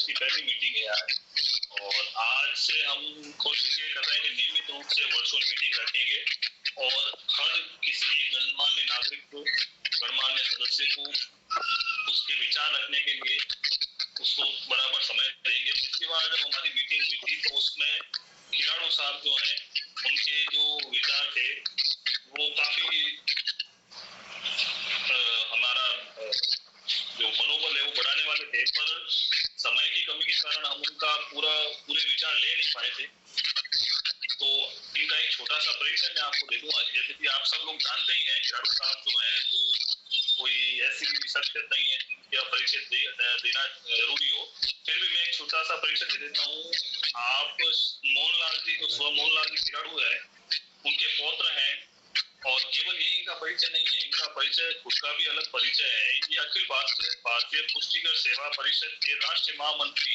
इसकी पहली मीटिंग है आज, और आज से हम कोशिश ये कर रहे हैं कि नियमित रूप से वर्चुअल मीटिंग रखेंगे और हर किसी एक गणमान्य नागरिक को, गणमान्य सदस्य को उसके विचार रखने के लिए उसको बराबर समय देंगे। पिछली बार जब हमारी मीटिंग हुई थी तो उसमें खिलाड़ू साहब जो हैं उनके जो विचार थे वो काफी हमारा जो मनोबल है वो बढ़ाने वाले थे, पर समय की कमी के कारण हम उनका पूरे विचार ले नहीं पाए थे। तो इनका एक छोटा सा परिचय मैं आपको दे दूंगा। जैसे कि आप सब लोग जानते ही हैं, खिलाड़ू साहब जो है कोई ऐसी भी शख्सियत नहीं है जिनका परिचय देना जरूरी हो, फिर भी मैं एक छोटा सा परिचय दे देता हूँ। आप मोहनलाल जी, जो स्व मोहनलाल जी खिलाड़ू है, उनके पौत्र हैं, और केवल ये इनका परिचय नहीं है, इनका परिचय खुद का भी अलग परिचय है। ये अखिल भारतीय पुष्टिकर सेवा परिषद के राष्ट्रीय महामंत्री,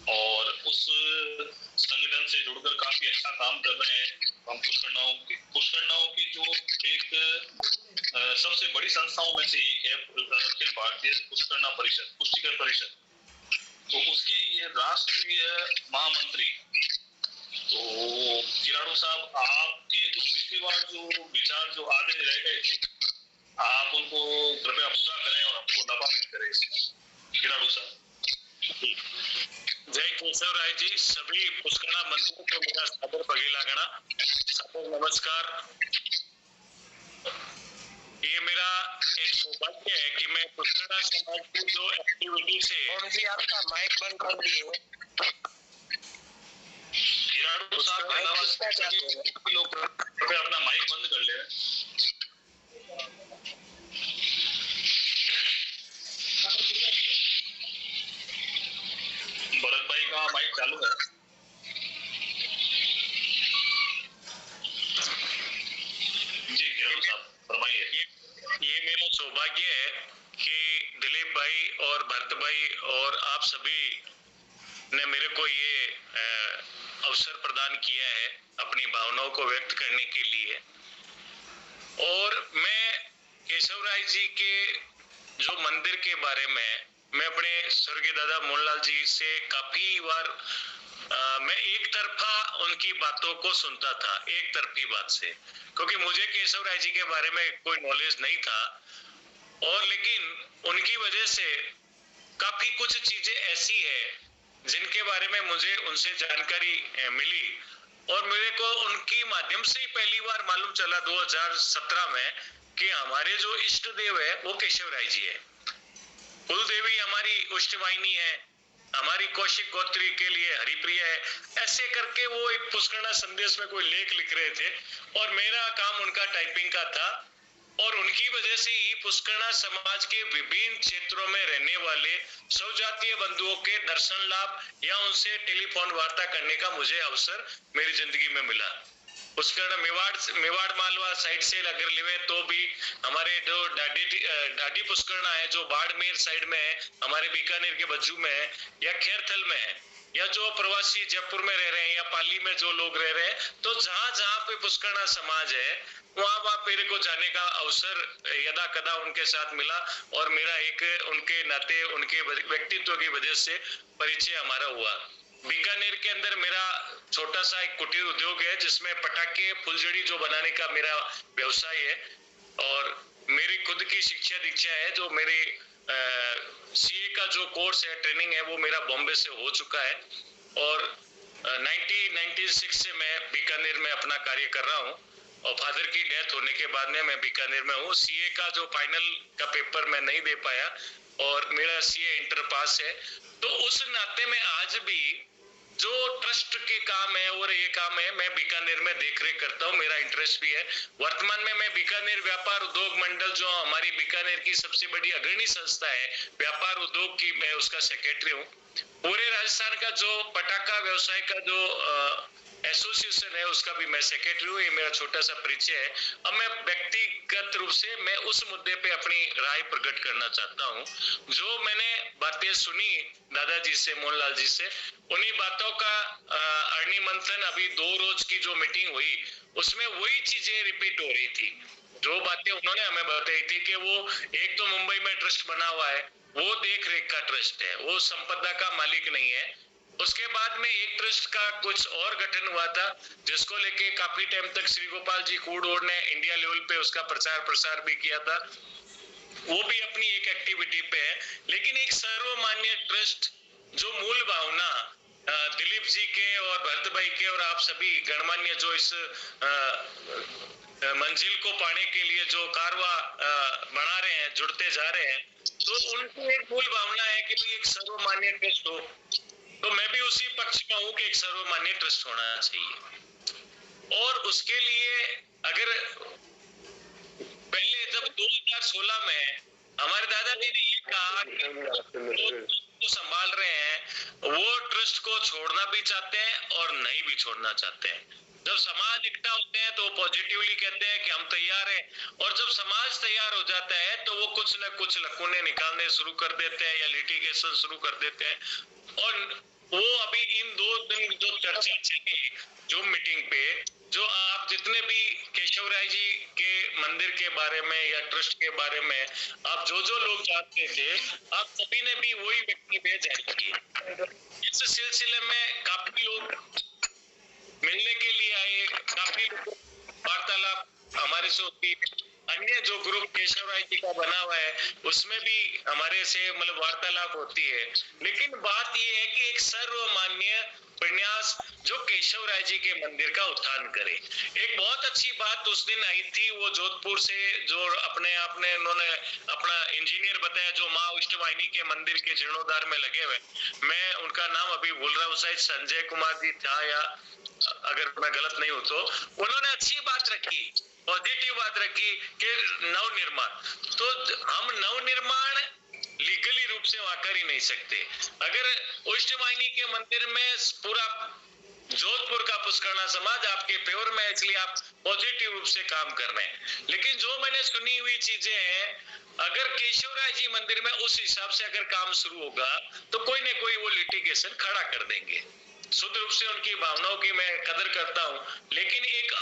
और उस संगठन से जुड़कर काफी अच्छा काम कर रहे हैं। हम पुष्करनाओं की जो एक सबसे बड़ी संस्थाओं में से एक है अखिल भारतीय पुष्टिकर परिषद, तो उसके ये राष्ट्रीय महामंत्री। तो खिलाड़ू साहब, आपके जो पिछली बार जो विचार जो आधे रह गए थे, आप उनको कृपया पूरा करें और हमको लाभान्वित करें। खिलाड़ू साहब। जय केशव राय जी, सभी पुष्करणा बंधुओं को मेरा सादर बघेलागणा, सादर नमस्कार। ये मेरा एक सौभाग्य है कि मैं पुष्करणा समाज की जो एक्टिविटी से जी आपका माइक बंद कर दिए। खिलाड़ू साहब लोग कृपया अपना माइक बंद कर ले। भरत भाई का माइक चालू है। जी खिलाड़ू साहब फरमाइए। ये मेरा सौभाग्य है कि दिलीप भाई और भरत भाई और आप सभी ने मेरे को ये अवसर प्रदान किया है अपनी भावनाओं को व्यक्त करने के लिए। और मैं केशव राय जी के जो मंदिर के बारे में मैं अपने स्वर्गीय दादा मोहनलाल जी से काफी बार मैं एक तरफा उनकी बातों को सुनता था, एक तरफी बात से, क्योंकि मुझे केशव राय जी के बारे में कोई नॉलेज नहीं था। और लेकिन उनकी वजह से काफी कुछ चीजें ऐसी है जिनके बारे में मुझे उनसे जानकारी मिली, और मेरे को उनकी माध्यम से ही पहली बार मालूम चला 2017 में कि हमारे जो इष्ट देव है वो केशव राय जी है। कुल देवी हमारी उष्टवाहिनी है, हमारी कौशिक गोत्री के लिए हरिप्रिय है। ऐसे करके वो एक पुष्करणा संदेश में कोई लेख लिख रहे थे, और मेरा काम उनका टाइपिंग का था। और उनकी वजह से ही पुष्करणा समाज के विभिन्न क्षेत्रों में रहने वाले सौजातीय बंधुओं के दर्शन लाभ या उनसे टेलीफोन वार्ता करने का मुझे अवसर मेरी जिंदगी में मिला। पुष्करण मेवाड़ मालवा साइड से अगर लेवे तो भी हमारे जो डाडी पुष्करणा है जो बाड़मेर साइड में है, हमारे बीकानेर के बज्जू में है, या खैरथल में है, या जो प्रवासी जयपुर में रह रहे हैं या पाली में जो लोग रह रहे हैं, तो जहां जहां पे पुष्करणा समाज है वहां मेरे को जाने का अवसर यदा कदा उनके साथ मिला, और मेरा एक उनके नाते उनके व्यक्तित्व की वजह से परिचय हमारा हुआ। बीकानेर के अंदर मेरा छोटा सा एक कुटीर उद्योग है जिसमें पटाखे फुलझड़ी जो बनाने का मेरा व्यवसाय है, और मेरी खुद की शिक्षा दीक्षा है। जो मेरी सीए का जो कोर्स है, ट्रेनिंग है, वो मेरा बॉम्बे से हो चुका है, और 1996 से मैं बीकानेर में अपना कार्य कर रहा हूँ, और फादर की डेथ होने के बाद में मैं बीकानेर में हूँ। सीए का जो फाइनल का पेपर मैं नहीं दे पाया, और मेरा सीए इंटर पास है। तो उस नाते में आज भी जो ट्रस्ट के काम है और ये काम है, मैं बीकानेर में देखरेख करता हूँ, मेरा इंटरेस्ट भी है। वर्तमान में मैं बीकानेर व्यापार उद्योग मंडल, जो हमारी बीकानेर की सबसे बड़ी अग्रणी संस्था है व्यापार उद्योग की, मैं उसका सेक्रेटरी हूँ। पूरे राजस्थान का जो पटाखा व्यवसाय का जो एसोसिएशन है उसका भी मैं सेक्रेटरी हूँ। ये मेरा छोटा सा परिचय है। अब मैं व्यक्तिगत रूप से मैं उस मुद्दे पे अपनी राय प्रकट करना चाहता हूँ। जो मैंने बातें सुनी दादाजी से, मोहनलाल जी से, उन्हीं बातों का अरणि मंथन, अभी 2 रोज की जो मीटिंग हुई उसमें वही चीजें रिपीट हो रही थी जो बातें उन्होंने हमें बताई थी कि वो एक तो मुंबई में ट्रस्ट बना हुआ है, वो देख रेख का ट्रस्ट है, वो संपदा का मालिक नहीं है। उसके बाद में एक ट्रस्ट का कुछ और गठन हुआ था जिसको लेके काफी टाइम तक श्री गोपाल जी कूड़ोड़ ने इंडिया लेवल पे उसका प्रचार प्रसार भी किया था, वो भी अपनी एक एक्टिविटी पे है। लेकिन एक सर्वमान्य ट्रस्ट जो मूल भावना दिलीप जी के और भरत भाई के और आप सभी गणमान्य जो इस मंजिल को पाने के लिए जो कारवा बढ़ा रहे हैं, जुड़ते जा रहे हैं, तो उनकी एक मूल भावना है कि भाई एक सर्वमान्य ट्रस्ट हो। तो मैं भी उसी पक्ष में हूं कि एक सर्वमान्य ट्रस्ट होना चाहिए। और उसके लिए अगर पहले जब 2016 में हमारे दादाजी ने ये कहा तो संभाल रहे हैं, वो ट्रस्ट को छोड़ना भी चाहते हैं और नहीं भी छोड़ना चाहते हैं। जब समाज इकट्ठा होते हैं तो वो पॉजिटिवली कहते हैं कि हम तैयार हैं, और जब समाज तैयार हो जाता है तो वो कुछ न कुछ लकुने निकालने शुरू कर देते हैं या लिटिगेशन शुरू कर देते हैं। और वो अभी इन 2 दिन जो चर्चा चली जो मीटिंग पे, जो आप जितने भी केशव राय जी के मंदिर के बारे में या ट्रस्ट के बारे में आप जो लोग जानते थे, आप सभी ने भी वही व्यक्ति भेजा है। इस सिलसिले में काफी लोग मिलने के लिए आए, काफी वार्तालाप हमारे से होती है। अन्य जो ग्रुप केशव राय जी का बना हुआ है उसमें भी हमारे से मतलब वार्तालाप होती है। लेकिन बात यह है कि एक सर्वमान्य प्रन्यास जो केशव राय जी के मंदिर का उत्थान करे। एक बहुत अच्छी बात उस दिन आई थी, वो जोधपुर से जो अपने आपने उन्होंने अपना इंजीनियर बताया जो माँ अष्टवाहिनी के मंदिर के जीर्णोद्धार में लगे हुए, मैं उनका नाम अभी भूल रहा हूँ, शायद संजय कुमार जी था या अगर मैं गलत नहीं हूं तो उन्होंने अच्छी बात रखी, पॉजिटिव बात रखी कि नवनिर्माण। तो हम नवनिर्माण लीगली रूप से वहां कर ही नहीं सकते। अगर अष्टवाहिनी के मंदिर में पूरा जोधपुर का पुष्करणा समाज आपके फेवर में, इसलिए आप पॉजिटिव रूप से काम कर रहे हैं। लेकिन जो मैंने सुनी हुई चीजें हैं, अगर केशवराय जी मंदिर में उस हिसाब से अगर काम शुरू होगा तो कोई ना कोई वो लिटिगेशन खड़ा कर देंगे। शुद्ध रूप से उनकी भावनाओं की मैं कदर करता हूं, लेकिन एक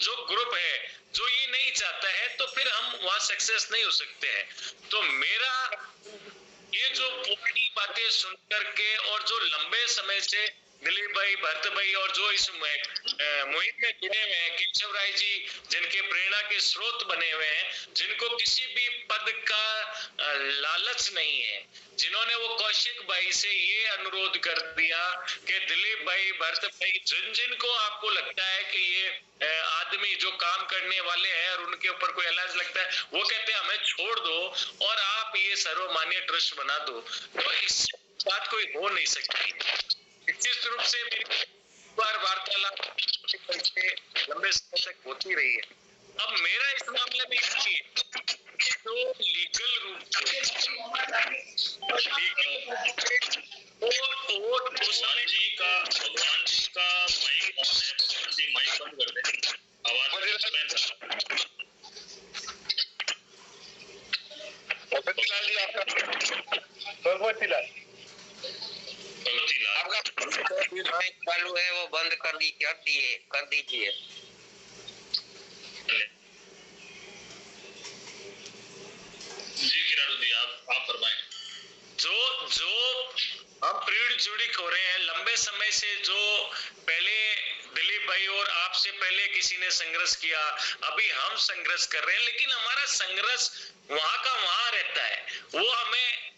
जो ग्रुप है जो ये नहीं चाहता है तो फिर हम वहां सक्सेस नहीं हो सकते हैं। तो मेरा ये जो पुरानी बातें सुन करके और जो लंबे समय से दिलीप भाई, भरत भाई और जो इस मुहिम में जुड़े हुए हैं, केशव राय जी जिनके प्रेरणा के स्रोत बने हुए हैं, जिनको किसी भी पद का लालच नहीं है, जिन्होंने वो कौशिक भाई से ये अनुरोध कर दिया कि दिलीप भाई, भरत भाई, जिनको आपको लगता है कि ये आदमी जो काम करने वाले हैं और उनके ऊपर कोई एलाज लगता है, वो कहते हैं हमें छोड़ दो और आप ये सर्वमान्य ट्रस्ट बना दो, तो इस बात कोई हो नहीं सकती। निश्चित रूप से मेरी बार वार्तालाप लंबे समय तक होती रही है। अब मेरा इस मामले में ये जो लीगल रूप भगवान जी का माइक ऑन है, भगवान जी माइक बंद कर दें, आवाज भगवती लाल जी आपका भगवती लाल आपका माइक चालू है, वो बंद कर दीजिए। जी किराड़ू जी आप फरमाएं। जो हम पीढ़ जुड़ी हो रहे हैं लंबे समय से, जो पहले दिलीप भाई और आपसे पहले किसी ने संघर्ष किया, अभी हम संघर्ष कर रहे हैं, लेकिन हमारा संघर्ष वहां का वहां रहता है। वो हमें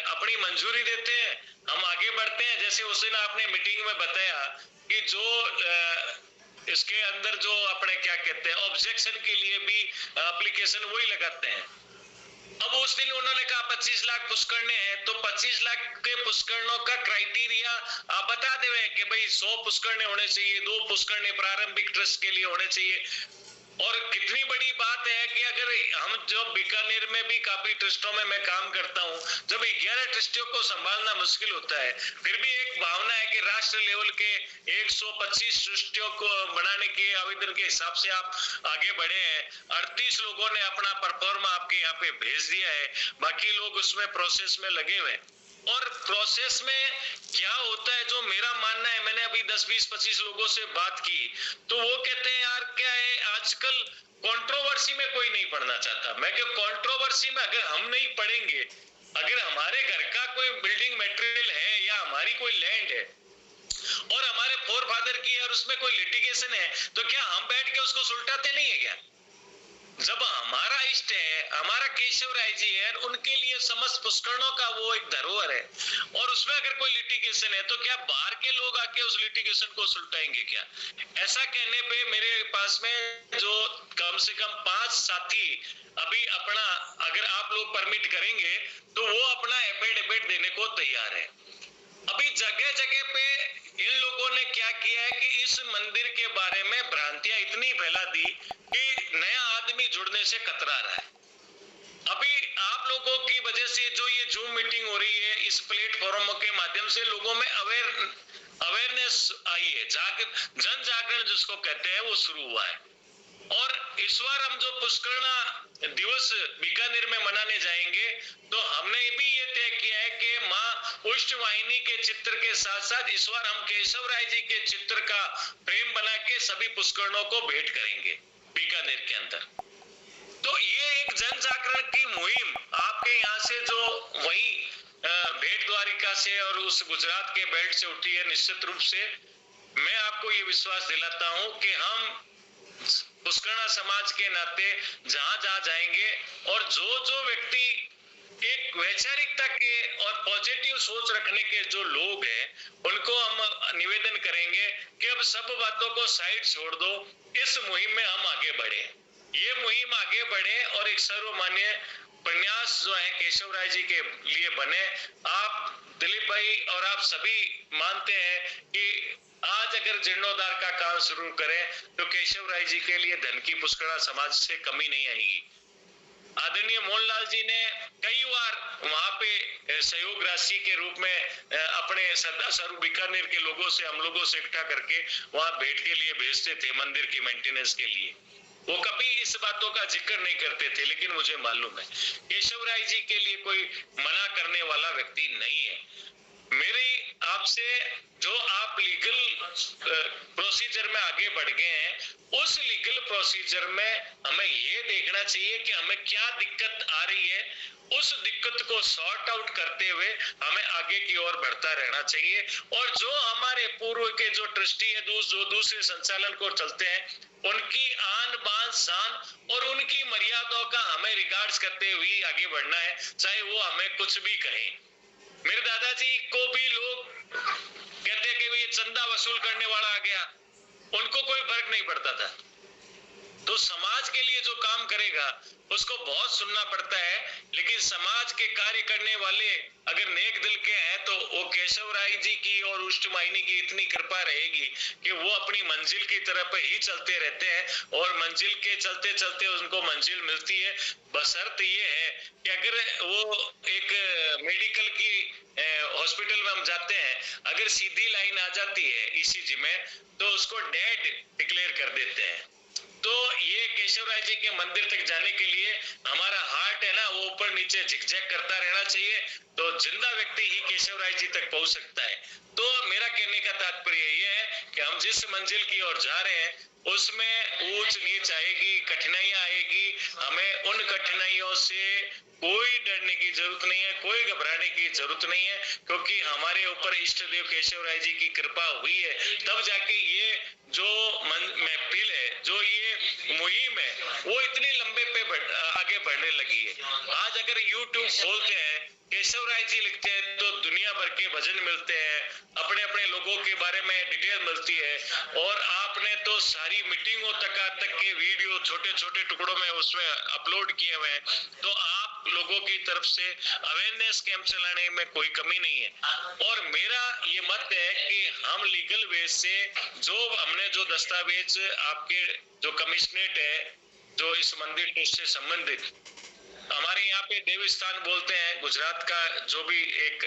अपनी मंजूरी देते हैं, हम आगे बढ़ते हैं। जैसे उस दिन आपने मीटिंग में बताया कि जो इसके अंदर जो अपने क्या कहते हैं ऑब्जेक्शन के लिए भी एप्लीकेशन वही लगाते हैं। अब उस दिन उन्होंने कहा 25 लाख पुष्करणे हैं, तो 25 लाख के पुष्करणों का क्राइटेरिया आप बता देवे कि भाई 100 पुष्करणे होने चाहिए, 2 पुष्करणे प्रारंभिक ट्रस्ट के लिए होने चाहिए। और कितनी बड़ी बात है कि अगर हम जो बीकानेर में भी काफी ट्रस्टों में मैं काम करता हूं, जब 11 ट्रस्टियों को संभालना मुश्किल होता है, फिर भी एक भावना है कि राष्ट्र लेवल के 125 ट्रस्टियों को बनाने के आवेदन के हिसाब से आप आगे बढ़े हैं। 38 लोगों ने अपना परफॉर्मा आपके यहाँ पे भेज दिया है, बाकी लोग उसमें प्रोसेस में लगे हुए हैं। और प्रोसेस में क्या होता है, जो मेरा मानना है, मैंने अभी 10, 20, 25 लोगों से बात की तो वो कहते हैं यार क्या है, आजकल कंट्रोवर्सी में कोई नहीं पढ़ना चाहता। मैं क्या, कंट्रोवर्सी में अगर हम नहीं पढ़ेंगे, अगर हमारे घर का कोई बिल्डिंग मटेरियल है या हमारी कोई लैंड है और हमारे फोर फादर की और उसमें कोई लिटिगेशन है, तो क्या हम बैठ के उसको सुलटाते नहीं है क्या? जब हमारा इष्ट है, हमारा केशव राय जी है, उनके लिए समस्त पुष्करणों का वो एक धरोहर है, और उसमें अगर कोई लिटिगेशन है तो क्या बाहर के लोग आके उस लिटिगेशन को सुलटाएंगे क्या? ऐसा कहने पे मेरे पास में जो कम से कम 5 साथी अभी अपना, अगर आप लोग परमिट करेंगे तो वो अपना एफिडेविट देने को तैयार है। अभी जगह जगह पे इन लोगों ने क्या किया है कि इस मंदिर के बारे में भ्रांतियां इतनी फैला दी कि नया आदमी जुड़ने से कतरा रहा है। अभी आप लोगों की वजह से जो ये जूम मीटिंग हो रही है, इस प्लेटफॉर्म के माध्यम से लोगों में अवेयरनेस आई है, जन जागरण जिसको कहते हैं वो शुरू हुआ है। और इस बार हम जो पुष्करणा दिवस बीकानेर में मनाने जाएंगे तो हमने भी ये तय किया है कि मां उष्टवाहिनी के चित्र के साथ साथ इस बार हम केशव राय जी के चित्र का फ्रेम बना के सभी पुष्करणों को भेंट करेंगे बीकानेर के अंदर। तो ये एक जन जागरण की मुहिम आपके यहाँ से जो वही भेंट द्वारिका से और उस गुजरात के बेल्ट से उठी है, निश्चित रूप से मैं आपको ये विश्वास दिलाता हूं कि हम पुष्करणा समाज के नाते जहां जहां जाएंगे और जो व्यक्ति एक वैचारिकता के और पॉजिटिव सोच रखने के जो लोग हैं, उनको हम निवेदन करेंगे कि अब सब बातों को साइड छोड़ दो, इस मुहिम में हम आगे बढ़े, ये मुहिम आगे बढ़े और एक सर्वमान्य प्रन्यास जो है केशव राय जी के लिए बने। आप दिलीप भाई और आप सभी मानते हैं कि आज अगर जीर्णोद्धार का काम शुरू करें तो केशव राय जी के लिए धन की पुष्करणा समाज से कमी नहीं आएगी। आदरणीय मोहनलाल जी ने कई बार वहां पे सहयोग राशि के रूप में अपने श्रद्धा स्वरूप बीकानेर के लोगों से, हम लोगों से इकट्ठा करके वहां भेंट के लिए भेजते थे, मंदिर की मेंटेनेंस के लिए। वो कभी इस बातों का जिक्र नहीं करते थे, लेकिन मुझे मालूम है केशव राय जी के लिए कोई मना करने वाला व्यक्ति नहीं है। मेरी आपसे, जो आप लीगल प्रोसीजर में आगे बढ़ गए हैं, उस लीगल प्रोसीजर में हमें ये देखना चाहिए कि हमें क्या दिक्कत आ रही है, उस दिक्कत को सॉर्ट आउट करते हुए हमें आगे की ओर बढ़ता रहना चाहिए। और जो हमारे पूर्व के जो ट्रस्टी है, जो दूसरे संचालन को चलते हैं, उनकी आन बान शान और उनकी मर्यादाओं का हमें रिगार्ड्स करते हुए आगे बढ़ना है, चाहे वो हमें कुछ भी कहें। मेरे दादाजी को भी लोग कहते हैं कि ये चंदा वसूल करने वाला आ गया, उनको कोई फर्क नहीं पड़ता था। तो समाज के लिए जो काम करेगा उसको बहुत सुनना पड़ता है, लेकिन समाज के कार्य करने वाले अगर नेक दिल के हैं तो वो केशव राय जी की और उष्टवाहिनी की इतनी कृपा रहेगी कि वो अपनी मंजिल की तरफ ही चलते रहते हैं और मंजिल के चलते चलते उनको मंजिल मिलती है। बशर्त ये है कि अगर वो एक मेडिकल की हॉस्पिटल में हम जाते हैं, अगर सीधी लाइन आ जाती है ईसीजी में तो उसको डेड डिक्लेयर कर देते हैं। तो ये केशव राय जी के मंदिर तक जाने के लिए हमारा हार्ट है ना, वो ऊपर नीचे झिकझैक करता रहना चाहिए, तो जिंदा व्यक्ति ही केशव राय जी तक पहुंच सकता है। तो मेरा कहने का तात्पर्य ये है कि हम जिस मंजिल की ओर जा रहे हैं उसमें ऊंच नीच आएगी, कठिनाइयां आएगी, हमें उन कठिनाइयों से कोई डरने की जरूरत नहीं है, कोई घबराने की जरूरत नहीं है, क्योंकि हमारे ऊपर इष्ट देव केशव राय जी की कृपा हुई है, तब जाके ये जो महफिल है, जो ये मुहिम है, वो इतनी लंबे पे आगे बढ़ने लगी है। आज अगर यूट्यूब खोलते हैं, केशव राय जी लिखते हैं तो दुनिया भर के भजन मिलते हैं, अपने अपने लोगों के बारे में डिटेल मिलती है, और आपने तो सारी मीटिंगों तक के वीडियो छोटे छोटे टुकड़ों में उसमें अपलोड किए हुए हैं। तो आप लोगों की तरफ से अवेयरनेस कैंप चलाने में कोई कमी नहीं है। और मेरा ये मत है कि हम लीगल वे से हमने जो दस्तावेज आपके जो कमिश्नरेट है, जो इस मंदिर ट्रस्ट से संबंधित, हमारे यहाँ पे देवस्थान बोलते हैं, गुजरात का जो भी एक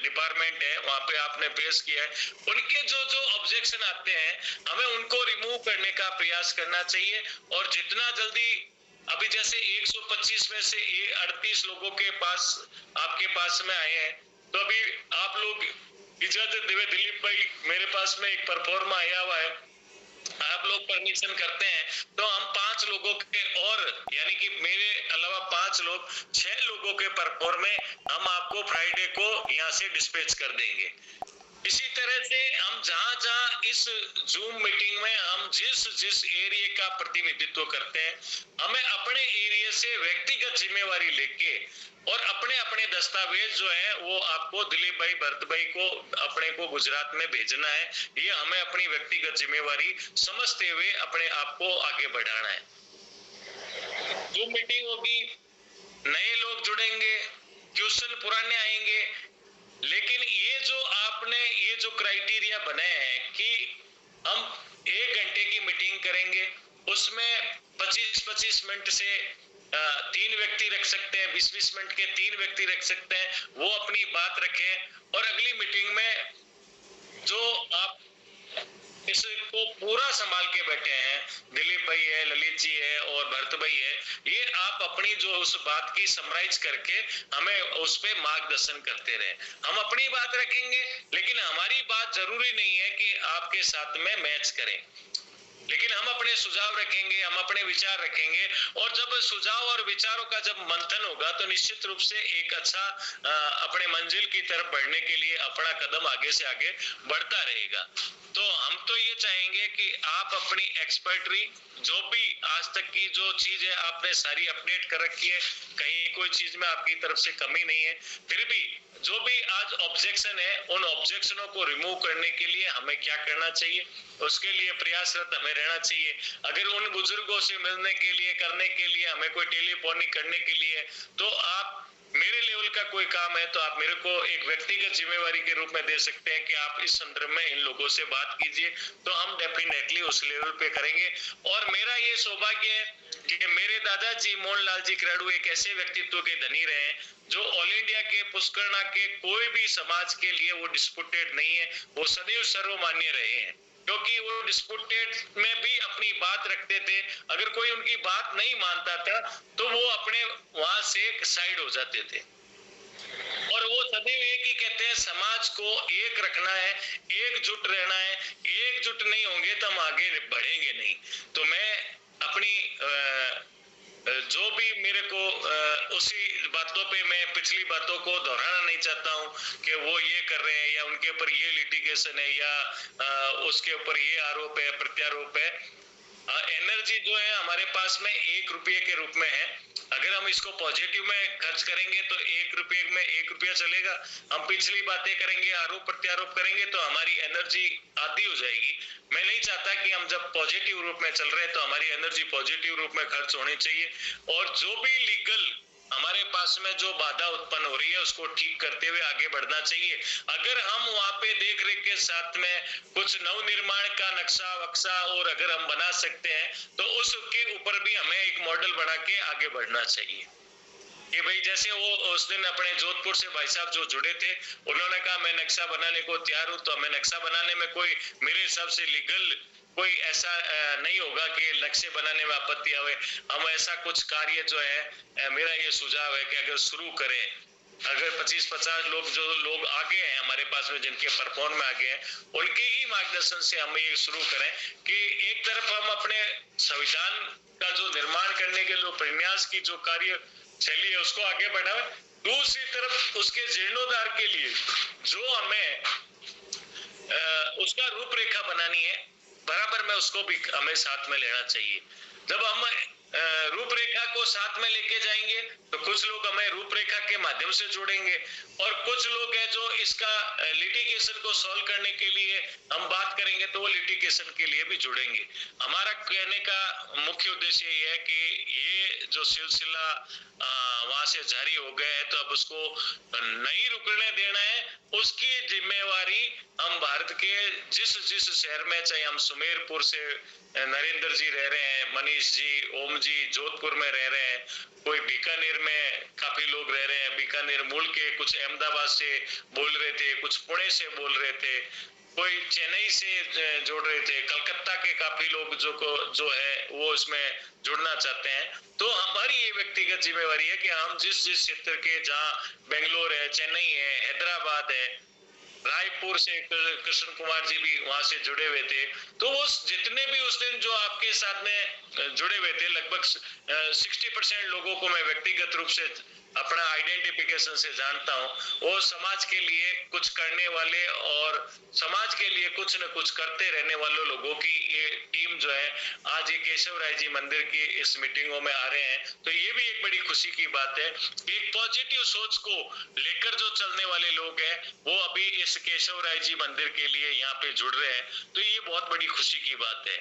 डिपार्टमेंट है वहाँ पे आपने पेश किया है, उनके जो ऑब्जेक्शन आते हैं हमें उनको रिमूव करने का प्रयास करना चाहिए। और जितना जल्दी, अभी जैसे 125 में से 38 लोगों के पास आपके पास में आए हैं, तो अभी आप लोग इजाजत देवे दिलीप भाई, मेरे पास में एक परफॉर्मा आया हुआ है, आप लोग परमिशन करते हैं तो हम 5 लोगों के और यानी कि मेरे अलावा 5 लोग 6 लोगों के परफॉर्मे हम आपको फ्राइडे को यहाँ से डिस्पैच कर देंगे। इसी तरह से हम जहां जहां इस जूम मीटिंग में हम जिस एरिया का प्रतिनिधित्व करते हैं, हमें अपने एरिया से व्यक्तिगत जिम्मेवारी लेके और अपने अपने दस्तावेज जो है वो आपको दिलीप भाई, भरत भाई को अपने को गुजरात में भेजना है। ये हमें अपनी व्यक्तिगत जिम्मेवारी समझते हुए अपने आप को आगे बढ़ाना है। जूम मीटिंग होगी, नए लोग जुड़ेंगे, क्वेश्चन पुराने आएंगे, लेकिन ये जो आपने ये जो क्राइटेरिया बनाए हैं कि हम 1 घंटे की मीटिंग करेंगे, उसमें 25-25 मिनट से 3 व्यक्ति रख सकते हैं, 20-20 मिनट के 3 व्यक्ति रख सकते हैं, वो अपनी बात रखें। और अगली मीटिंग में जो आप इसको पूरा संभाल के बैठे हैं, दिलीप भाई है, ललित जी है और भरत भाई है, ये आप अपनी जो उस बात की समराइज करके हमें उस पे मार्गदर्शन करते रहे। हम अपनी बात रखेंगे, लेकिन हमारी बात जरूरी नहीं है कि आपके साथ में मैच करें, लेकिन हम अपने सुझाव रखेंगे, हम अपने विचार रखेंगे। और जब सुझाव और विचारों का जब मंथन होगा तो निश्चित रूप से एक अच्छा अपने मंजिल की तरफ बढ़ने के लिए अपना कदम आगे से आगे बढ़ता रहेगा। तो हम तो ये चाहेंगे कि आप अपनी एक्सपर्टरी जो भी आज तक की जो चीज है आपने सारी अपडेट कर रखी है, कहीं कोई चीज में आपकी तरफ से कमी नहीं है। फिर भी जो भी आज ऑब्जेक्शन है, उन ऑब्जेक्शनों को रिमूव करने के लिए हमें क्या करना चाहिए, उसके लिए प्रयासरत हमें रहना चाहिए। अगर उन बुजुर्गों से मिलने के लिए, करने के लिए हमें कोई टेलीफोनिक करने के लिए, तो आप मेरे लेवल का कोई काम है तो आप मेरे को एक व्यक्तिगत जिम्मेवारी के रूप में दे सकते हैं कि आप इस संदर्भ में इन लोगों से बात कीजिए, तो हम डेफिनेटली उस लेवल पे करेंगे। और मेरा ये सौभाग्य है कि मेरे दादाजी मोहनलाल जी क्राडू एक ऐसे व्यक्तित्व के धनी रहे हैं जो ऑल इंडिया के पुष्करणा के कोई भी समाज के लिए वो डिस्प्यूटेड नहीं है, वो सदैव सर्वमान्य रहे हैं, क्योंकि वो डिस्प्यूटेड में भी अपनी बात रखते थे। अगर कोई उनकी बात नहीं मानता था तो वो अपने वहां से साइड हो जाते थे। और वो सदैव एक ही कहते हैं, समाज को एक रखना है, एकजुट रहना है, एकजुट नहीं होंगे तो हम आगे बढ़ेंगे नहीं। तो मैं अपनी जो भी मेरे को उसी बातों पे, मैं पिछली बातों को दोहराना नहीं चाहता हूं कि वो ये कर रहे हैं या उनके ऊपर ये लिटिगेशन है या उसके ऊपर ये आरोप है, प्रत्यारोप है। एनर्जी जो है हमारे पास में 1 रुपये के रूप में है। अगर हम इसको पॉजिटिव में खर्च करेंगे तो 1 रुपये में 1 रुपया चलेगा। हम पिछली बातें करेंगे, आरोप प्रत्यारोप करेंगे तो हमारी एनर्जी आधी हो जाएगी। मैं नहीं चाहता कि हम जब पॉजिटिव रूप में चल रहे हैं तो हमारी एनर्जी पॉजिटिव रूप में खर्च होनी चाहिए। और जो भी लीगल हमारे पास में जो बाधा उत्पन्न हो रही है उसको ठीक करते हुए आगे बढ़ना चाहिए। अगर हम वहां पे देख रेख के साथ में कुछ नवनिर्माण का नक्शा वक्शा और अगर हम बना सकते हैं तो उसके ऊपर भी हमें एक मॉडल बना के आगे बढ़ना चाहिए। कि भाई जैसे वो उस दिन अपने जोधपुर से भाई साहब जो जुड़े थे, उन्होंने कहा मैं नक्शा बनाने को तैयार हूं, तो हमें नक्शा बनाने में कोई मेरे हिसाब से लीगल कोई ऐसा नहीं होगा कि नक्शे बनाने में आपत्ति आवे। हम ऐसा कुछ कार्य जो है, मेरा ये सुझाव है कि अगर शुरू करें, अगर 25-50 लोग जो लोग आगे हैं हमारे पास में, जिनके परफॉर्म में आगे हैं, उनके ही मार्गदर्शन से हम ये शुरू करें कि एक तरफ हम अपने संविधान का जो निर्माण करने के जो प्रयास की जो कार्य शैली है उसको आगे बढ़ावे, दूसरी तरफ उसके जीर्णोद्धार के लिए जो हमें उसका रूपरेखा बनानी है, बराबर में उसको भी हमें साथ में लेना चाहिए। जब हम रूपरेखा को साथ में लेके जाएंगे तो कुछ लोग हमें रूपरेखा के माध्यम से जोड़ेंगे और कुछ लोग हैं जो इसका लिटिगेशन को सॉल्व करने के लिए हम बात करेंगे तो वो लिटिगेशन के लिए भी जुड़ेंगे। हमारा कहने का मुख्य उद्देश्य ये है कि ये जो सिलसिला वहां से जारी हो गया है तो अब उसको नहीं रुकने देना है। उसकी जिम्मेवारी हम भारत के जिस जिस शहर में, चाहे हम सुमेरपुर से नरेंद्र जी रह रहे हैं, मनीष जी, ओम जी जोधपुर में रह रहे हैं, कोई बीकानेर में काफी लोग रह रहे हैं, बीकानेर मूल के, कुछ अहमदाबाद से बोल रहे थे, कुछ पुणे से बोल रहे थे, कोई चेन्नई से जोड़ रहे थे, कलकत्ता के काफी लोग जो है वो इसमें जुड़ना चाहते हैं। तो हमारी ये व्यक्तिगत जिम्मेवारी है कि हम जिस क्षेत्र के, जहाँ बेंगलोर है, चेन्नई है, हैदराबाद है, रायपुर से कृष्ण कुमार जी भी वहां से जुड़े हुए थे, तो वो जितने भी उस दिन जो आपके साथ में जुड़े हुए थे, लगभग 60% लोगों को मैं व्यक्तिगत रूप से अपना आइडेंटिफिकेशन से जानता हूँ। वो समाज के लिए कुछ करने वाले और समाज के लिए कुछ न कुछ करते रहने वाले लोगों की ये टीम जो है आज ये केशव राय जी मंदिर की इस मीटिंगों में आ रहे हैं। तो ये भी एक बड़ी खुशी की बात है। एक पॉजिटिव सोच को लेकर जो चलने वाले लोग हैं वो अभी इस केशव राय जी मंदिर के लिए यहाँ पे जुड़ रहे हैं, तो ये बहुत बड़ी खुशी की बात है।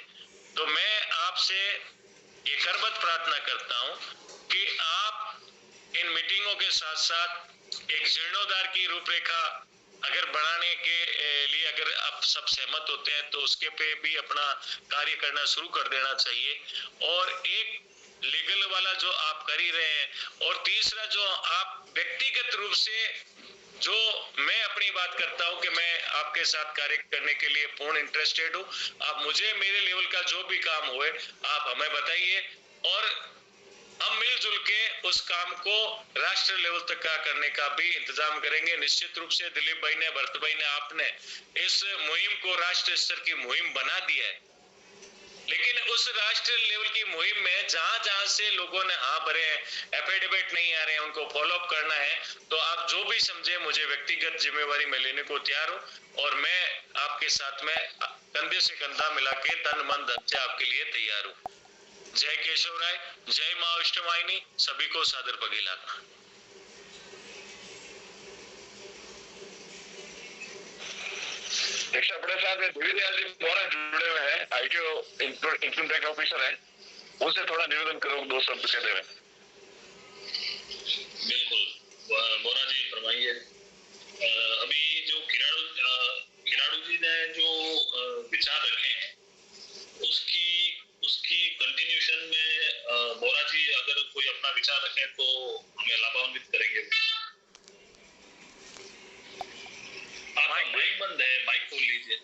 तो मैं आपसे ये करबद्ध प्रार्थना करता हूँ कि आप इन मीटिंगों के साथ साथ एक जीर्णोद्धार की रूपरेखा अगर बढ़ाने के लिए अगर आप सब सहमत होते हैं तो उसके पे भी अपना कार्य करना शुरू कर देना चाहिए। और एक लीगल वाला जो आप कर ही रहे हैं, और तीसरा जो आप व्यक्तिगत रूप से, जो मैं अपनी बात करता हूं कि मैं आपके साथ कार्य करने के लिए पूर्ण इंटरेस्टेड हूं। आप मुझे मेरे लेवल का जो भी काम हुए आप हमें बताइए और हम मिलजुल के उस काम को राष्ट्रीय लेवल तक का करने का भी इंतजाम करेंगे। निश्चित रूप से दिलीप भाई ने, भरत भाई ने, आपने इस मुहिम को राष्ट्रीय स्तर की मुहिम बना दिया है, लेकिन उस राष्ट्रीय लेवल की मुहिम में जहां जहां से लोगों ने हाँ भरे हैं, एफिडेविट नहीं आ रहे हैं, उनको फॉलोअप करना है, तो आप जो भी समझे, मुझे व्यक्तिगत जिम्मेवारी में लेने को तैयार हूं और मैं आपके साथ में कंधे से कंधा मिला के तन मन धन से आपके लिए तैयार हूं। जय केशव राय, जय माँ अष्टवाहिनी, सभी को सादर पगेला। अपने साथ देवीदयाल जी द्वारा जुड़े हुए हैं, आईटीओ इनकम टैक्स ऑफिसर हैं, उनसे थोड़ा निवेदन करो, 2 शब्द कह देवे। बिल्कुल, बोरा जी फरमाइए। अभी जो खिलाड़ू जी ने जो विचार रखे हैं उसकी कंटिन्यूशन में बोरा जी अगर कोई अपना विचार रखें तो हमें लाभान्वित करेंगे। आपका माइक बंद है, माइक खोल लीजिए।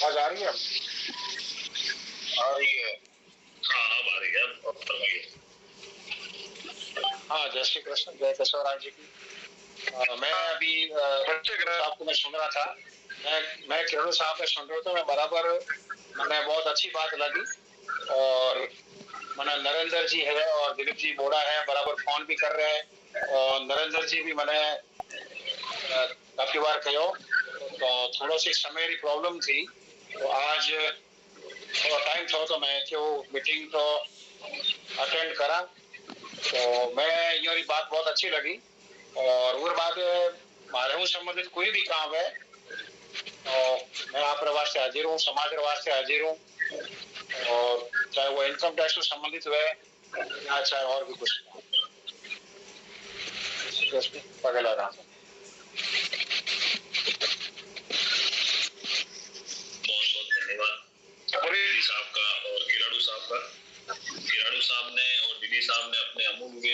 आवाज आ रही है? आ रही है। हाँ, अब आ रही है, अब फरमाइए। हाँ, जय श्री कृष्ण, जय केशव राय जी की। मैं अभी साहब को मैं सुन रहा था, मैं किरण साहब ने सुन रहा था, मैं बराबर, मैंने बहुत अच्छी बात लगी। और मैंने नरेंद्र जी है और दिलीप जी बोड़ा है, बराबर फोन भी कर रहे हैं, और नरेंद्र जी भी मैंने काफी बार कहो, तो थोड़ा सी समय की प्रॉब्लम थी, तो आज थोड़ा टाइम था तो मैं क्यों मीटिंग तो अटेंड करा, तो मैं ये बात बहुत अच्छी लगी। और वो बात मारे हूँ संबंधित कोई भी काम है तो मैं आप वास्ते हाजिर हूँ, समाज वास्ते हाजिर हूँ, और चाहे वो इनकम टैक्स से संबंधित हुए या चाहे और भी कुछ पगला रहा हूँ। बहुत धन्यवाद दिली साहब का और खिलाड़ू साहब का। खिलाड़ू साहब ने और दिली साहब ने अपने अमूल्य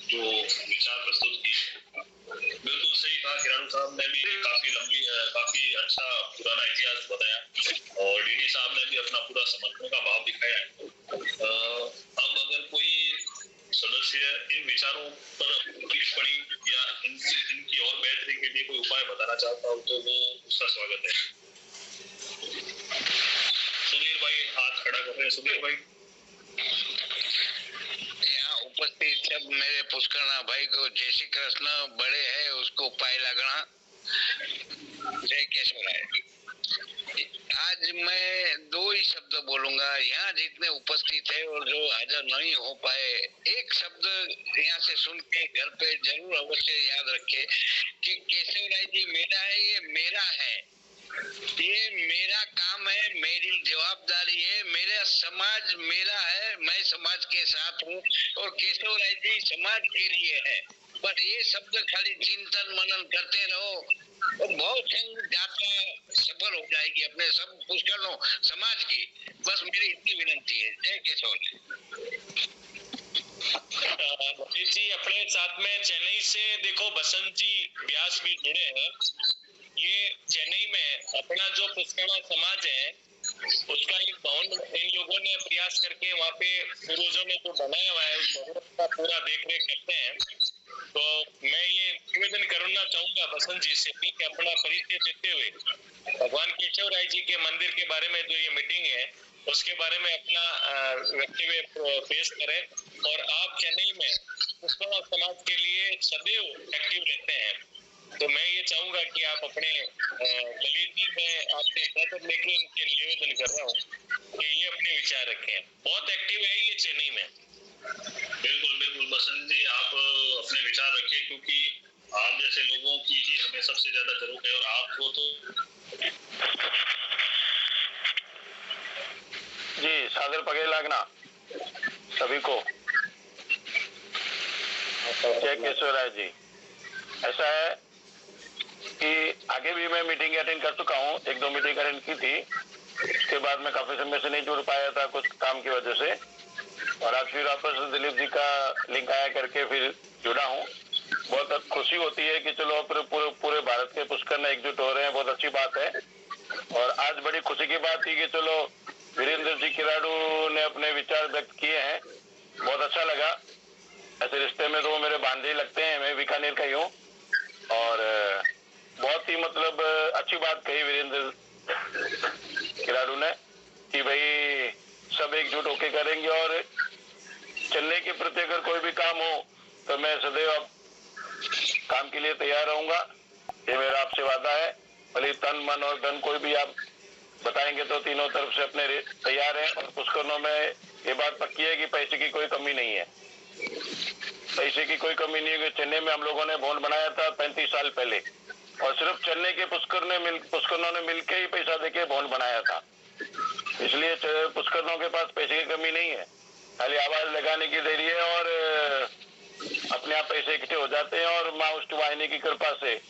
जो विचार प्रस्तुत किए, बिल्कुल सही कहा। खिलाड़ू साहब ने भी काफी अच्छा पुराना इतिहास बताया और डीडी साहब ने भी अपना पूरा समर्थन का भाव दिखाया। अब अगर कोई सदस्य इन विचारों पर टिप्पणी या इनकी और बेहतरी के लिए कोई उपाय बताना चाहता हो तो वो उसका स्वागत है। सुधीर भाई हाथ खड़ा कर रहे हैं। सुधीर भाई, यहाँ उपस्थित सब मेरे पुष्करना भाई को जय श्री कृष्ण, बड़े है उसको पाए लगना, जय केशव राय। आज मैं 2 ही शब्द बोलूंगा। यहाँ जितने उपस्थित है और जो हाजिर नहीं हो पाए, एक शब्द यहाँ से सुन के घर पे जरूर अवश्य याद रखे कि केशव राय जी मेरा है, ये मेरा है, ये मेरा काम है, मेरी जवाबदारी है, मेरा समाज मेरा है, मैं समाज के साथ हूँ और केशव राय जी समाज के लिए है। बस ये शब्द खाली चिंतन मनन करते रहो और बहुत यात्रा सफल हो जाएगी अपने सब पुष्करों समाज की। बस मेरी इतनी विनंती है। जय केशव। ललित जी, अपने साथ में चेन्नई से देखो बसंत जी व्यास भी जुड़े हैं। ये चेन्नई में अपना जो पुष्करणा समाज है उसका एक भवन इन लोगों ने प्रयास करके वहाँ पे पूर्वजों ने जो बनाया हुआ है उस भवन का पूरा देख रेख करते हैं। तो मैं ये निवेदन करना चाहूंगा बसंत जी से भी कि अपना परिचय देते हुए भगवान केशव राय जी के मंदिर के बारे में जो ये मीटिंग है उसके बारे में अपना वक्तव्य पेश करें। और आप चेन्नई में पुष्करणा समाज के लिए सदैव एक्टिव रहते हैं, तो मैं ये चाहूंगा कि आप अपने ललित जी, मैं आपसे इजाजत लेके उनके निवेदन कर रहा हूँ कि ये अपने विचार रखें। बहुत एक्टिव है ये चेन्नई में। बिल्कुल बिल्कुल बसंत जी, आप अपने विचार रखिए, क्योंकि आप जैसे लोगों की ही हमें सबसे ज्यादा जरूरत है। और आपको तो जी सादर पगे लागना सभी को। जय केशव राय जी। ऐसा है कि आगे भी मैं मीटिंग अटेंड कर चुका हूँ, 1-2 मीटिंग अटेंड की थी। उसके बाद मैं काफी समय से नहीं जुड़ पाया था कुछ काम की वजह से, और आज फिर वापस दिलीप जी का लिंक आया करके फिर जुड़ा हूँ। बहुत खुशी होती है कि चलो पूरे भारत के पुष्कर एकजुट हो रहे हैं, बहुत अच्छी बात है। और आज बड़ी खुशी की बात थी कि चलो वीरेंद्र जी किराड़ू ने अपने विचार व्यक्त किए हैं, बहुत अच्छा लगा। ऐसे रिश्ते में तो वो मेरे भांजे लगते हैं, मैं बीकानेर का ही हूँ। और बहुत ही मतलब अच्छी बात कही वीरेंद्र किराड़ू ने कि भाई सब एकजुट होके करेंगे, और चेन्नई के प्रति अगर कोई भी काम हो तो मैं सदैव काम के लिए तैयार रहूंगा। ये मेरा आपसे वादा है। भले तन मन और धन कोई भी आप बताएंगे तो तीनों तरफ से अपने तैयार हैं। और पुष्करणों में ये बात पक्की है कि पैसे की कोई कमी नहीं है, पैसे की कोई कमी नहीं है। चेन्नई में हम लोगों ने भवन बनाया था 35 साल पहले, और सिर्फ चेन्नई के पुष्करणों ने मिलकर ही पैसा देके भवन बनाया था। इसलिए पुष्करणों के पास पैसे की कमी नहीं है, खाली आवाज लगाने की देरी है, और अपने आप पैसे इकट्ठे हो जाते हैं। और माँ उष्टवाहिनी की कृपा से,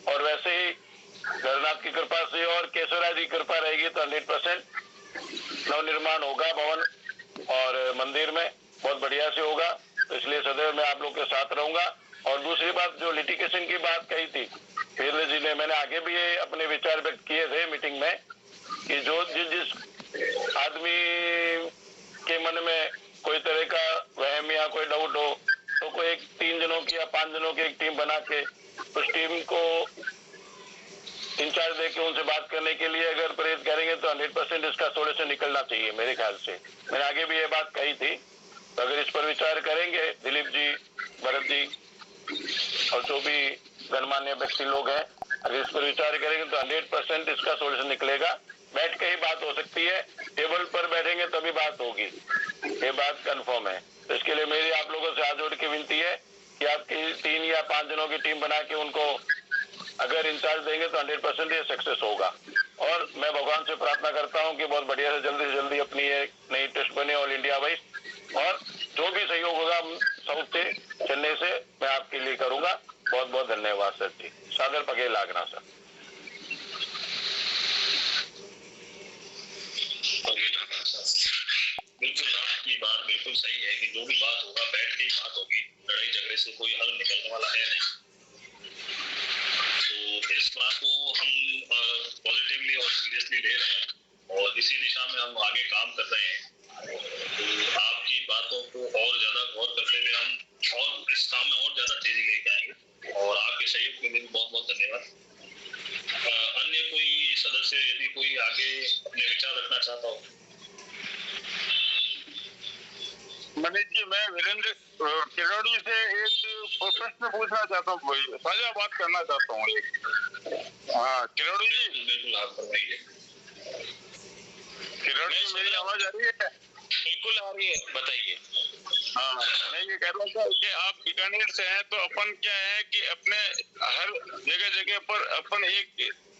और वैसे ही घरनाथ की कृपा से और केशवराज की कृपा रहेगी तो 100% नवनिर्माण होगा भवन और मंदिर में, बहुत बढ़िया से होगा। तो इसलिए सदैव मैं आप लोग के साथ रहूंगा। और दूसरी बात, जो लिटिगेशन की बात कही थी वीरेंद्र जी ने, मैंने आगे भी ये अपने विचार व्यक्त किए थे मीटिंग में कि जो जिस आदमी के मन में कोई तरह का वहम या कोई डाउट हो तो कोई 3 जनों की या 5 जनों की एक टीम बना के उस टीम को इंचार्ज देके उनसे बात करने के लिए अगर प्रेरित करेंगे तो 100% इसका सोल्यूशन निकलना चाहिए मेरे ख्याल से। मैंने आगे भी ये बात कही थी। तो अगर इस पर विचार करेंगे दिलीप जी, भरत जी और जो भी गणमान्य व्यक्ति लोग हैं, अगर इस पर विचार करेंगे तो 100% इसका सोल्यूशन निकलेगा। बैठ के ही बात हो सकती है, टेबल पर बैठेंगे तभी बात होगी, ये बात कंफर्म है। तो इसके लिए मेरी आप लोगों से हाथ जोड़ के विनती है कि आप 3 या 5 जनों की टीम बना के उनको अगर इंचार्ज देंगे तो 100% ये सक्सेस होगा। और मैं भगवान से प्रार्थना करता हूँ कि बहुत बढ़िया से जल्दी अपनी ये नई ट्रस्ट बने ऑल इंडिया वाइज, और जो भी सहयोग होगा साउथ से, चेन्नई से, मैं आपके लिए करूंगा। बहुत बहुत धन्यवाद सर जी। सादर पगे लागना सर। बिल्कुल, आपकी बात बिल्कुल सही है कि जो भी बात होगा बैठ के ही बात होगी, लड़ाई झगड़े से कोई हल निकलने वाला है नहीं। तो इस बात को हम पॉजिटिवली और सीरियसली ले रहे हैं और इसी दिशा में हम आगे काम कर रहे हैं। तो आपकी बातों को और ज्यादा गौर करते हुए हम और इस काम में और ज्यादा तेजी लेके आएंगे, और आपके सहयोग के लिए बहुत बहुत धन्यवाद। अन्य कोई सदस्य यदि कोई आगे अपने विचार रखना चाहता हो? मनीष जी, मैं वीरेंद्र किराड़ू से एक प्रश्न पूछना चाहता हूँ, साझा बात करना चाहता हूँ। हाँ किराड़ू जी, बिल्कुल आप फरमाइए। किराड़ू जी मेरी आवाज आ रही है? बिल्कुल आ रही है, बताइए। हाँ, मैं ये कह रहा था कि आप बीकानेर से हैं तो अपन क्या है कि अपने हर जगह पर अपन एक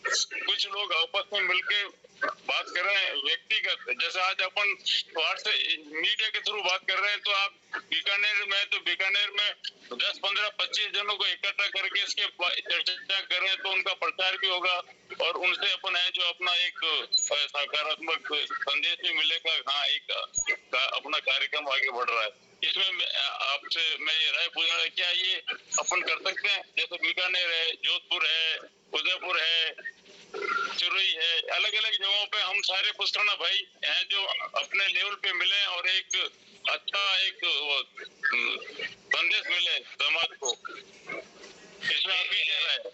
कुछ लोग आपस में मिलके बात कर रहे हैं व्यक्तिगत, जैसे आज अपन व्हाट्सएप मीडिया के थ्रू बात कर रहे हैं, तो आप बीकानेर में 10, 15, 25 जनों को इकट्ठा करके इसके चर्चा कर रहे हैं, तो उनका प्रचार भी होगा और उनसे अपन है जो अपना एक सकारात्मक संदेश भी मिलेगा। हाँ, एक अपना कार्यक्रम आगे बढ़ रहा है। इसमें आपसे मैं ये राय पूछना, क्या ये अपन कर सकते हैं? जैसे बीकानेर है, जोधपुर है, उदयपुर है, चिरुई है, अलग अलग जगहों पे हम सारे पुष्करणा भाई हैं जो अपने लेवल पे मिले और एक अच्छा एक संदेश मिले समाज को। इसमें आपकी क्या राय है?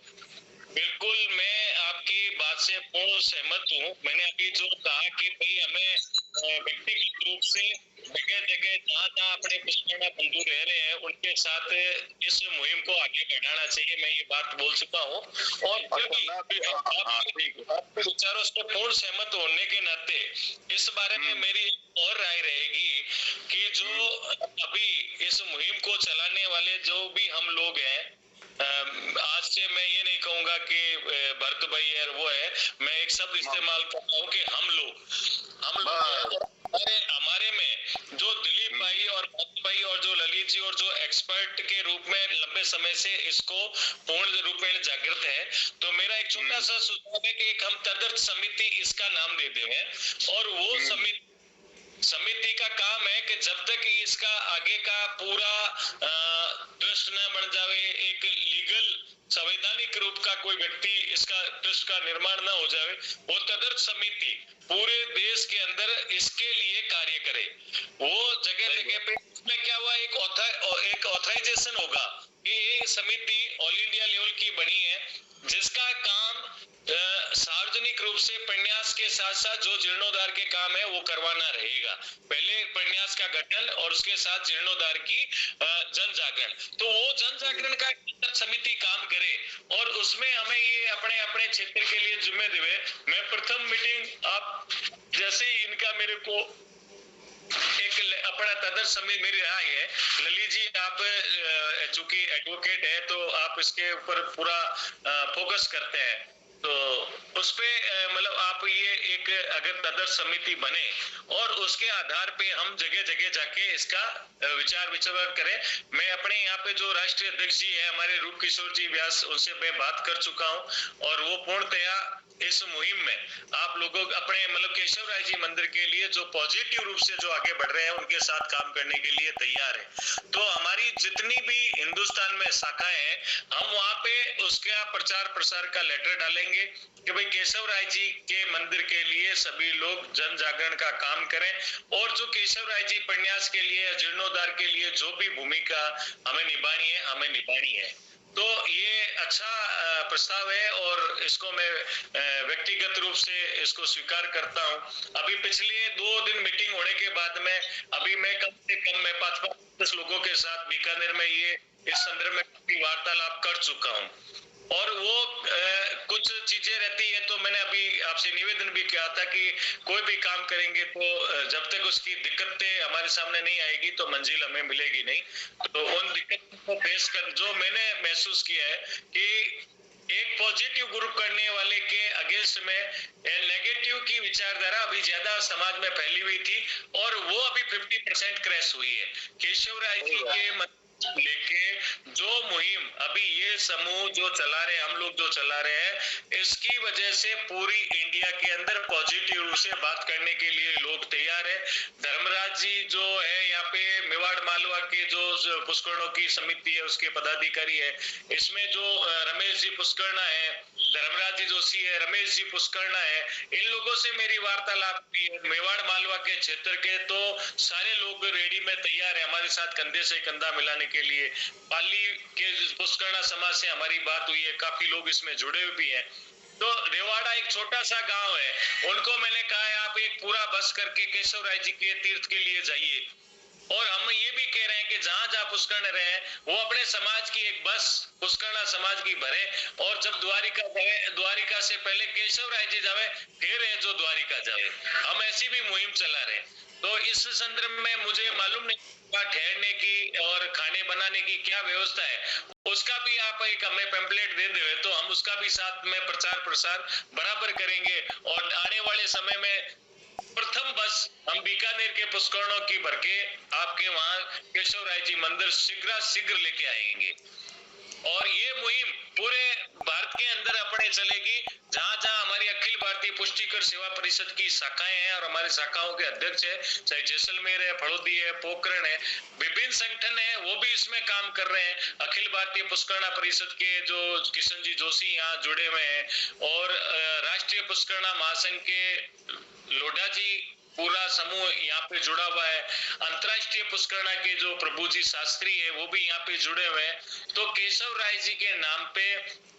बिल्कुल, मैं आपकी बात से पूर्ण सहमत हूँ। मैंने अभी जो कहा कि भाई हमें व्यक्तिगत रूप से जगह जगह जहाँ अपने पुष्करणा बंधु रह रहे हैं उनके साथ इस मुहिम को आगे बढ़ाना चाहिए। मैं ये बात बोल चुका हूँ और आपके विचारों से पूर्ण सहमत होने के नाते इस बारे में मेरी और राय रहेगी कि जो अभी इस मुहिम को चलाने वाले जो भी हम लोग हैं, आज से मैं ये नहीं कहूंगा कि भरत भाई है वो है, मैं एक शब्द इस्तेमाल करता हूँ कि हम लोग हमारे में जो दिलीप भाई और भरत भाई और जो ललित जी और जो एक्सपर्ट के रूप में लंबे समय से इसको पूर्ण रूप में जागृत है, तो मेरा एक छोटा सा सुझाव है कि एक हम तदर्थ समिति इसका नाम दे दें और वो समिति का काम है कि जब तक इसका आगे का पूरा ट्रस्ट न बन जावे, एक लीगल संवैधानिक रूप का कोई व्यक्ति इसका ट्रस्ट का निर्माण न हो जावे, वो तदर्थ समिति पूरे देश के अंदर इसके लिए कार्य करे। वो जगह जगह पे इसमें क्या हुआ, एक ऑथराइजेशन होगा कि ये समिति ऑल इंडिया लेवल की बनी है जिसका काम सार्वजनिक रूप से प्रन्यास के साथ साथ जो जीर्णोद्धार के काम है वो करवाना रहेगा। पहले प्रन्यास का गठन और उसके साथ जीर्णोद्धार की जन जागरण, तो वो जन जागरण का समिति काम करे और उसमें हमें ये अपने अपने क्षेत्र के लिए जिम्मे देवे। मैं प्रथम मीटिंग आप जैसे ही इनका मेरे को एक अपना तदर्थ समिति मेरी राय है, ललित जी आप चूंकि एडवोकेट है तो आप इसके ऊपर पूरा फोकस करते हैं, तो उस पे मतलब आप ये एक अगर तदर्थ समिति बने और उसके आधार पे हम जगह जगह जाके इसका विचार विचार करें। मैं अपने यहाँ पे जो राष्ट्रीय अध्यक्ष जी है हमारे रूप किशोर जी व्यास, उनसे मैं बात कर चुका हूँ और वो पूर्णतया इस मुहिम में आप लोगों अपने मतलब केशव राय जी मंदिर के लिए जो पॉजिटिव रूप से जो आगे बढ़ रहे हैं उनके साथ काम करने के लिए तैयार है। तो हमारी जितनी भी हिंदुस्तान में शाखाएं हैं हम वहां पे उसका प्रचार प्रसार का लेटर डालेंगे कि भाई केशव राय जी के मंदिर के लिए सभी लोग जन जागरण का काम करें और जो केशव राय जी प्रन्यास के लिए जीर्णोद्धार के लिए जो भी भूमिका हमें निभानी है हमें निभानी है। तो ये अच्छा प्रस्ताव है और इसको मैं व्यक्तिगत रूप से इसको स्वीकार करता हूं। अभी पिछले 2 दिन मीटिंग होने के बाद में अभी मैं कम से कम मैं 5-5 लोगों के साथ बीकानेर में ये इस संदर्भ में काफी वार्तालाप कर चुका हूं और वो कुछ चीजें रहती है तो मैंने अभी आपसे निवेदन भी किया था कि कोई भी काम करेंगे तो जब तक उसकी दिक्कतें हमारे सामने नहीं आएगी तो मंजिल हमें मिलेगी नहीं। तो उन दिक्कतों को फेस कर जो मैंने महसूस किया है कि एक पॉजिटिव ग्रुप करने वाले के अगेंस्ट में नेगेटिव की विचारधारा अभी ज्यादा समाज में फैली हुई थी और वो अभी 50% क्रैश हुई है। केशव राय जी के लेके जो मुहिम अभी ये समूह जो चला रहे हम लोग जो चला रहे हैं इसकी वजह से पूरी इंडिया के अंदर पॉजिटिव रूप से बात करने के लिए लोग तैयार है। धर्मराज जी जो है यहाँ पे मेवाड़ मालवा के जो पुष्करणों की समिति है उसके पदाधिकारी है, इसमें जो रमेश जी पुष्करणा है, धर्मराज जी जोशी है, रमेश जी पुष्करणा है, इन लोगों से मेरी वार्तालाप की है। मेवाड़ मालवा के क्षेत्र के तो सारे लोग रेडी में तैयार है हमारे साथ कंधे से कंधा मिलाने के लिए। पाली के पुष्करणा समाज से हमारी बात हुई है, काफी लोग इसमें जुड़े हुए भी हैं। तो रेवाड़ा एक छोटा सा गांव है, उनको मैंने कहा है आप एक पूरा बस करके केशव राय जी के तीर्थ के लिए जाइए और हम ये भी कह रहे हैं कि जहां जहां पुष्करण रहे हैं वो अपने समाज की एक बस पुष्करणा समाज की भरे और जब द्वारिका जाए द्वारिका से पहले केशव राय जी जावे फिर है जो द्वारिका जावे। हम ऐसी भी मुहिम चला रहे हैं। तो इस संदर्भ में मुझे मालूम नहीं ठहरने की और खाने बनाने की क्या व्यवस्था है, उसका भी आप एक हमें पैम्पलेट दे देवे तो हम उसका भी साथ में प्रचार प्रसार बराबर करेंगे। और आने वाले समय में प्रथम बस हम बीकानेर के पुष्करणों की भर के आपके वहां केशव राय जी मंदिर शीघ्र लेके आएंगे। और ये मुहिम पूरे भारत के अंदर अपने चलेगी, जहां जहां हमारी अखिल भारतीय पुष्टिकर सेवा परिषद की शाखाएं हैं और हमारे शाखाओं के अध्यक्ष है, चाहे जैसलमेर है, फड़ौदी है, पोखरण है, विभिन्न संगठन है, वो भी इसमें काम कर रहे हैं। अखिल भारतीय पुष्करणा परिषद के जो किशन जी जोशी यहाँ जुड़े हुए हैं और राष्ट्रीय पुष्करणा महासंघ के लोढ़ा जी पूरा समूह यहाँ पे जुड़ा हुआ है। अंतरराष्ट्रीय पुष्करणा के जो प्रभु जी शास्त्री है वो भी यहाँ पे जुड़े हुए हैं। तो केशव राय जी के नाम पे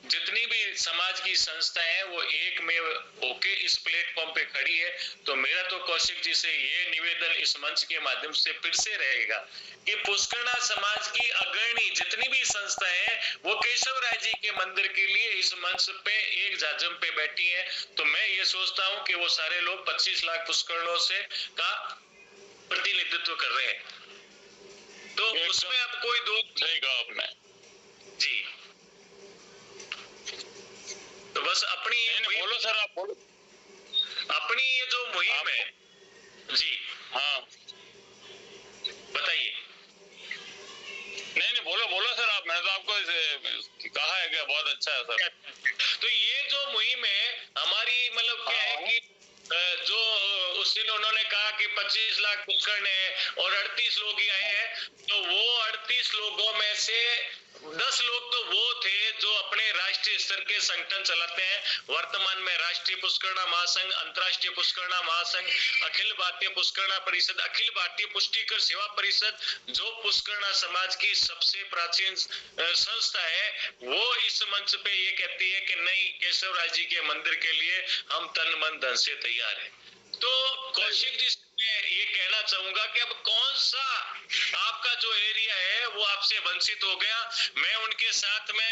जितनी भी समाज की संस्थाएं हैं वो एक में होके इस प्लेटफॉर्म पे खड़ी है। तो मेरा तो कौशिक जी से ये निवेदन इस मंच के माध्यम से फिर से रहेगा कि पुष्करणा समाज की अग्रणी जितनी भी संस्थाएं हैं वो केशव राय जी के मंदिर के लिए इस मंच पे एक जाजम पे बैठी है। तो मैं ये सोचता हूँ कि वो सारे लोग 25 लाख पुष्करणों से का प्रतिनिधित्व कर रहे हैं। तो उसमें अब कोई दो सही कहा आपने जी। तो बस अपनी बोलो सर, आप बोलो। अपनी ये जो मुहिम है जी, हाँ बताइए। नहीं बोलो सर आप, मैंने तो आपको कहा है कि बहुत अच्छा है सर। तो ये जो मुहिम है हमारी मतलब क्या है कि जो उस दिन उन्होंने कहा कि 25 लाख पुष्करण है और 38 लोग ही आए हैं, तो वो 38 लोगों में से 10 लोग तो वो थे जो अपने राष्ट्रीय स्तर के संगठन चलाते हैं। वर्तमान में राष्ट्रीय पुष्करणा महासंघ, अंतरराष्ट्रीय पुष्करणा महासंघ, अखिल भारतीय पुष्करणा परिषद, अखिल भारतीय पुष्टिकर सेवा परिषद जो पुष्करणा समाज की सबसे प्राचीन संस्था है, वो इस मंच पे ये कहती है कि नहीं, केशव राय जी के मंदिर के लिए हम तन मन धन से तैयार हैं। तो कौशिक जी मैं ये कहना चाहूंगा कि अब कौन सा आपका जो एरिया है वो आपसे वंचित हो गया, मैं उनके साथ में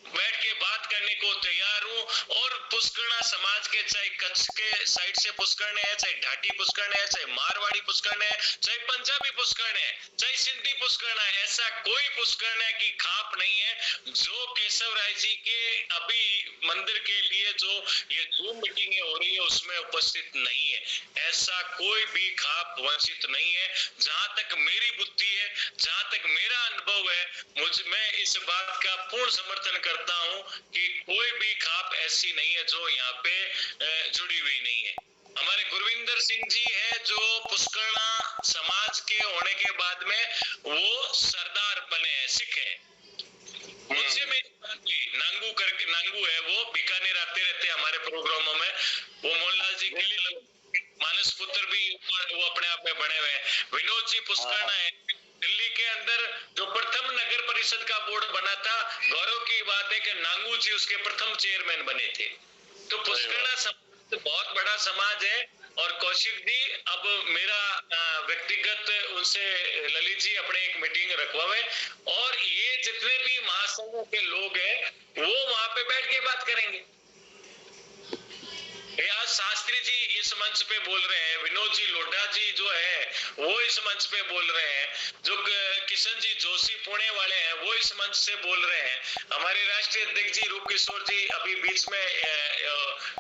बैठ के बात करने को तैयार हूँ। और पुष्करणा समाज के चाहे कच्छ के साइड से पुष्करण है, चाहे ढाटी पुष्करण है, चाहे मारवाड़ी पुष्करण है, चाहे पंजाबी पुष्करण है, चाहे सिंधी पुष्करण है, ऐसा कोई पुष्करण है की खाप नहीं है जो केशव राय जी के अभी मंदिर के लिए जो ये जूम मीटिंग हो रही है उसमें उपस्थित नहीं है। ऐसा कोई भी खाप वंचित नहीं है। जहां तक मेरी बुद्धि है, जहां तक मेरा अनुभव है, मैं इस बात का पूर्ण समर्थन करता हूं कि कोई भी खाप ऐसी नहीं है जो यहाँ पे जुड़ी हुई नहीं है। हमारे गुरविंदर सिंह जी है जो पुष्करणा समाज के होने के बाद में वो सरदार बने हैं, सिख है। उनसे मेरी बात हुई, नांगू है, वो बीकानेर आते रहते हमारे प्रोग्रामों में। वो मोहनलाल जी के मानस पुत्र भी वो अपने आप में बने हुए हैं। विनोद जी पुष्करणा है, दिल्ली के अंदर जो प्रथम नगर परिषद का बोर्ड बना था, गौरव की बात है कि नांगू जी उसके प्रथम चेयरमैन बने थे। तो पुष्करणा समाज बहुत बड़ा समाज है। और कौशिक जी अब मेरा व्यक्तिगत उनसे ललित जी अपने एक मीटिंग रखवावे और ये जितने भी महासंघों के लोग हैं वो वहां पे बैठ के बात करेंगे। आज शास्त्री जी इस मंच पे बोल रहे हैं, विनोद जी लोढ़ा जी जो है वो इस मंच पे बोल रहे हैं, जो किशन जी जोशी पुणे वाले हैं वो इस मंच से बोल रहे हैं, हमारे राष्ट्रीय अध्यक्ष जी रूप किशोर जी अभी बीच में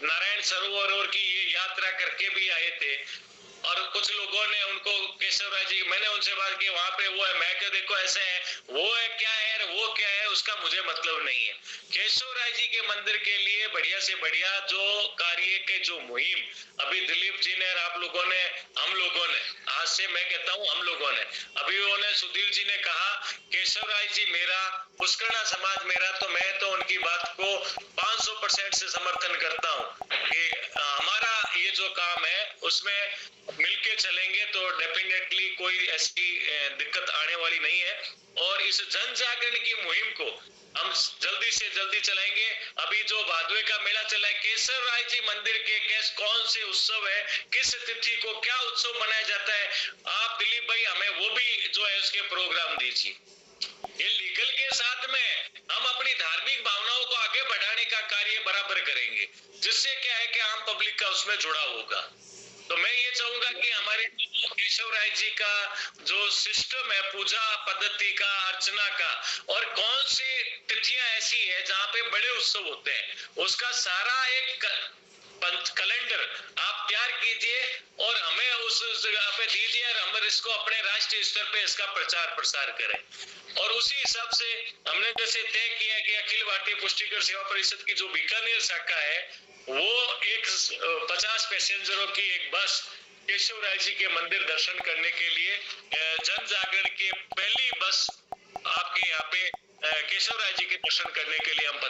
नारायण सरोवर की ये यात्रा करके भी आए थे। और कुछ लोगों ने उनको केशव राय जी, मैंने उनसे बात की वहां पे वो है, मैं क्या देखो ऐसे है, वो है क्या है, वो क्या है, उसका मुझे मतलब नहीं है। केशव राय जी के मंदिर के लिए बढ़िया से बढ़िया जो कार्य के जो मुहिम अभी दिलीप जी ने और आप लोगों ने, हम लोगों ने, आज से मैं कहता हूँ हम लोगों ने, अभी उन्होंने सुधीर जी ने कहा केशव राय जी मेरा, पुष्करणा समाज मेरा, तो मैं तो उनकी बात को 500% से समर्थन करता हूँ कि हमारा ये जो काम है उसमें मिलके चलेंगे तो डेफिनेटली कोई ऐसी दिक्कत आने वाली नहीं है। और इस जन जागरण की मुहिम को हम जल्दी से जल्दी चलाएंगे। अभी जो भादवे का मेला चला है, केशव राय जी मंदिर के कौन से उत्सव है, किस तिथि को क्या उत्सव मनाया जाता है, आप दिलीप भाई हमें वो भी जो है उसके प्रोग्राम दीजिए। ये लीगल के साथ में हम अपनी धार्मिक भावनाओं को आगे बढ़ाने का कार्य बराबर करेंगे, जिससे क्या है कि आम पब्लिक का उसमें जुड़ाव होगा। तो मैं ये चाहूंगा कि हमारे केशव केशव राय जी का जो सिस्टम है पूजा पद्धति का, अर्चना का, और कौन सी तिथियां ऐसी है जहाँ पे बड़े उत्सव होते हैं, उसका सारा एक कैलेंडर आप तैयार कीजिए और हमें उस जगह पे दीजिए और हम इसको अपने राष्ट्रीय स्तर पे इसका प्रचार प्रसार करें। और उसी हिसाब से हमने जैसे तय किया कि अखिल भारतीय पुष्टिकर सेवा परिषद की जो बीकानेर शाखा है वो एक 50 पैसेंजरों की एक बस केशव राय जी के मंदिर दर्शन करने के लिए जन जागरण की पहली बस आपके यहाँ पे केशव राय जी के दर्शन करने के लिए हम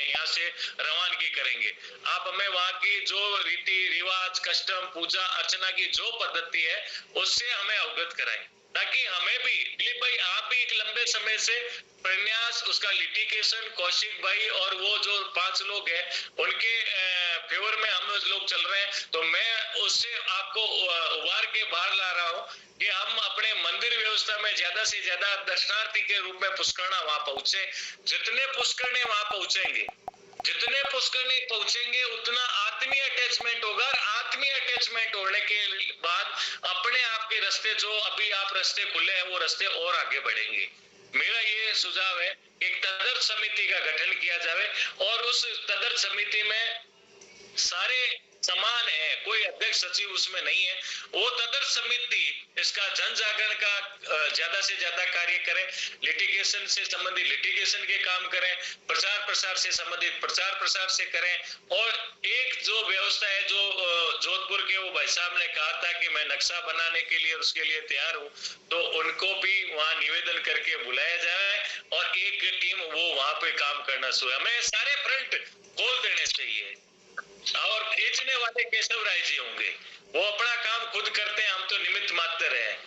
यहाँ से रवानगी करेंगे। आप हमें वहाँ की जो रीति रिवाज, कस्टम, पूजा अर्चना की जो पद्धति है उससे हमें अवगत कराएं, ताकि हमें भी, दिलीप भाई आप भी एक लंबे समय से प्रन्यास, उसका लिटिगेशन, कौशिक भाई और वो जो 5 लोग हैं उनके फेवर में हम लोग चल रहे हैं, तो मैं उससे आपको उबार के बाहर ला रहा हूँ कि हम अपने मंदिर व्यवस्था में ज्यादा से ज्यादा दर्शनार्थी के रूप में पुष्करणी वहां पहुंचे। जितने पुष्करणी वहां पहुंचेंगे, जितने पुष्करणी पहुंचेंगे उतना आत्मीय अटैचमेंट होगा, और आत्मीय अटैचमेंट होने के बाद अपने आप के रास्ते जो अभी आप रास्ते खुले हैं वो रास्ते और आगे बढ़ेंगे। मेरा ये सुझाव है एक तदर्थ समिति का गठन किया जाए और उस तदर्थ समिति में सारे समान है, कोई अध्यक्ष सचिव उसमें नहीं है। वो तदर्थ समिति इसका जन जागरण का ज्यादा से ज्यादा कार्य करें, लिटिगेशन से संबंधित लिटिगेशन के काम करें, प्रचार प्रसार से संबंधित प्रचार प्रसार से करें। और एक जो व्यवस्था है जो जोधपुर के वो भाई साहब ने कहा था कि मैं नक्शा बनाने के लिए उसके लिए तैयार हूँ, तो उनको भी वहाँ निवेदन करके बुलाया जाए और एक टीम वो वहाँ पे काम करना शुरू। हमें सारे फ्रंट खोल देने चाहिए और खींचने वाले केशव राय जी होंगे, वो अपना काम खुद करते हैं, हम तो निमित्त मात्र हैं,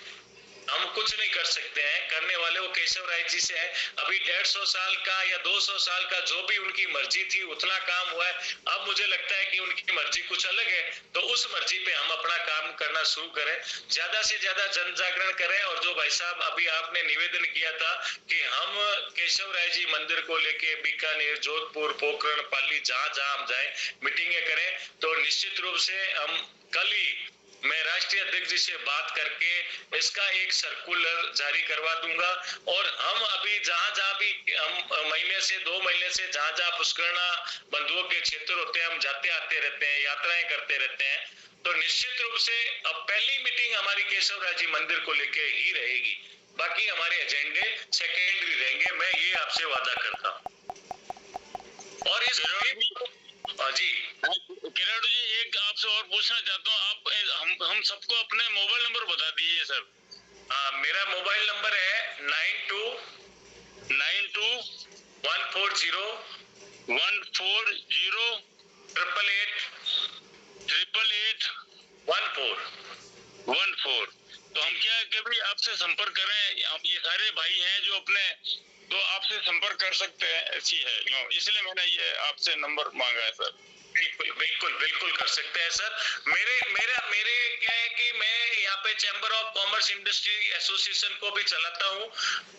हम कुछ नहीं कर सकते हैं, करने वाले वो केशव राय जी से है। अभी 150 साल का या 200 साल का जो भी उनकी मर्जी थी उतना काम हुआ है, अब मुझे लगता है कि उनकी मर्जी कुछ अलग है, तो उस मर्जी पे हम अपना काम करना शुरू करें, ज्यादा से ज्यादा जन जागरण करें। और जो भाई साहब अभी आपने निवेदन किया था कि हम केशव राय जी मंदिर को लेके बीकानेर, जोधपुर, पोखरण, पाली जहां जहां हम जाए मीटिंगें करें, तो निश्चित रूप से हम कल ही मैं राष्ट्रीय अध्यक्ष जी से बात करके इसका एक सर्कुलर जारी करवा दूंगा। और हम अभी जहां जहां भी हम महीने से 2 महीने से जहां जहां पुष्करणा बंधुओं के क्षेत्र होते हैं हम जाते आते रहते हैं, यात्राएं करते रहते हैं, तो निश्चित रूप से अब पहली मीटिंग हमारी केशव राय जी मंदिर को लेके ही रहेगी, बाकी हमारे एजेंडे सेकेंडरी रहेंगे, मैं ये आपसे वादा करता हूँ। और इस जी किरण जी एक आपसे और पूछना चाहता हूँ, आप हम सबको अपने मोबाइल नंबर बता दीजिए सर। हाँ, मेरा मोबाइल नंबर है 92 140 888 तो हम क्या है कि भाई आपसे संपर्क करें, आप ये सारे भाई हैं जो अपने, तो आपसे संपर्क कर सकते हैं, ऐसी है, इसलिए मैंने ये आपसे नंबर मांगा है सर। बिल्कुल बिल्कुल बिल्कुल कर सकते हैं सर। मेरे क्या है कि मैं यहाँ पे chamber of commerce industry association को भी चलाता हूँ।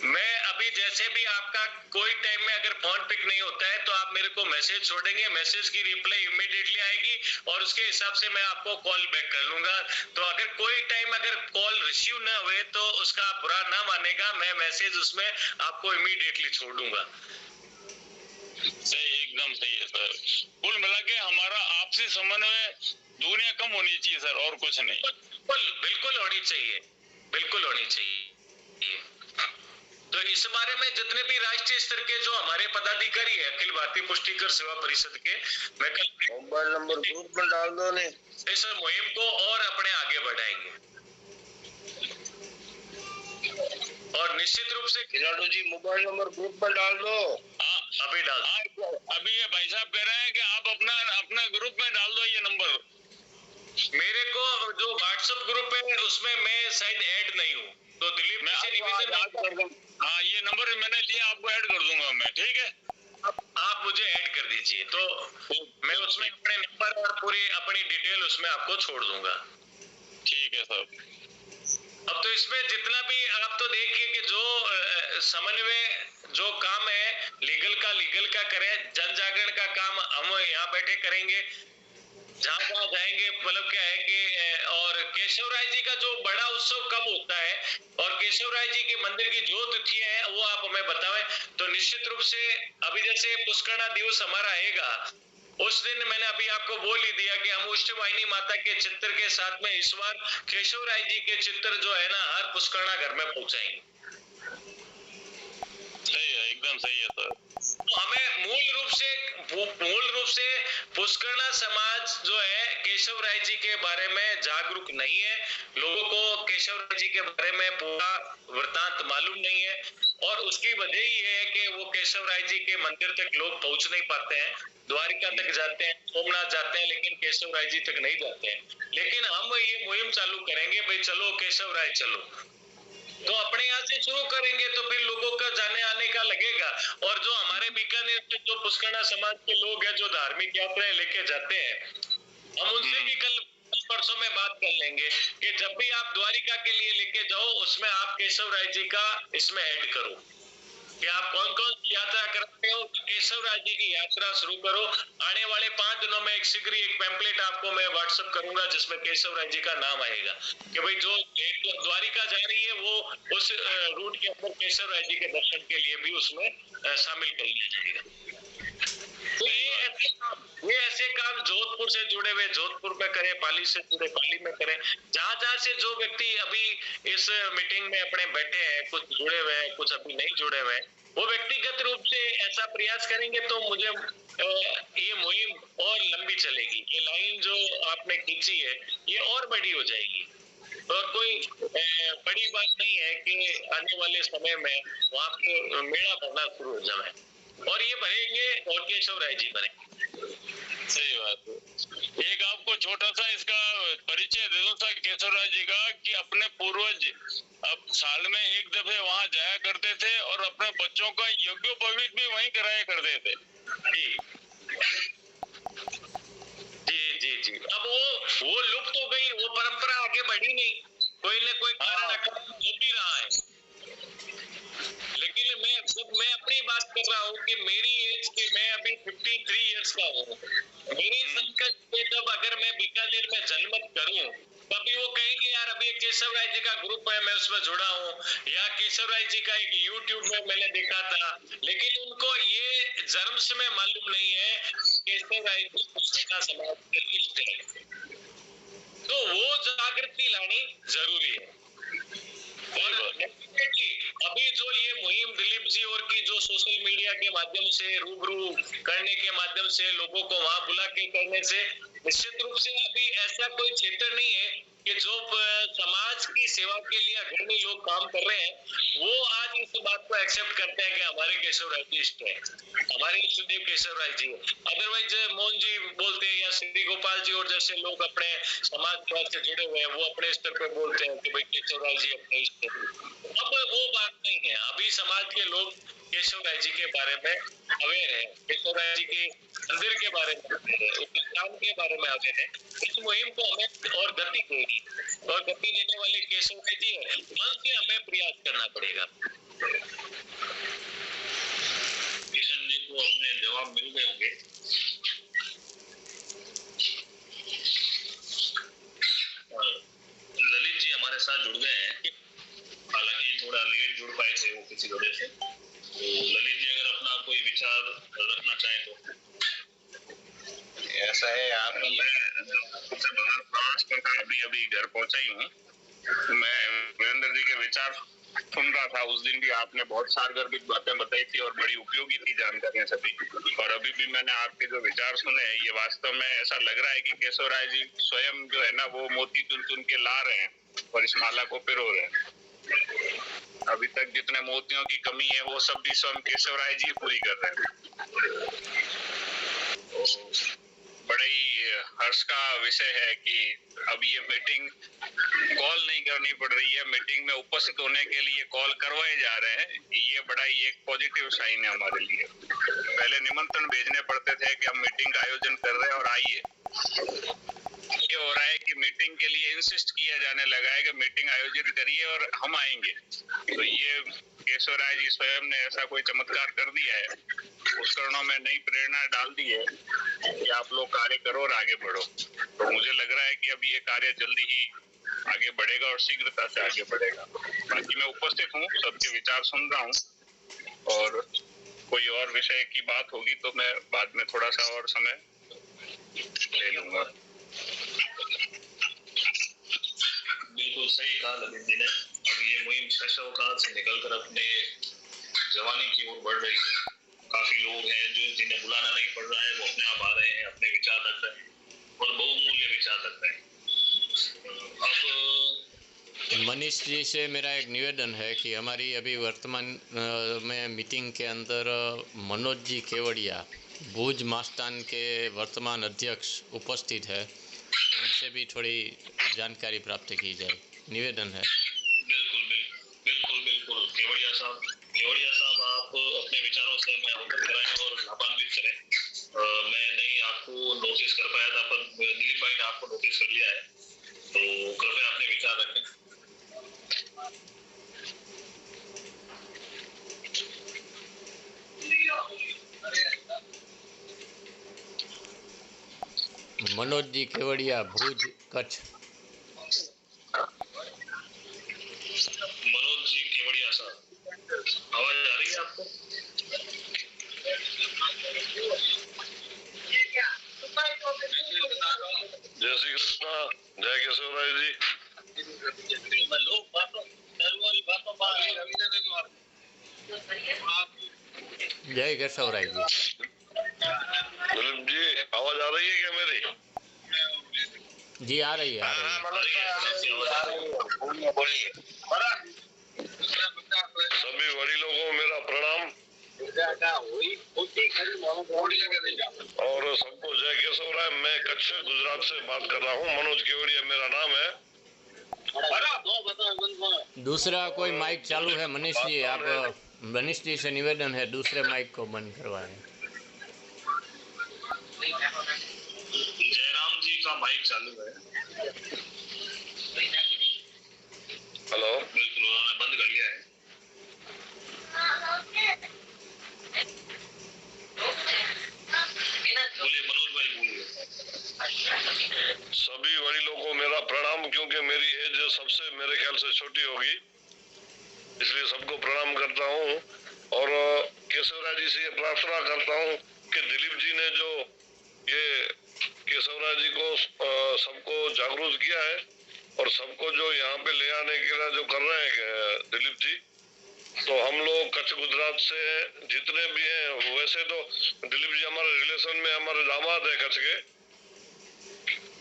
मैं अभी जैसे भी आपका कोई टाइम में अगर फोन पिक नहीं होता है तो आप मेरे को मैसेज छोड़ेंगे, मैसेज की रिप्लाई इमीडिएटली आएगी और उसके हिसाब से मैं आपको कॉल बैक कर लूंगा। तो अगर कोई टाइम अगर कॉल रिसीव ना हुए तो उसका बुरा ना मानेगा, मैं मैसेज उसमें आपको इमीडिएटली छोड़ दूंगा। सही, एकदम सही है सर। कुल मिला के हमारा आपसी समन्वय दूरियां कम होनी चाहिए सर, और कुछ नहीं। बिल्कुल होनी चाहिए, बिल्कुल होनी चाहिए। तो इस बारे में जितने भी राष्ट्रीय स्तर के जो हमारे पदाधिकारी है अखिल भारतीय पुष्टिकर सेवा परिषद के, मैं कल मोबाइल नंबर ग्रुप में डाल दो ने, इस मुहिम को और अपने आगे बढ़ाएंगे। और निश्चित रूप से किराड़ू जी मोबाइल नंबर ग्रुप में डाल दो। हाँ अभी डाल, अभी ये भाई साहब कह रहे हैं कि आप अपना ग्रुप में डाल दो ये नंबर। मेरे को जो व्हाट्सएप ग्रुप है उसमें मैं शायद ऐड नहीं हूँ, तो दिलीप मैं से निवेदन, हाँ ये नंबर मैंने लिया, आपको ऐड कर दूंगा मैं, ठीक है। आप मुझे ऐड कर दीजिए तो मैं उसमें अपने नंबर और पूरी अपनी डिटेल उसमें आपको छोड़ दूंगा। ठीक है सर। अब तो इसमें जितना भी आप तो देखिए कि जो समन्वय जो काम है लीगल का करें, जन जागरण का काम हम यहाँ बैठे करेंगे, जहाँ जहाँ जाएंगे, मतलब क्या है कि और केशव राय जी का जो बड़ा उत्सव कब होता है और केशव राय जी के मंदिर की जो तिथियां है वो आप हमें बतावें। तो निश्चित रूप से अभी जैसे पुष्करणा दिवस हमारा आएगा, उस दिन मैंने अभी आपको बोल ही दिया कि हम उष्टवाहिनी माता के चित्र के साथ में इस बार केशव राय जी के चित्र जो है ना हर पुष्करणा घर में पहुंचाएंगे। सही है, एकदम सही है सर। तो हमें मूल रूप से पुष्करणा समाज जो है केशव राय जी के बारे में जागरूक नहीं है, लोगों को केशव राय जी के बारे में पूरा वृत्तांत मालूम नहीं है और उसकी वजह ये है कि वो केशव राय जी के मंदिर तक लोग पहुंच नहीं पाते हैं। द्वारिका तक जाते हैं, सोमनाथ जाते हैं, लेकिन केशव राय जी तक नहीं जाते हैं। लेकिन हम ये मुहिम चालू करेंगे, भाई चलो केशव राय चलो, तो अपने यहाँ से शुरू करेंगे तो फिर लोगों का जाने आने का लगेगा। और जो हमारे बीकानेर से जो पुष्करणा समाज के लोग हैं जो धार्मिक यात्राएं लेके जाते हैं, हम उनसे भी कल परसों में बात कर लेंगे कि जब भी आप द्वारिका के लिए लेके जाओ उसमें आप केशव राय जी का इसमें ऐड करो कि आप कौन कौन सी यात्रा करते हो, केशव राय जी की यात्रा शुरू करो। आने वाले 5 दिनों में एक शीघ्र एक पैम्पलेट आपको मैं व्हाट्सएप करूंगा जिसमें केशव राय जी का नाम आएगा कि भाई जो द्वारिका जा रही है वो उस रूट के अंदर केशव राय जी के दर्शन के लिए भी उसमें शामिल कर लिया जाएगा। तो ये ऐसे काम जोधपुर से जुड़े हुए जोधपुर में करें, पाली से जुड़े पाली में करें, जहां जहां से जो व्यक्ति अभी इस मीटिंग में अपने बैठे हैं, कुछ जुड़े हुए हैं, कुछ अभी नहीं जुड़े हुए हैं, वो व्यक्तिगत रूप से ऐसा प्रयास करेंगे तो मुझे ये मुहिम और लंबी चलेगी। ये लाइन जो आपने खींची है ये और बड़ी हो जाएगी और कोई बड़ी बात नहीं है कि आने वाले समय में वहां पे मेला भरना शुरू हो जाए और ये भरेंगे और केशव राय जी भरेंगे। सही बात है। एक आपको छोटा सा इसका परिचय दे दूं सर केशव राय जी का कि अपने पूर्वज अब साल में एक दफे वहां जाया करते थे और अपने बच्चों का यज्ञोपवीत भी वहीं कराया करते थे। जी जी जी। अब वो लुप्त हो गई, वो परंपरा आगे बढ़ी नहीं, कोई न कोई कारण हो भी रहा है। लेकिन मैं अपनी बात कर रहा हूँ कि मेरी एज के मैं अभी 53 इयर्स का हूँ, मेरी संकट में जब अगर मैं बीकानेर में जन्मत करूँ तभी वो कहेंगे यार अभी केशव राय जी का ग्रुप है मैं उसमें जुड़ा हूँ, या केशव राय जी का एक यूट्यूब में मैंने देखा था, लेकिन उनको ये जन्म से में मालूम नहीं है केशव राय जी पुष्करणा समाज के इष्ट है। तो वो जागृति लानी जरूरी है। और अभी जो ये मुहिम दिलीप जी और की जो सोशल मीडिया के माध्यम से रूबरू करने के माध्यम से लोगों को वहां बुला के करने से निश्चित रूप से अभी ऐसा कोई क्षेत्र नहीं है कि जो समाज की सेवा के लिए अग्रणी लोग काम कर रहे हैं वो आज इस बात को एक्सेप्ट करते हैं कि हमारे केशव राय जी इष्ट है, हमारे इष्टदेव केशव राय जी। अदरवाइज मोहन जी बोलते हैं या श्री गोपाल जी और जैसे लोग अपने समाज सेवा से जुड़े हुए हैं वो अपने स्तर पर बोलते हैं कि भाई केशव राय जी अपने इष्ट है। अब वो बात नहीं है, अभी समाज के लोग केशव राय जी के बारे में अवेयर है, केशव राय जी के मंदिर के बारे में अवेयर है, उस काम के बारे में अवेयर है। इस मुहिम को हमें और गति देगी और गति देने वाले केशव राय जी है, मन से हमें प्रयास करना पड़ेगा। किशन जी को अपने जवाब मिल गए होंगे। ललित जी हमारे साथ जुड़ गए हैं, हालांकि थोड़ा लेट जुड़ पाए थे वो किसी वजह से। तो ललित जी अगर अपना कोई विचार रखना चाहें तो। ऐसा है आप अभी घर पहुंचा ही हूँ। मैं वीरेंद्र जी के विचार सुन रहा था, उस दिन भी आपने बहुत सारगर्भित बातें बताई थी और बड़ी उपयोगी थी जानकारियां सभी। और अभी भी मैंने आपके जो विचार सुने हैं ये वास्तव में ऐसा लग रहा है कि केशव राय जी स्वयं जो है ना वो मोती चुन चुन के ला रहे हैं और इस माला को पिरो रहे हैं। अभी तक जितने मोतियों की कमी है वो सब भी स्वयं केशव राय जी पूरी कर रहे हैं। बड़े ही हर्ष का विषय है कि अब ये मीटिंग कॉल नहीं करनी पड़ रही है, मीटिंग में उपस्थित होने के लिए कॉल करवाए जा रहे हैं। ये बड़ा ही एक पॉजिटिव साइन है हमारे लिए। पहले निमंत्रण भेजने पड़ते थे कि हम मीटिंग का आयोजन कर रहे हैं और आइए। ये हो रहा है कि मीटिंग के लिए इंसिस्ट किया जाने लगा है कि मीटिंग आयोजित करिए और हम आएंगे। तो ये केशव राय जी स्वयं ने ऐसा कोई चमत्कार कर दिया है, पुष्करणों में नई प्रेरणा डाल दी है कि आप लोग कार्य करो और आगे बढ़ो। तो मुझे लग रहा है कि अब ये कार्य जल्दी ही आगे बढ़ेगा और शीघ्रता से आगे बढ़ेगा। बाकी मैं उपस्थित हूँ, सबके विचार सुन रहा हूँ, और कोई और विषय की बात होगी तो मैं बाद में थोड़ा सा और समय ले लूंगा। बिल्कुल सही कहा ललित जी ने। अब ये मुहिम शैशवकाल से निकलकर अपने जवानी की ओर बढ़ रही है। काफी लोग हैं जो जिन्हें बुलाना नहीं पड़ रहा है, वो अपने आप आ रहे हैं, अपने विचार रख रहे हैं और बहुमूल्य विचार रख रहे हैं। अब मनीष जी से मेरा एक निवेदन है कि हमारी अभी वर्तमान में मीटिंग के अंदर मनोज जी केवड़िया भुज मास्तान के वर्तमान अध्यक्ष उपस्थित है, उनसे भी थोड़ी जानकारी प्राप्त की जाए, निवेदन है। बिल्कुल केवड़िया साहब आप अपने विचारों से हमें अवगत कराएं और लाभान्वित करें। मैं नहीं आपको नोटिस कर पाया था, पर दिलीप भाई ने आपको नोटिस कर लिया है, तो कृपया अपने विचार रखें। मनोज जी केवड़िया भुज कच्छ। मनोज जी केवड़िया साहब, आवाज आ रही है आपको? जय श्री कृष्णा, जय केशव राय जी। जय केशव राय जी। दिलीप जी, आवाज आ रही है क्या मेरी? जी आ रही है, बोलिए। सभी वडीलों को मेरा प्रणाम और सबको जय केशव राय। मैं कच्छ गुजरात से बात कर रहा हूँ, मनोज केवड़िया मेरा नाम है। दूसरा कोई माइक चालू है मनीष जी, आप मनीष जी से निवेदन है दूसरे माइक को बंद करवाएं। जयराम जी का माइक चालू है। हेलो, बिल्कुल उन्होंने बंद कर लिया है। बोलिए मनोज भाई, बोलिए। सभी वडीलों को मेरा प्रणाम, क्योंकि मेरी एज सबसे मेरे ख्याल से छोटी होगी, इसलिए सबको प्रणाम करता हूँ। और केशवराज जी से प्रार्थना करता हूँ कि दिलीप जी ने जो ये केशवराज जी को सबको जागरूक किया है और सबको जो यहाँ पे ले आने के लिए जो कर रहे हैं दिलीप जी, तो हम लोग कच्छ गुजरात से जितने भी हैं, वैसे तो दिलीप जी हमारे रिलेशन में हमारे दामाद है कच्छ के,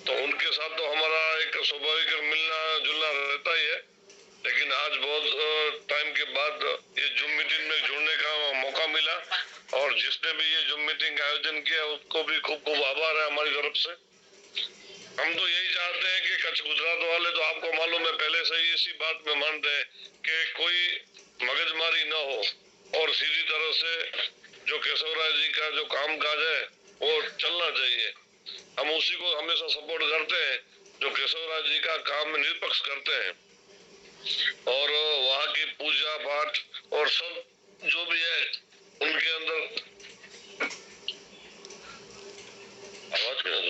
तो उनके साथ तो हमारा एक स्वाभाविक मिलना जुलना रहता ही है। लेकिन आज बहुत टाइम के बाद ये जूम मीटिंग में जुड़ने का मौका मिला, और जिसने भी ये जूम मीटिंग का आयोजन किया उसको भी खूब खूब आभार है हमारी तरफ से। हम तो यही चाहते हैं कि कच्छ गुजरात वाले, तो आपको मालूम है पहले से ही इसी बात में मानते हैं कि कोई मगजमारी न हो और सीधी तरह से जो केशवराज जी का जो काम काज है वो चलना चाहिए। हम उसी को हमेशा सपोर्ट करते हैं जो केशवराज जी का काम निष्पक्ष करते हैं, और वहाँ की पूजा पाठ और सब जो भी है उनके अंदर आवाज क्या है?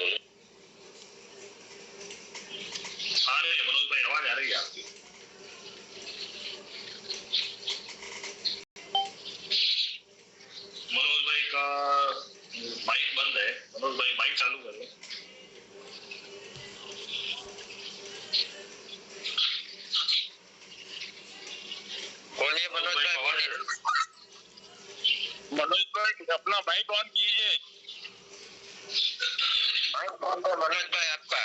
आ रही है मनोज भाई, आवाज आ रही है आपकी? मनोज भाई का माइक बंद है। मनोज भाई माइक चालू करें। बोलिए मनोज भाई, बोलिए। मनोज भाई अपना माइक ऑन कीजिए। मनोज भाई आपका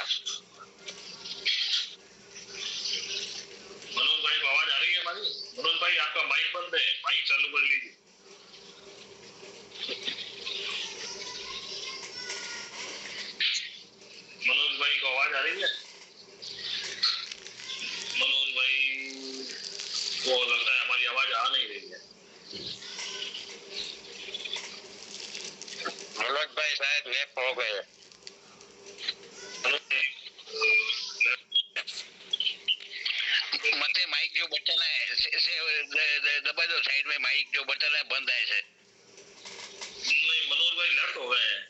मथे माइक जो बटन है से दबा दो, साइड में माइक जो बटन है बंद है से। नहीं, मनोज भाई लट हो गए हैं।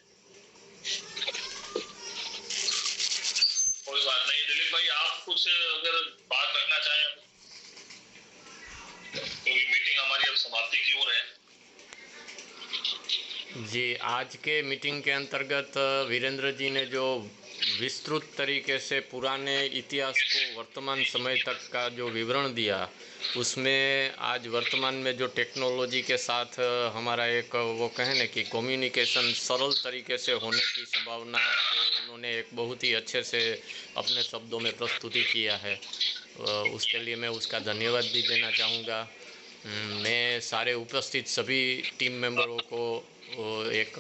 कोई बात नहीं, दिलीप भाई आप कुछ अगर बात रखना चाहें तो मीटिंग हमारी अब समाप्ति की ओर है। जी, आज के मीटिंग के अंतर्गत वीरेंद्र जी ने जो विस्तृत तरीके से पुराने इतिहास को वर्तमान समय तक का जो विवरण दिया, उसमें आज वर्तमान में जो टेक्नोलॉजी के साथ हमारा एक वो कहें ना कि कम्युनिकेशन सरल तरीके से होने की संभावना को उन्होंने एक बहुत ही अच्छे से अपने शब्दों में प्रस्तुति किया है। उसके लिए मैं उसका धन्यवाद भी देना चाहूँगा। मैं सारे उपस्थित सभी टीम मेंबरों को एक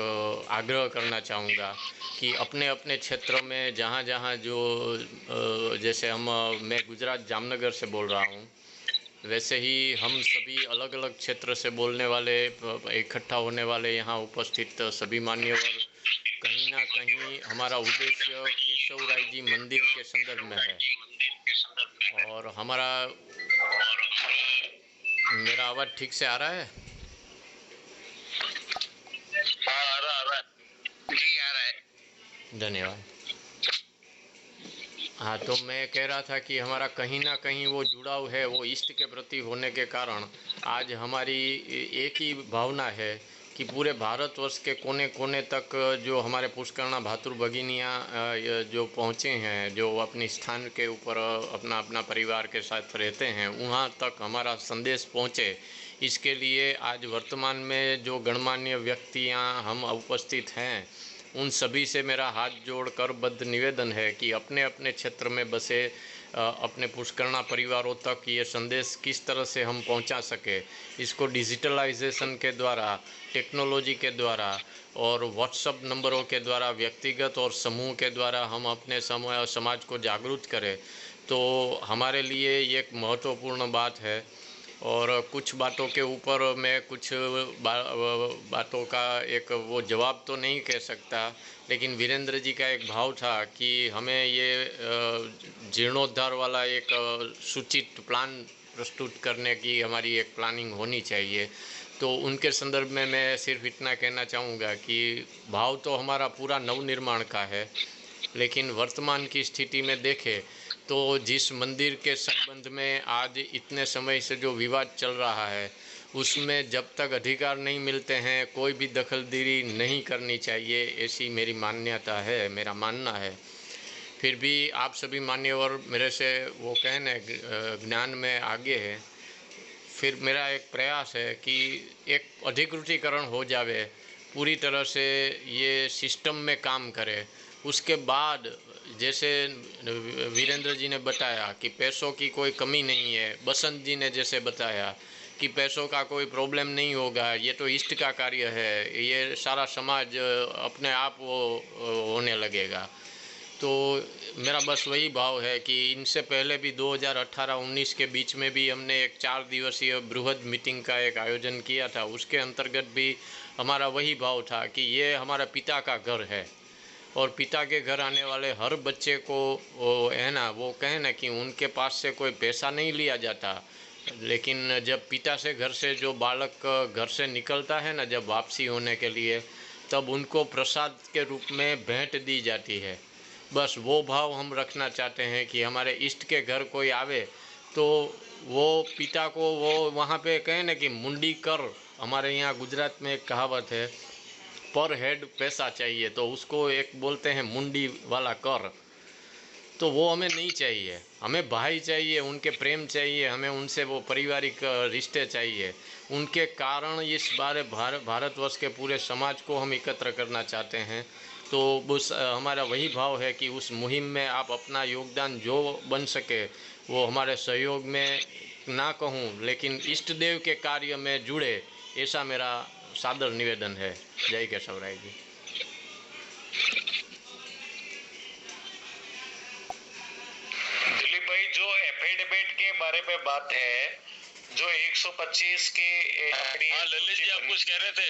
आग्रह करना चाहूँगा कि अपने अपने क्षेत्र में जहाँ जहाँ जो जैसे मैं गुजरात जामनगर से बोल रहा हूँ, वैसे ही हम सभी अलग अलग क्षेत्र से बोलने वाले इकट्ठा होने वाले यहाँ उपस्थित सभी मान्यवर कहीं ना कहीं हमारा उद्देश्य केशवराय जी मंदिर के संदर्भ में है। और हमारा मेरा आवाज़ ठीक से आ रहा है? हाँ, आ रहा है जी, आ रहा है। धन्यवाद। हाँ, तो मैं कह रहा था कि हमारा कहीं ना कहीं वो जुड़ाव है, वो इष्ट के प्रति होने के कारण आज हमारी एक ही भावना है कि पूरे भारतवर्ष के कोने कोने तक जो हमारे पुष्करणा भातुर भगिनियाँ जो पहुँचे हैं, जो अपनी स्थान के ऊपर अपना अपना परिवार के साथ रहते हैं, वहाँ तक हमारा संदेश पहुँचे। इसके लिए आज वर्तमान में जो गणमान्य व्यक्तियाँ हम उपस्थित हैं, उन सभी से मेरा हाथ जोड़कर बद्ध निवेदन है कि अपने अपने क्षेत्र में बसे अपने पुष्करणा परिवारों तक ये संदेश किस तरह से हम पहुंचा सके, इसको डिजिटलाइजेशन के द्वारा, टेक्नोलॉजी के द्वारा और व्हाट्सएप नंबरों के द्वारा, व्यक्तिगत और समूह के द्वारा हम अपने समाज को जागरूक करें, तो हमारे लिए ये एक महत्वपूर्ण बात है। और कुछ बातों के ऊपर मैं कुछ बातों का एक वो जवाब तो नहीं कह सकता, लेकिन वीरेंद्र जी का एक भाव था कि हमें ये जीर्णोद्धार वाला एक सूचित प्लान प्रस्तुत करने की हमारी एक प्लानिंग होनी चाहिए। तो उनके संदर्भ में मैं सिर्फ इतना कहना चाहूँगा कि भाव तो हमारा पूरा नवनिर्माण का है, लेकिन वर्तमान की स्थिति में देखें तो जिस मंदिर के संबंध में आज इतने समय से जो विवाद चल रहा है, उसमें जब तक अधिकार नहीं मिलते हैं कोई भी दखलगिरी नहीं करनी चाहिए, ऐसी मेरी मान्यता है, मेरा मानना है। फिर भी आप सभी मान्यवर मेरे से वो कहने ज्ञान में आगे है, फिर मेरा एक प्रयास है कि एक अधिकृतीकरण हो जावे, पूरी तरह से ये सिस्टम में काम करे। उसके बाद जैसे वीरेंद्र जी ने बताया कि पैसों की कोई कमी नहीं है, बसंत जी ने जैसे बताया कि पैसों का कोई प्रॉब्लम नहीं होगा, ये तो इष्ट का कार्य है, ये सारा समाज अपने आप वो होने लगेगा। तो मेरा बस वही भाव है कि इनसे पहले भी 2018-19 के बीच में भी हमने एक 4 दिवसीय बृहद मीटिंग का एक आयोजन किया था। उसके अंतर्गत भी हमारा वही भाव था कि ये हमारा पिता का घर है और पिता के घर आने वाले हर बच्चे को वो है ना, वो कहें ना कि उनके पास से कोई पैसा नहीं लिया जाता, लेकिन जब पिता से घर से जो बालक घर से निकलता है ना, जब वापसी होने के लिए, तब उनको प्रसाद के रूप में भेंट दी जाती है। बस वो भाव हम रखना चाहते हैं कि हमारे इष्ट के घर कोई आवे तो वो पिता को वो वहाँ पे कहें ना कि मुंडी कर, हमारे यहाँ गुजरात में एक कहावत है, पर हेड पैसा चाहिए, तो उसको एक बोलते हैं मुंडी वाला कर। तो वो हमें नहीं चाहिए, हमें भाई चाहिए, उनके प्रेम चाहिए, हमें उनसे वो पारिवारिक रिश्ते चाहिए। उनके कारण इस बारे भारतवर्ष के पूरे समाज को हम एकत्र करना चाहते हैं। तो बस हमारा वही भाव है कि उस मुहिम में आप अपना योगदान जो बन सके वो हमारे सहयोग में ना कहूँ, लेकिन इष्ट देव के कार्य में जुड़े, ऐसा मेरा सादर निवेदन है। जय केशवराय जी। दिलीप भाई, जो एफिडेविट के बारे में बात है, जो 125 के ललित जी आप कुछ कह रहे थे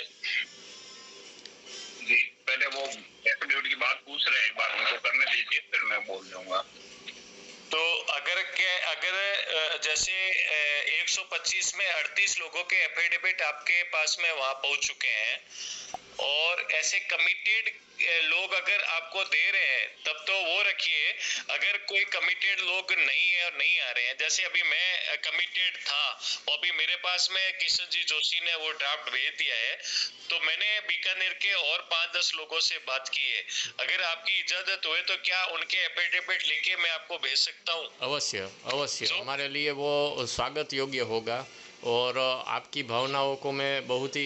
जी, पहले वो एफिडेविट की बात पूछ रहे हैं, एक बार उनको करने दीजिए, फिर मैं बोल दूंगा। तो अगर जैसे 125 में 38 लोगों के एफिडेविट आपके पास में वहां पहुंच चुके हैं और ऐसे कमिटेड लोग अगर आपको दे रहे हैं तब तो वो रखिए। अगर कोई कमिटेड लोग नहीं है और नहीं आ रहे हैं, जैसे अभी मैं कमिटेड था और अभी मेरे पास में किशन जी जोशी ने वो ड्राफ्ट भेज दिया है, तो मैंने बीकानेर के और 5-10 लोगों से बात की है। अगर आपकी इजाजत हुए तो क्या उनके एफिडेविट लेके मैं आपको भेज सकता हूँ? अवश्य अवश्य, हमारे लिए वो स्वागत योग्य होगा। और आपकी भावनाओं को मैं बहुत ही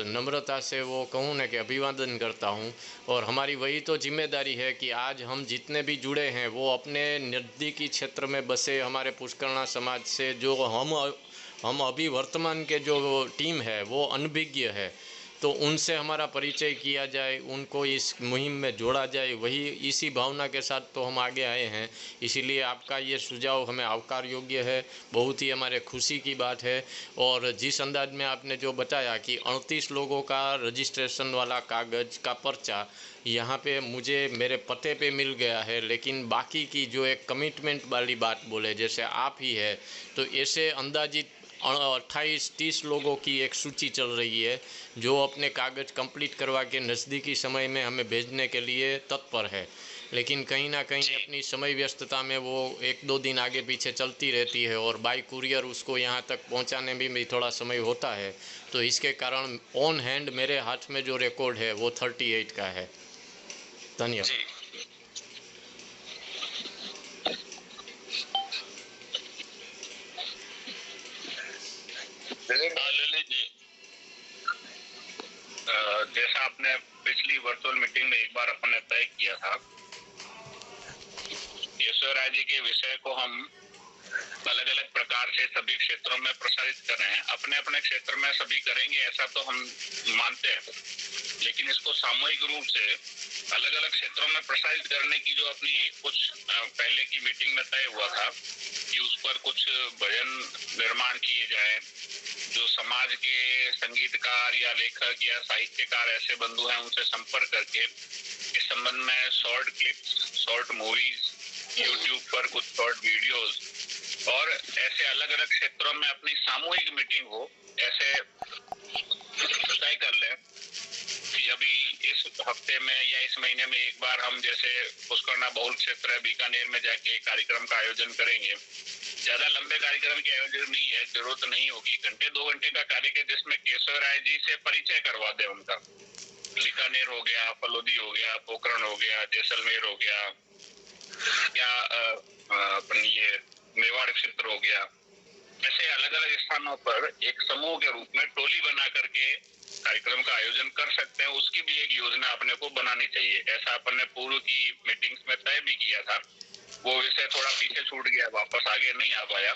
नम्रता से वो कहूँ ना कि अभिवादन करता हूँ। और हमारी वही तो जिम्मेदारी है कि आज हम जितने भी जुड़े हैं वो अपने नज़दीकी क्षेत्र में बसे हमारे पुष्करणा समाज से जो हम अभी वर्तमान के जो टीम है वो अनभिज्ञ है, तो उनसे हमारा परिचय किया जाए, उनको इस मुहिम में जोड़ा जाए, वही इसी भावना के साथ तो हम आगे आए हैं। इसीलिए आपका ये सुझाव हमें आवकार योग्य है, बहुत ही हमारे खुशी की बात है। और जिस अंदाज में आपने जो बताया कि 38 लोगों का रजिस्ट्रेशन वाला कागज़ का पर्चा यहाँ पे मुझे मेरे पते पे मिल गया है, लेकिन बाकी की जो एक कमिटमेंट वाली बात बोले जैसे आप ही है, तो ऐसे अंदाजित 28-30 लोगों की एक सूची चल रही है जो अपने कागज़ कंप्लीट करवा के नज़दीकी समय में हमें भेजने के लिए तत्पर है। लेकिन कहीं ना कहीं अपनी समय व्यस्तता में वो 1-2 दिन आगे पीछे चलती रहती है और बाई कुरियर उसको यहाँ तक पहुँचाने भी थोड़ा समय होता है। तो इसके कारण ऑन हैंड मेरे हाथ में जो रिकॉर्ड है वो 38 का है। धन्यवाद। ललित जी, जैसा आपने पिछली वर्चुअल मीटिंग में एक बार अपन ने तय किया था, केशव राय जी के विषय को हम अलग अलग प्रकार से सभी क्षेत्रों में प्रसारित कर रहे हैं। अपने अपने क्षेत्र में सभी करेंगे ऐसा तो हम मानते हैं, लेकिन इसको सामूहिक रूप से अलग अलग क्षेत्रों में प्रसारित करने की जो अपनी कुछ पहले की मीटिंग में तय हुआ था कि उस पर कुछ भजन निर्माण किए जाए, जो समाज के संगीतकार या लेखक या साहित्यकार ऐसे बंधु हैं उनसे संपर्क करके इस संबंध में short clips, short movies, YouTube पर कुछ शॉर्ट वीडियोस और ऐसे अलग अलग क्षेत्रों में अपनी सामूहिक मीटिंग हो, ऐसे तय कर लें कि अभी इस हफ्ते में या इस महीने में एक बार हम जैसे पुष्करणा बहुल क्षेत्र है बीकानेर में जाके कार्यक्रम का आयोजन करेंगे। ज्यादा लंबे कार्यक्रम के आयोजन नहीं है, जरूरत नहीं होगी, 1-2 घंटे का कार्यक्रम जिसमें केशव राय जी से परिचय करवा दे उनका। बीकानेर हो गया, फलोदी हो गया, पोखरण हो गया, जैसलमेर हो गया, या अपनी ये मेवाड़ क्षेत्र हो गया, ऐसे अलग अलग स्थानों पर एक समूह के रूप में टोली बना करके कार्यक्रम का आयोजन कर सकते हैं। उसकी भी एक योजना अपने को बनानी चाहिए। ऐसा अपन ने पूर्व की मीटिंग्स में तय भी किया था, वो विषय थोड़ा पीछे छूट गया, वापस आगे नहीं आ पाया।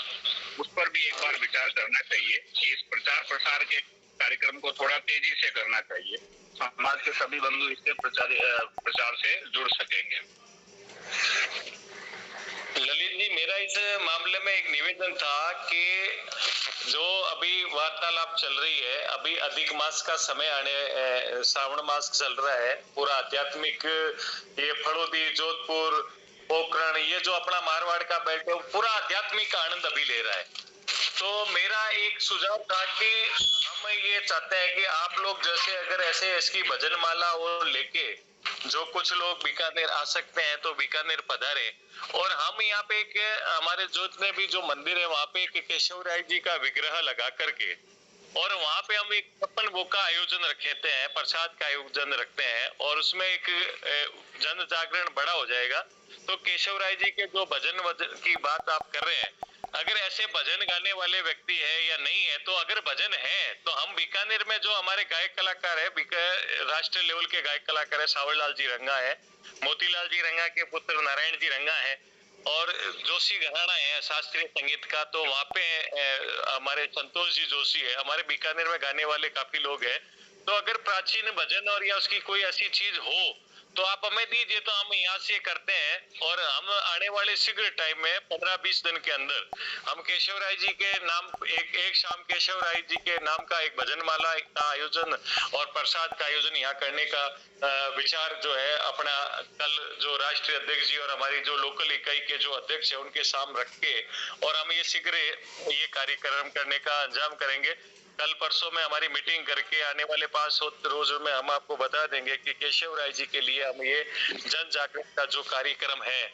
उस पर भी एक बार विचार करना चाहिए कि इस प्रचार प्रसार के कार्यक्रम को थोड़ा तेजी से करना चाहिए, समाज के सभी बंधु इसके प्रचार से जुड़ सकेंगे। ललित जी, मेरा इस मामले में एक निवेदन था कि जो अभी वार्तालाप चल रही है, अभी अधिक मास का समय आने, श्रावण मास चल रहा है, पूरा आध्यात्मिक ये फड़ोदी, जोधपुर, पोखरण, ये जो अपना मारवाड़ का बेल्ट है पूरा आध्यात्मिक आनंद अभी ले रहा है। तो मेरा एक सुझाव था कि हम ये चाहते हैं कि आप लोग जैसे अगर ऐसे इसकी भजन माला और लेके जो कुछ लोग बीकानेर आ सकते हैं तो बीकानेर पधारे, और हम यहाँ पे एक हमारे जोध में भी जो मंदिर है वहाँ पे एक केशव राय जी का विग्रह लगा करके और वहाँ पे हम एक छप्पन भोग का आयोजन रखते हैं, प्रसाद का आयोजन रखते हैं और उसमें एक जन जागरण बड़ा हो जाएगा। तो केशव राय जी के जो भजन की बात आप कर रहे हैं, अगर ऐसे भजन गाने वाले व्यक्ति है या नहीं है, तो अगर भजन है तो हम बीकानेर में जो हमारे गायक कलाकार है, राष्ट्रीय लेवल के गायक कलाकार है, सावरलाल जी रंगा है, मोतीलाल जी रंगा के पुत्र नारायण जी रंगा है और जोशी घराना है शास्त्रीय संगीत का, तो वहाँ पे हमारे संतोष जी जोशी है, हमारे बीकानेर में गाने वाले काफी लोग हैं। तो अगर प्राचीन भजन और या उसकी कोई ऐसी चीज हो तो आप हमें दीजिए तो हम यहाँ से करते हैं। और हम आने वाले शीघ्र टाइम में 15-20 दिन के अंदर हम केशव राय जी के नाम एक शाम केशव राय जी के नाम का एक भजन माला का आयोजन और प्रसाद का आयोजन यहाँ करने का विचार जो है अपना कल जो राष्ट्रीय अध्यक्ष जी और हमारी जो लोकल इकाई के जो अध्यक्ष है उनके सामने रख के और हम ये शीघ्र ये कार्यक्रम करने का अंजाम करेंगे। कल परसों में हमारी मीटिंग करके आने वाले 5 रोज में हम आपको बता देंगे कि केशव राय जी के लिए हम ये जन जागरण का जो कार्यक्रम है,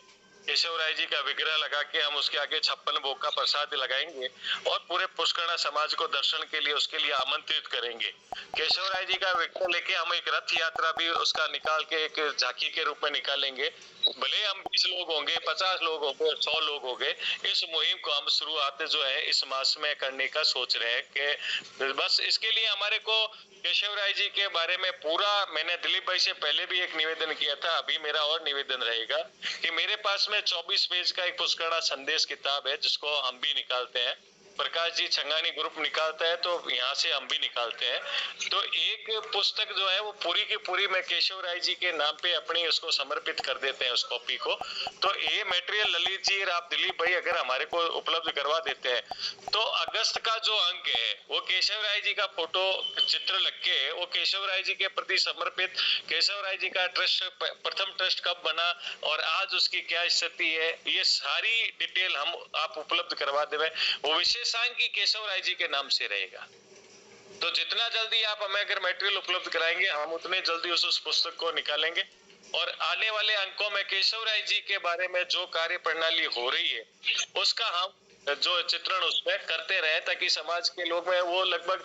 केशव राय जी का विग्रह लगा के हम उसके आगे 56 भोग का प्रसाद लगाएंगे और पूरे पुष्करणा समाज को दर्शन के लिए उसके लिए आमंत्रित करेंगे। केशव राय जी का विग्रह लेके हम एक रथ यात्रा भी उसका निकाल के एक झांकी के रूप में निकालेंगे। भले हम 20 लोग होंगे, 50 लोग होंगे, 100 लोग होंगे, इस मुहिम को हम शुरुआत जो है इस मास में करने का सोच रहे हैं कि बस इसके लिए हमारे को केशव राय जी के बारे में पूरा, मैंने दिलीप भाई से पहले भी एक निवेदन किया था, अभी मेरा और निवेदन रहेगा कि मेरे पास में 24 पेज का एक पुष्करणा संदेश किताब है जिसको हम भी निकालते हैं, प्रकाश जी छंगानी ग्रुप निकालता है तो यहाँ से हम भी निकालते हैं। तो एक पुस्तक जो है वो पूरी की पूरी मैं केशव राय जी के नाम पे अपनी उसको समर्पित कर देते हैं उस कॉपी को। तो ये मटेरियल ललित जी और आप दिलीप भाई अगर हमारे को उपलब्ध करवा देते हैं तो अगस्त का जो अंक है वो केशव राय जी का फोटो चित्र लग के वो केशव राय जी के प्रति समर्पित, केशव राय जी का ट्रस्ट प्रथम ट्रस्ट कब बना और आज उसकी क्या स्थिति है, ये सारी डिटेल हम आप उपलब्ध करवा देवे। वो विशेषांक की केशव राय जी के नाम से रहेगा। तो जितना जल्दी आप हमें अगर मटेरियल उपलब्ध कराएंगे हम उतने जल्दी उस पुस्तक को निकालेंगे और आने वाले अंकों में केशव राय जी के बारे में जो कार्य प्रणाली हो रही है उसका हम जो चित्रण उसमें करते रहे ताकि समाज के लोग में वो लगभग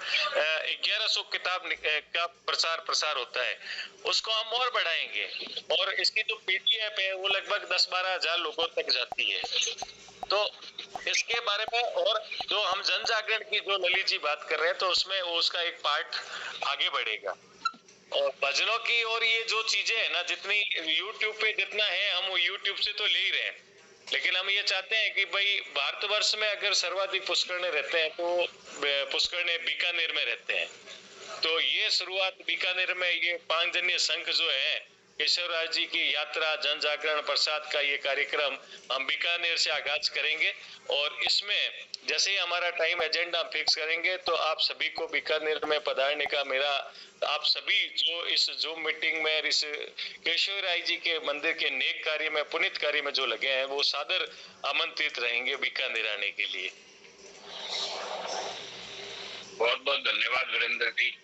1100 किताब का प्रसार होता है उसको हम और बढ़ाएंगे और इसकी जो पीडीएफ है वो लगभग 10-12 हजार लोगों तक जाती है। तो इसके बारे में और जो हम जन जागरण की जो ललित जी बात कर रहे हैं तो उसमें वो उसका एक पार्ट आगे बढ़ेगा और भजनों की और ये जो चीजें है ना जितनी यूट्यूब पे जितना है हम वो यूट्यूब से तो ले ही रहे हैं, लेकिन हम ये चाहते हैं कि भाई भारतवर्ष में अगर सर्वाधिक पुष्करणे रहते हैं तो पुष्करणे बीकानेर में रहते हैं। तो ये शुरुआत बीकानेर में ये 5 जन्य संघ जो है केशव राय जी की यात्रा जन जागरण प्रसाद का ये कार्यक्रम हम बीकानेर से आगाज करेंगे और इसमें जैसे ही हमारा टाइम एजेंडा फिक्स करेंगे तो आप सभी को बीकानेर में पधारने का मेरा, आप सभी जो इस जूम मीटिंग में इस केशव राय जी के मंदिर के नेक कार्य में पुनित कार्य में जो लगे हैं वो सादर आमंत्रित रहेंगे बीकानेर आने के लिए। बहुत बहुत धन्यवाद वीरेंद्र जी।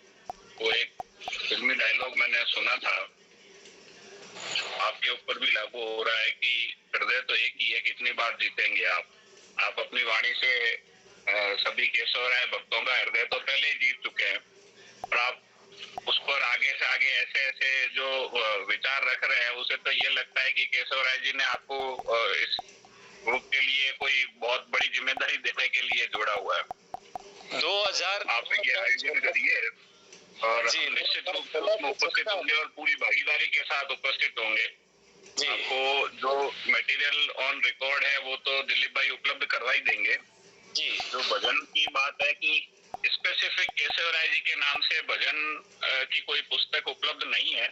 वो एक फिल्मी डायलॉग मैंने सुना था, आपके ऊपर भी लागू हो रहा है कि हृदय तो एक ही है, कितनी बार जीतेंगे आप अपनी वाणी से सभी केशव राय भक्तों का हृदय तो पहले ही जीत चुके हैं और आप उस पर आगे से आगे ऐसे ऐसे जो विचार रख रहे हैं उसे तो ये लगता है कि केशव राय जी ने आपको इस ग्रुप के लिए कोई बहुत बड़ी जिम्मेदारी देने के लिए जोड़ा हुआ है। 2000 आप ये आयोजन करिए और निश्चित रूप से उसमें उपस्थित होंगे और पूरी भागीदारी के साथ उपस्थित होंगे। आपको जो मटेरियल ऑन रिकॉर्ड है वो तो दिलीप भाई उपलब्ध करवा ही देंगे जी। जो भजन की बात है कि स्पेसिफिक केशव राय जी के नाम से भजन की कोई पुस्तक उपलब्ध नहीं है,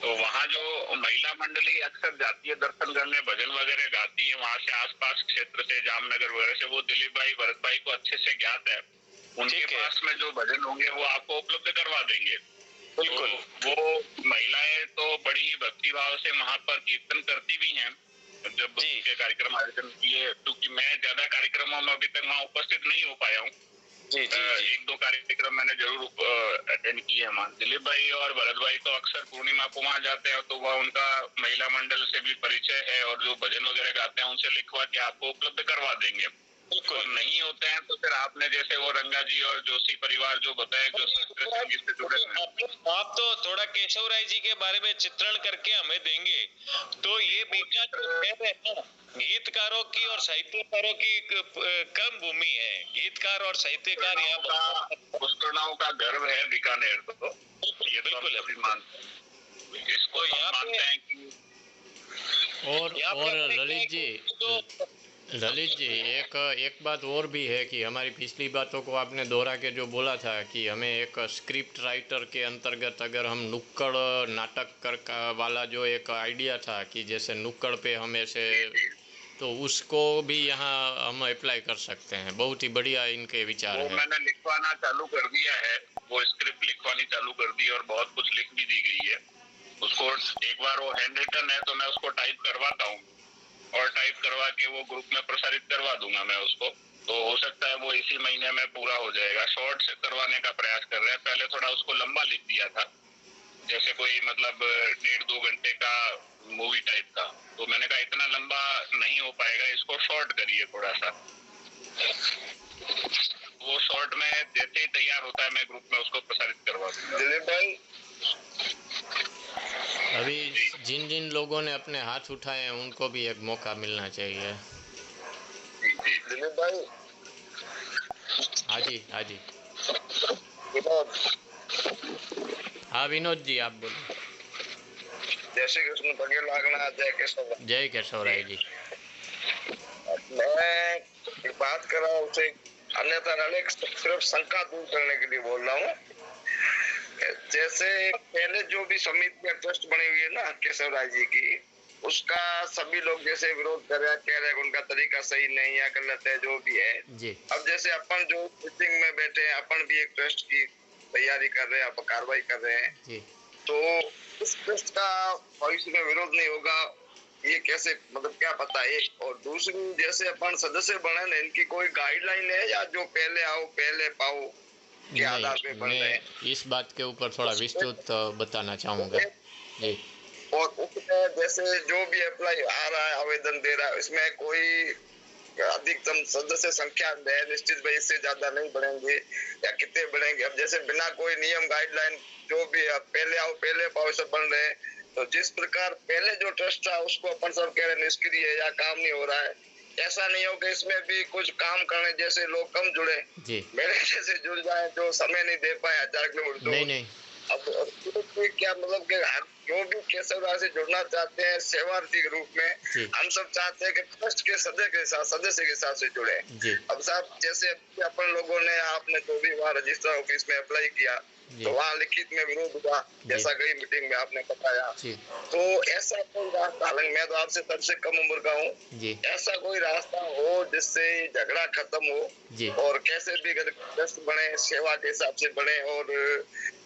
तो वहाँ जो महिला मंडली अक्सर जाती है दर्शन करने, भजन वगैरह गाती है, वहाँ से आसपास क्षेत्र से जामनगर वगैरह से, वो दिलीप भाई भरत भाई को अच्छे से ज्ञात है, उनके पास में जो भजन होंगे वो आपको उपलब्ध करवा देंगे। बिल्कुल। तो वो महिलाएं तो बड़ी ही भक्ति भाव से वहाँ पर कीर्तन करती भी हैं जब के कार्यक्रम आयोजन किए, क्योंकि मैं ज्यादा कार्यक्रमों में अभी तक वहाँ उपस्थित नहीं हो पाया हूँ। एक दो कार्यक्रम मैंने जरूर अटेंड किए हैं। दिलीप भाई और भरत भाई तो अक्सर पूर्णिमा को वहाँ जाते हैं तो वह उनका महिला मंडल से भी परिचय है और जो भजन वगैरह गाते हैं उनसे लिखवा के आपको उपलब्ध करवा देंगे। बिल्कुल। नहीं होते हैं तो फिर आपने जैसे वो रंगा जी और जोशी परिवार जो बताया जो संगीत से जुड़े हैं, आप तो थोड़ा केशव राय जी के बारे में चित्रण करके हमें देंगे तो ये गीतकारों की और साहित्यकारों की कम भूमि है। गीतकार और साहित्यकार यहाँ पुष्करणाओं का गर्व है बीकानेर, तो ये बिल्कुल अभी मानते हैं, इसको यहाँ मानते हैं कि और ललित जी ललित जी, एक बात और भी है कि हमारी पिछली बातों को आपने दोहरा के जो बोला था कि हमें एक स्क्रिप्ट राइटर के अंतर्गत अगर हम नुक्कड़ नाटक कर वाला जो एक आइडिया था कि जैसे नुक्कड़ पे हम ऐसे, तो उसको भी यहाँ हम अप्लाई कर सकते हैं। बहुत ही बढ़िया इनके विचार वो हैं। मैंने लिखवाना चालू कर दिया है, वो स्क्रिप्ट लिखवानी चालू कर दी और बहुत कुछ लिख भी दी गई है उसको। एक बार वो हैंड रिटन है तो मैं उसको टाइप करवाता हूँ और टाइप करवा के वो ग्रुप में प्रसारित करवा दूंगा मैं उसको। तो हो सकता है वो इसी महीने में पूरा हो जाएगा। शॉर्ट से करवाने का प्रयास कर रहे हैं। पहले थोड़ा उसको लंबा लिख दिया था, जैसे कोई मतलब 1.5-2 घंटे का मूवी टाइप का। तो मैंने कहा इतना लंबा नहीं हो पाएगा, इसको शॉर्ट करिए थोड़ा सा। वो शॉर्ट में जैसे ही तैयार होता है मैं ग्रुप में उसको प्रसारित करवा दूंगा। दिलीप भाई, अभी जिन जिन लोगों ने अपने हाथ उठाए हैं उनको भी एक मौका मिलना चाहिए। दिलीप भाई। हाँ जी, हाँ जी। विनोद। हाँ विनोद जी, आप बोलिए। जय श्री कृष्ण, पगे लागना, जय केशव। जय केशव राय जी। मैं एक बात कर रहा हूँ उसे, अन्यथा अनेक सिर्फ शंका दूर करने के लिए बोल रहा हूँ। जैसे पहले जो भी समिति या ट्रस्ट बनी हुई है ना केशव राय जी की, उसका सभी लोग जैसे विरोध कर रहे हैं, कह रहे हैं उनका तरीका सही नहीं है, गलत है, जो भी है जी। अब जैसे अपन जो मीटिंग में बैठे हैं, अपन भी एक ट्रस्ट की तैयारी कर रहे हैं, अपन कार्रवाई कर रहे हैं जी। तो इस ट्रस्ट का भविष्य में विरोध नहीं होगा, ये कैसे मतलब क्या पता है। और दूसरी, जैसे अपन सदस्य बने ना, इनकी कोई गाइडलाइन है या जो पहले आओ पहले पाओ के आधार पे बन रहे हैं? मैं इस बात के ऊपर थोड़ा विस्तृत बताना चाहूँगा जी। और उसमें जैसे जो भी अप्लाई आ रहा है, आवेदन दे रहा है, इसमें कोई अधिकतम सदस्य संख्या है निश्चित भाई, इससे ज्यादा नहीं बढ़ेंगे या कितने बढ़ेंगे? अब जैसे बिना कोई नियम गाइडलाइन जो भी पहले आओ पहले पाओ सब बन रहे हैं, तो जिस प्रकार पहले जो ट्रस्ट था उसको अपन सब कह रहे निष्क्रिय है या काम नहीं हो रहा है, ऐसा नहीं हो कि इसमें भी कुछ काम करने जैसे लोग कम जुड़े जी। मेरे जैसे जुड़ जाए जो समय नहीं दे पाए 1000 किलोमीटर। नहीं नहीं, अब क्या मतलब कि जो भी केशव राय से जुड़ना चाहते हैं सेवार्थी के रूप में, हम सब चाहते हैं कि ट्रस्ट के सदस्य के साथ से जुड़े। अब साहब जैसे अपन लोगों ने, आपने जो भी वहाँ रजिस्टर ऑफिस में अप्लाई किया तो वहाँ लिखित में विरोध हुआ, जैसा गई मीटिंग में आपने बताया। तो ऐसा कोई रास्ता, हालांकि मैं तो आपसे तब से कम उम्र का हूँ, ऐसा कोई रास्ता हो जिससे झगड़ा खत्म हो और कैसे भी ग्रस्त बने, सेवा के हिसाब से बने, और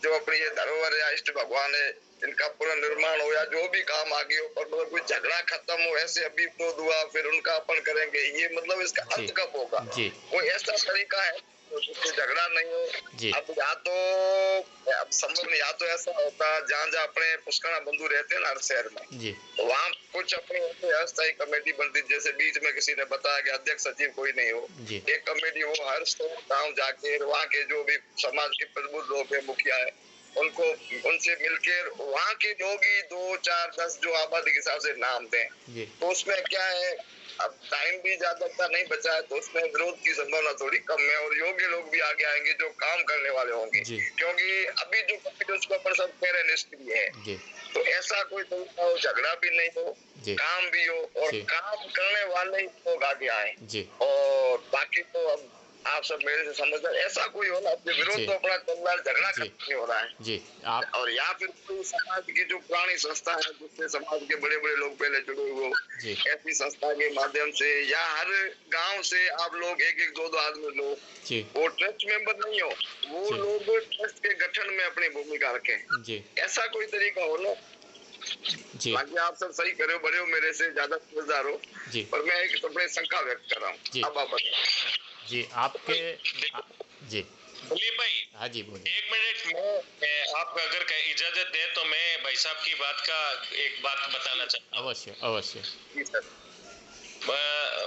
जो अपनी ये धरोहर या इष्ट भगवान है इनका पुनर्निर्माण हो या जो भी काम आगे हो, पर मतलब कोई झगड़ा खत्म हो, ऐसे अभी विरोध हुआ फिर उनका अपन करेंगे, ये मतलब इसका अंत कब होगा? कोई ऐसा तरीका है उससे झगड़ा नहीं हो? अब या तो अब संभव नहीं, या तो ऐसा होता जहाँ जहाँ अपने पुष्करण बंधु रहते हैं ना हर शहर में, तो वहाँ कुछ अपनी अस्थायी कमेटी बनती, जैसे बीच में किसी ने बताया कि अध्यक्ष सचिव कोई नहीं हो, एक कमेटी वो हर गाँव जाके वहाँ के जो भी समाज के प्रबुद्ध लोग है, मुखिया है, उनको उनसे मिलकर वहाँ के लोग ही 2, 4, 10 जो आबादी के हिसाब से नाम दें। तो उसमें क्या है, अब टाइम भी ज्यादा नहीं बचा है तो उसमें विरोध की संभावना थोड़ी कम है और योग्य लोग भी आगे आएंगे जो काम करने वाले होंगे, क्योंकि अभी जो उसको अपन सब कह रहे निष्क्रिय है, तो ऐसा कोई तरीका हो झगड़ा भी नहीं हो, काम भी हो और काम करने वाले ही लोग आगे आए। और बाकी तो अब आप सब मेरे से समझदार, ऐसा कोई हो ना, विरोध तो अपना चल रहा है, झगड़ा खत्म नहीं हो रहा है और या फिर कोई समाज की जो पुरानी संस्था है जिससे समाज के बड़े बड़े लोग पहले जुड़े हुए, ऐसी संस्था के माध्यम से या हर गांव से आप लोग 1-1, 2-2 आदमी लोग, वो ट्रस्ट मेंबर नहीं हो, वो लोग ट्रस्ट के गठन में अपनी भूमिका रखें, ऐसा कोई तरीका हो ना। बाकी आप सब सही करे हो, बड़े हो मेरे से, ज्यादा समझदार हो, पर मैं एक अपने शंका व्यक्त कर रहा हूँ। अब आप जी आपके जी दिलीप भाई। हाँ जी बोलिए। 1 मिनट में आप अगर इजाजत दे तो मैं भाई साहब की बात का एक बात बताना चाहता हूँ। अवश्य अवश्य।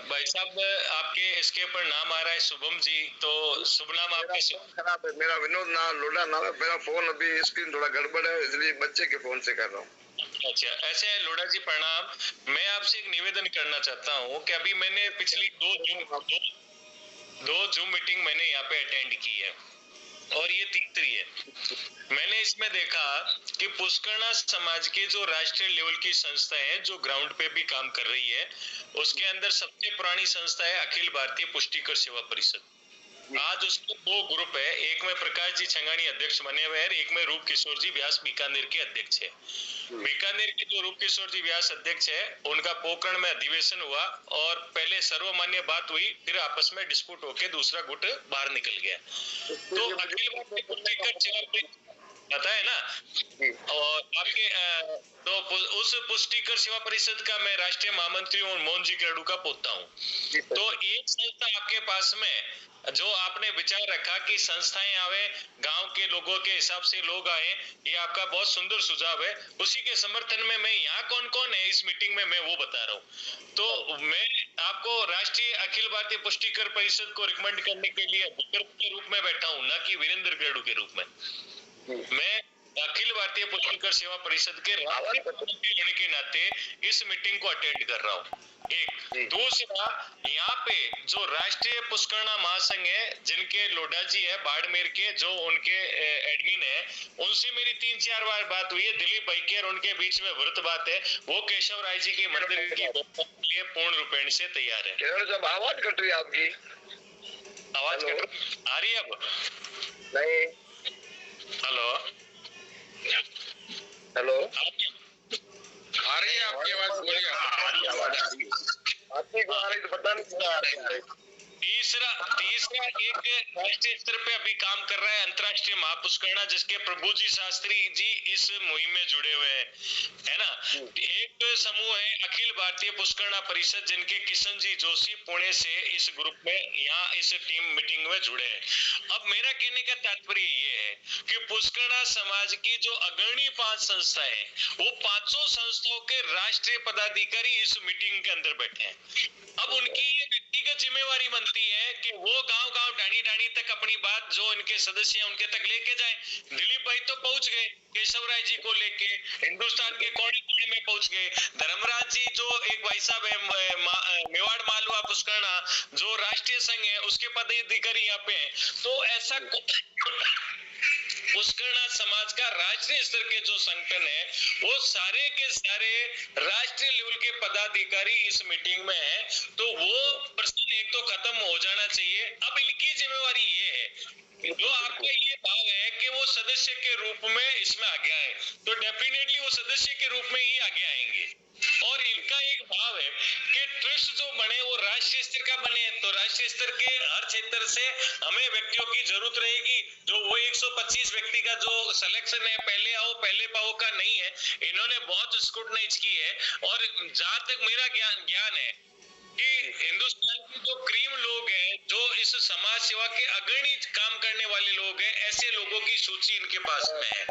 भाई साहब आपके इसके ऊपर नाम आ रहा है शुभम जी, तो शुभ नाम आपके खराब है, मेरा विनोद नाम लोडा नाम है, मेरा फोन अभी स्क्रीन थोड़ा गड़बड़ है इसलिए बच्चे के फोन से कर रहा हूँ। अच्छा, ऐसे लोडा जी प्रणाम। मैं आपसे एक निवेदन करना चाहता हूँ कि अभी मैंने पिछली 2 जूम मीटिंग मैंने यहाँ पे अटेंड की है और ये तीसरी है। मैंने इसमें देखा कि पुष्करणा समाज के जो राष्ट्रीय लेवल की संस्था है जो ग्राउंड पे भी काम कर रही है, उसके अंदर सबसे पुरानी संस्था है अखिल भारतीय पुष्टिकर सेवा परिषद। आज उसके दो ग्रुप है, एक में प्रकाश जी छंगानी अध्यक्ष बने हुए हैं, एक में रूप किशोर जी व्यास बीकानेर के अध्यक्ष है। बीकानेर के जो रूप किशोर जी व्यास अध्यक्ष है, उनका पोखरण में अधिवेशन हुआ और पहले सर्वमान्य बात हुई, फिर आपस में डिस्प्यूट होके दूसरा गुट बाहर निकल गया। तो अखिल भारतीय पुष्टिकर सेवा परिषद पता है ना, और आपके तो उस पुष्टिकर सेवा परिषद का मैं राष्ट्रीय महामंत्री हूँ, मोहन जी क्रेडू का पोता हूँ। तो एक संस्था आपके पास में जो आपने विचार रखा कि संस्थाएं आवे, गांव के लोगों के हिसाब से लोग आए, ये आपका बहुत सुंदर सुझाव है। उसी के समर्थन में मैं यहाँ कौन कौन है इस मीटिंग में मैं वो बता रहा हूँ। तो मैं आपको राष्ट्रीय अखिल भारतीय पुष्टिकर परिषद को रिकमेंड करने के लिए विकल्प के रूप में बैठा हूँ, न कि वीरेंद्र क्रेडू के रूप में। मैं अखिल भारतीय पुष्टिकर सेवा परिषद के होने के नाते इस मीटिंग को अटेंड कर रहा हूँ। एक दूसरा, यहाँ पे जो राष्ट्रीय पुष्करणा महासंघ है, जिनके लोढ़ा जी है बाड़मेर के, जो उनके एडमिन है, उनसे मेरी 3-4 बार बात हुई है। दिलीप भाई के और उनके बीच में व्रत बात है, वो केशव राय जी के मंदिर की लिए पूर्ण रूपेण से तैयार है। आवाज कट रही है आपकी, आवाज कट आ रही है अब? नहीं। हेलो हेलो, आ रही है आपकी आवाज? बोलिए। आवाज आ रही है आपकी को आ रही, तो पता नहीं क्या आ रही है। तीसरा एक राष्ट्रीय स्तर पे अभी काम कर रहा है अंतर्राष्ट्रीय महापुष्करणा, जिसके प्रभु जी शास्त्री जी इस मुहिम में जुड़े हुए हैं, है ना। एक समूह है अखिल भारतीय पुष्करणा परिषद, जिनके किशन जी जोशी पुणे से इस ग्रुप में यहाँ इस टीम मीटिंग में जुड़े हैं। अब मेरा कहने का तात्पर्य ये है कि पुष्करणा समाज की जो अग्रणी 5 संस्थाएं हैं, वो 5 संस्थाओं के राष्ट्रीय पदाधिकारी इस मीटिंग के अंदर बैठे हैं। अब उनकी ये व्यक्तिगत जिम्मेवारी बनती है कि वो गांव-गांव डाणी तक अपनी बात जो इनके सदस्य हैं उनके तक लेके जाएं। दिलीप भाई तो पहुंच गए केशव राय जी को लेके, हिंदुस्तान के कोने-कोने में पहुंच गए। धर्मराज जी जो एक भाई साहब है मेवाड़ मालवा पुष्करणा जो राष्ट्रीय संघ है उसके पदाधिकारी यहाँ पे हैं। तो ऐसा पुष्करणा समाज का राष्ट्रीय स्तर के जो संगठन है वो सारे के सारे राष्ट्रीय लेवल के पदाधिकारी इस मीटिंग में है। तो वो प्रश्न एक तो खत्म हो जाना चाहिए। अब इनकी जिम्मेवारी ये है, जो आपका ये भाव है कि वो सदस्य के रूप में इसमें आगे आए, तो डेफिनेटली वो सदस्य के रूप में ही आगे आएंगे। और इनका एक भाव है कि ट्रस्ट जो बने वो राष्ट्रीय स्तर का बने, तो राष्ट्रीय स्तर के हर क्षेत्र से हमें व्यक्तियों की जरूरत रहेगी। जो वो 125 व्यक्ति का जो सिलेक्शन है पहले आओ पहले पाओ का नहीं है, इन्होंने बहुत स्क्रूटनाइज की है। और जहां तक मेरा ज्ञान है कि हिंदुस्तान के जो क्रीम लोग हैं, जो इस समाज सेवा के अग्रणी काम करने वाले लोग हैं, ऐसे लोगों की सूची इनके पास में है।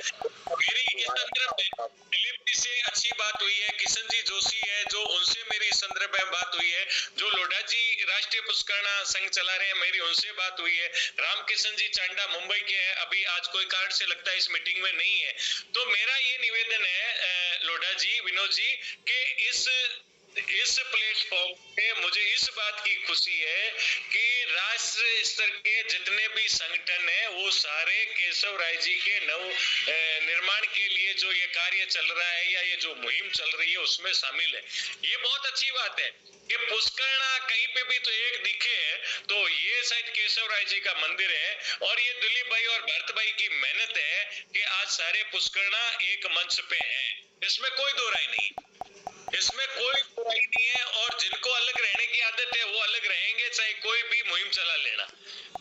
मेरी इस संदर्भ में दिलीप जी से अच्छी बात हुई है, किशन जी जोशी है जो उनसे मेरी इस संदर्भ में बात हुई है, जो लोढ़ा जी राष्ट्रीय पुष्करणा संघ चला रहे हैं मेरी उनसे बात हुई है, रामकिशन जी चांडा मुंबई के हैं, अभी आज कोई कारण से लगता है इस मीटिंग में नहीं है। तो मेरा ये निवेदन है लोढ़ा जी, विनोद जी, कि इस प्लेटफॉर्म पे मुझे इस बात की खुशी है कि राष्ट्र स्तर के जितने भी संगठन है वो सारे केशव राय जी के नव निर्माण के लिए जो ये कार्य चल रहा है या ये जो मुहिम चल रही है उसमें शामिल है। ये बहुत अच्छी बात है कि पुष्करणा कहीं पे भी तो एक दिखे है, तो ये शायद केशव राय जी का मंदिर है। और ये दिलीप भाई और भरत भाई की मेहनत है कि आज सारे पुष्करणा एक मंच पे है, इसमें कोई दो राय नहीं, इसमें कोई बुराई नहीं है। और जिनको अलग रहने की आदत है वो अलग रहेंगे, चाहे कोई भी मुहिम चला लेना।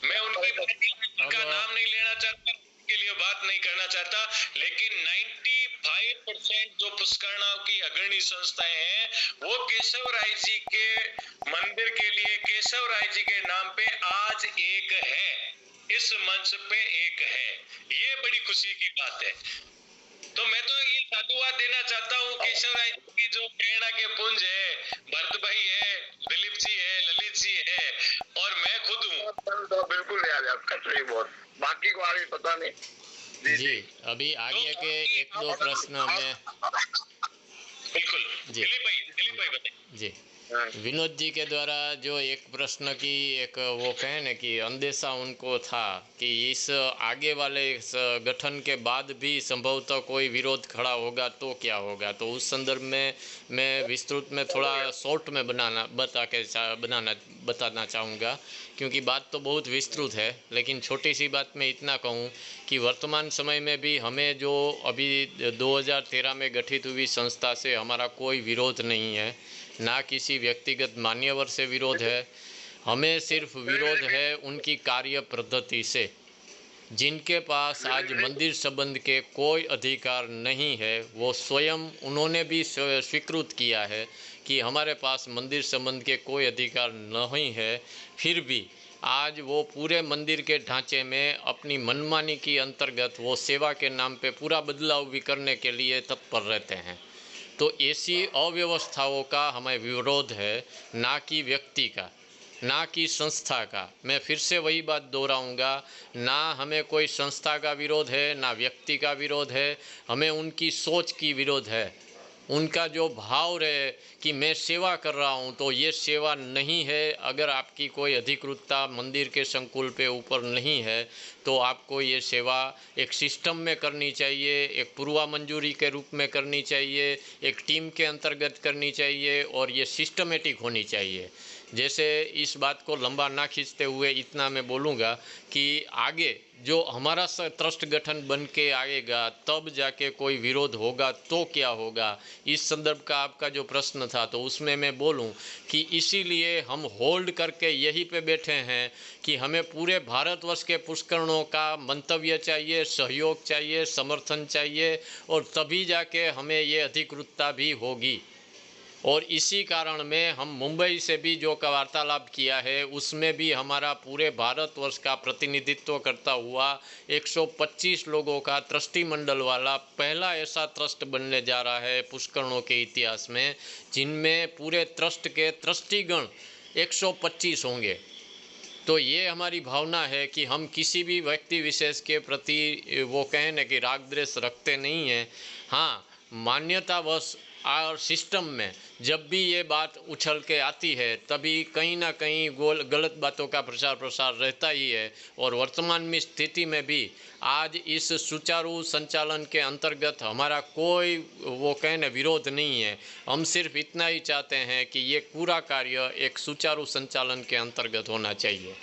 मैं उनकी का नाम नहीं लेना चाहता, के लिए बात नहीं करना चाहता, लेकिन 95% जो पुष्करणा की अग्रणी संस्थाएं हैं वो केशव राय जी के मंदिर के लिए केशव राय जी के नाम पे आज एक है, इस मंच पे एक है। ये बड़ी खुशी की बात है। तो मैं तो ये साधुवाद देना चाहता हूँ केशव राय जी की जो प्रेरणा के पुंज है, भरत भाई है, दिलीप जी है, ललित जी है और मैं खुद हूँ। तो बिल्कुल याद है आपका, सही बहुत, बाकी को आगे पता नहीं। जी अभी आगे के 1-2 प्रश्न में बिल्कुल दिलीप भाई बताइए। जी विनोद जी के द्वारा जो एक प्रश्न की एक वो कहें ना कि अंदेशा उनको था कि इस आगे वाले इस गठन के बाद भी संभवतः कोई विरोध खड़ा होगा तो क्या होगा, तो उस संदर्भ में मैं विस्तृत में थोड़ा शॉर्ट में बताना चाहूँगा, क्योंकि बात तो बहुत विस्तृत है। लेकिन छोटी सी बात में इतना कहूँ कि वर्तमान समय में भी हमें जो अभी 2013 में गठित हुई संस्था से हमारा कोई विरोध नहीं है, ना किसी व्यक्तिगत मान्यवर से विरोध है। हमें सिर्फ विरोध है उनकी कार्य पद्धति से। जिनके पास आज मंदिर संबंध के कोई अधिकार नहीं है, वो स्वयं उन्होंने भी स्वीकृत किया है कि हमारे पास मंदिर संबंध के कोई अधिकार नहीं है, फिर भी आज वो पूरे मंदिर के ढांचे में अपनी मनमानी की अंतर्गत वो सेवा के नाम पे पूरा बदलाव भी करने के लिए तत्पर रहते हैं। तो ऐसी अव्यवस्थाओं का हमें विरोध है, ना कि व्यक्ति का, ना कि संस्था का। मैं फिर से वही बात दोहराऊंगा, ना हमें कोई संस्था का विरोध है, ना व्यक्ति का विरोध है, हमें उनकी सोच की विरोध है। उनका जो भाव रहे कि मैं सेवा कर रहा हूँ, तो ये सेवा नहीं है। अगर आपकी कोई अधिकृतता मंदिर के संकुल पे ऊपर नहीं है, तो आपको ये सेवा एक सिस्टम में करनी चाहिए, एक पूर्वा मंजूरी के रूप में करनी चाहिए, एक टीम के अंतर्गत करनी चाहिए, और ये सिस्टमेटिक होनी चाहिए। जैसे इस बात को लंबा ना खींचते हुए इतना मैं बोलूँगा कि आगे जो हमारा ट्रस्ट गठन बन के आएगा, तब जाके कोई विरोध होगा तो क्या होगा। इस संदर्भ का आपका जो प्रश्न था, तो उसमें मैं बोलूं कि इसीलिए हम होल्ड करके यहीं पे बैठे हैं कि हमें पूरे भारतवर्ष के पुष्करणों का मंतव्य चाहिए, सहयोग चाहिए, समर्थन चाहिए, और तभी जाके हमें ये अधिकृतता भी होगी। और इसी कारण में हम मुंबई से भी जो वार्तालाप किया है, उसमें भी हमारा पूरे भारतवर्ष का प्रतिनिधित्व करता हुआ 125 लोगों का ट्रस्टी मंडल वाला पहला ऐसा ट्रस्ट बनने जा रहा है पुष्करणों के इतिहास में, जिनमें पूरे ट्रस्ट के ट्रस्टीगण 125 होंगे। तो ये हमारी भावना है कि हम किसी भी व्यक्ति विशेष के प्रति वो कहें न कि राग द्वेष रखते नहीं हैं। हाँ, मान्यतावश और सिस्टम में जब भी ये बात उछल के आती है, तभी कहीं ना कहीं गलत बातों का प्रचार प्रसार रहता ही है। और वर्तमान में स्थिति में भी आज इस सुचारू संचालन के अंतर्गत हमारा कोई वो कहने विरोध नहीं है। हम सिर्फ इतना ही चाहते हैं कि ये पूरा कार्य एक सुचारू संचालन के अंतर्गत होना चाहिए।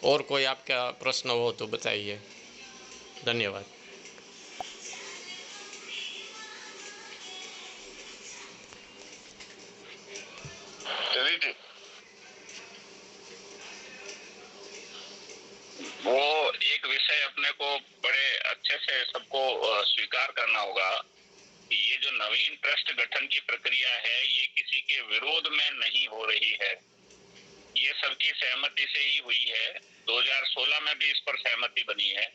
और कोई आपका प्रश्न हो तो बताइए। धन्यवाद। वो एक विषय अपने को बड़े अच्छे से सबको स्वीकार करना होगा कि ये जो नवीन ट्रस्ट गठन की प्रक्रिया है, ये किसी के विरोध में नहीं हो रही है, ये सबकी सहमति से ही हुई है। 2016 में भी इस पर सहमति बनी है।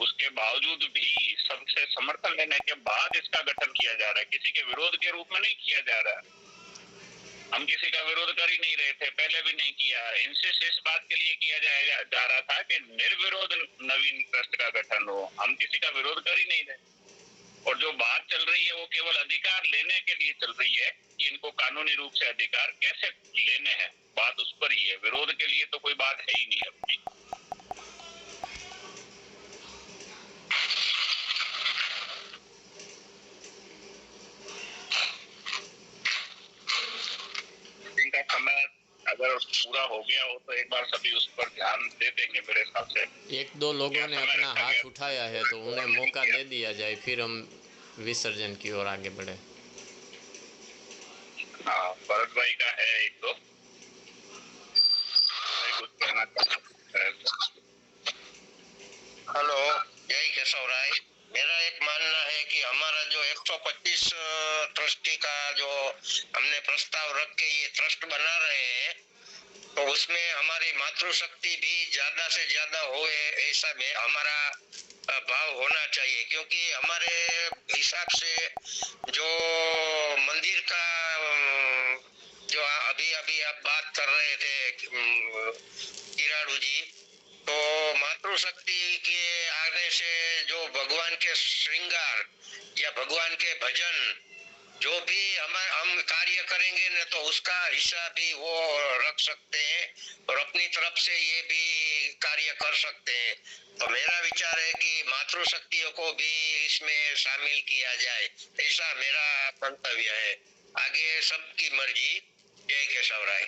उसके बावजूद भी सबसे समर्थन लेने के बाद इसका गठन किया जा रहा है, किसी के विरोध के रूप में नहीं किया जा रहा है। हम किसी का विरोध कर ही नहीं रहे थे, पहले भी नहीं किया। इनसे इस बात के लिए किया जा रहा था कि निर्विरोध नवीन ट्रस्ट का गठन हो। हम किसी का विरोध कर ही नहीं रहे। और जो बात चल रही है वो केवल अधिकार लेने के लिए चल रही है कि इनको कानूनी रूप से अधिकार कैसे लेने हैं, बात उस पर ही है। विरोध के लिए तो कोई बात है ही नहीं अपनी। इनका समय अगर पूरा हो गया हो तो एक बार सभी उस पर ध्यान दे देंगे मेरे हिसाब से। एक दो लोगों ने अपना हाथ उठाया है, तो उन्हें मौका दे दिया जाए, फिर हम विसर्जन की ओर आगे बढ़े। हाँ, भरत भाई का है एक दो, कुछ कहना चाहता है। हेलो, जय केशव राय। मेरा एक मानना है कि हमारा जो 125 ट्रस्टी का जो हमने प्रस्ताव रख के ये ट्रस्ट बना रहे हैं, तो उसमें हमारी मातृशक्ति भी ज्यादा से ज्यादा होए ऐसा में हमारा भाव होना चाहिए। क्योंकि हमारे हिसाब से जो मंदिर का जो अभी अभी आप बात कर रहे थे किराड़ू जी, तो मातृशक्ति के आने से जो भगवान के श्रृंगार या भगवान के भजन जो भी हम कार्य करेंगे न तो उसका हिस्सा भी वो रख सकते हैं और अपनी तरफ से ये भी कार्य कर सकते हैं। तो मेरा विचार है कि मातृशक्तियों को भी इसमें शामिल किया जाए, ऐसा मेरा मंतव्य है। आगे सबकी मर्जी। जय केशव राय।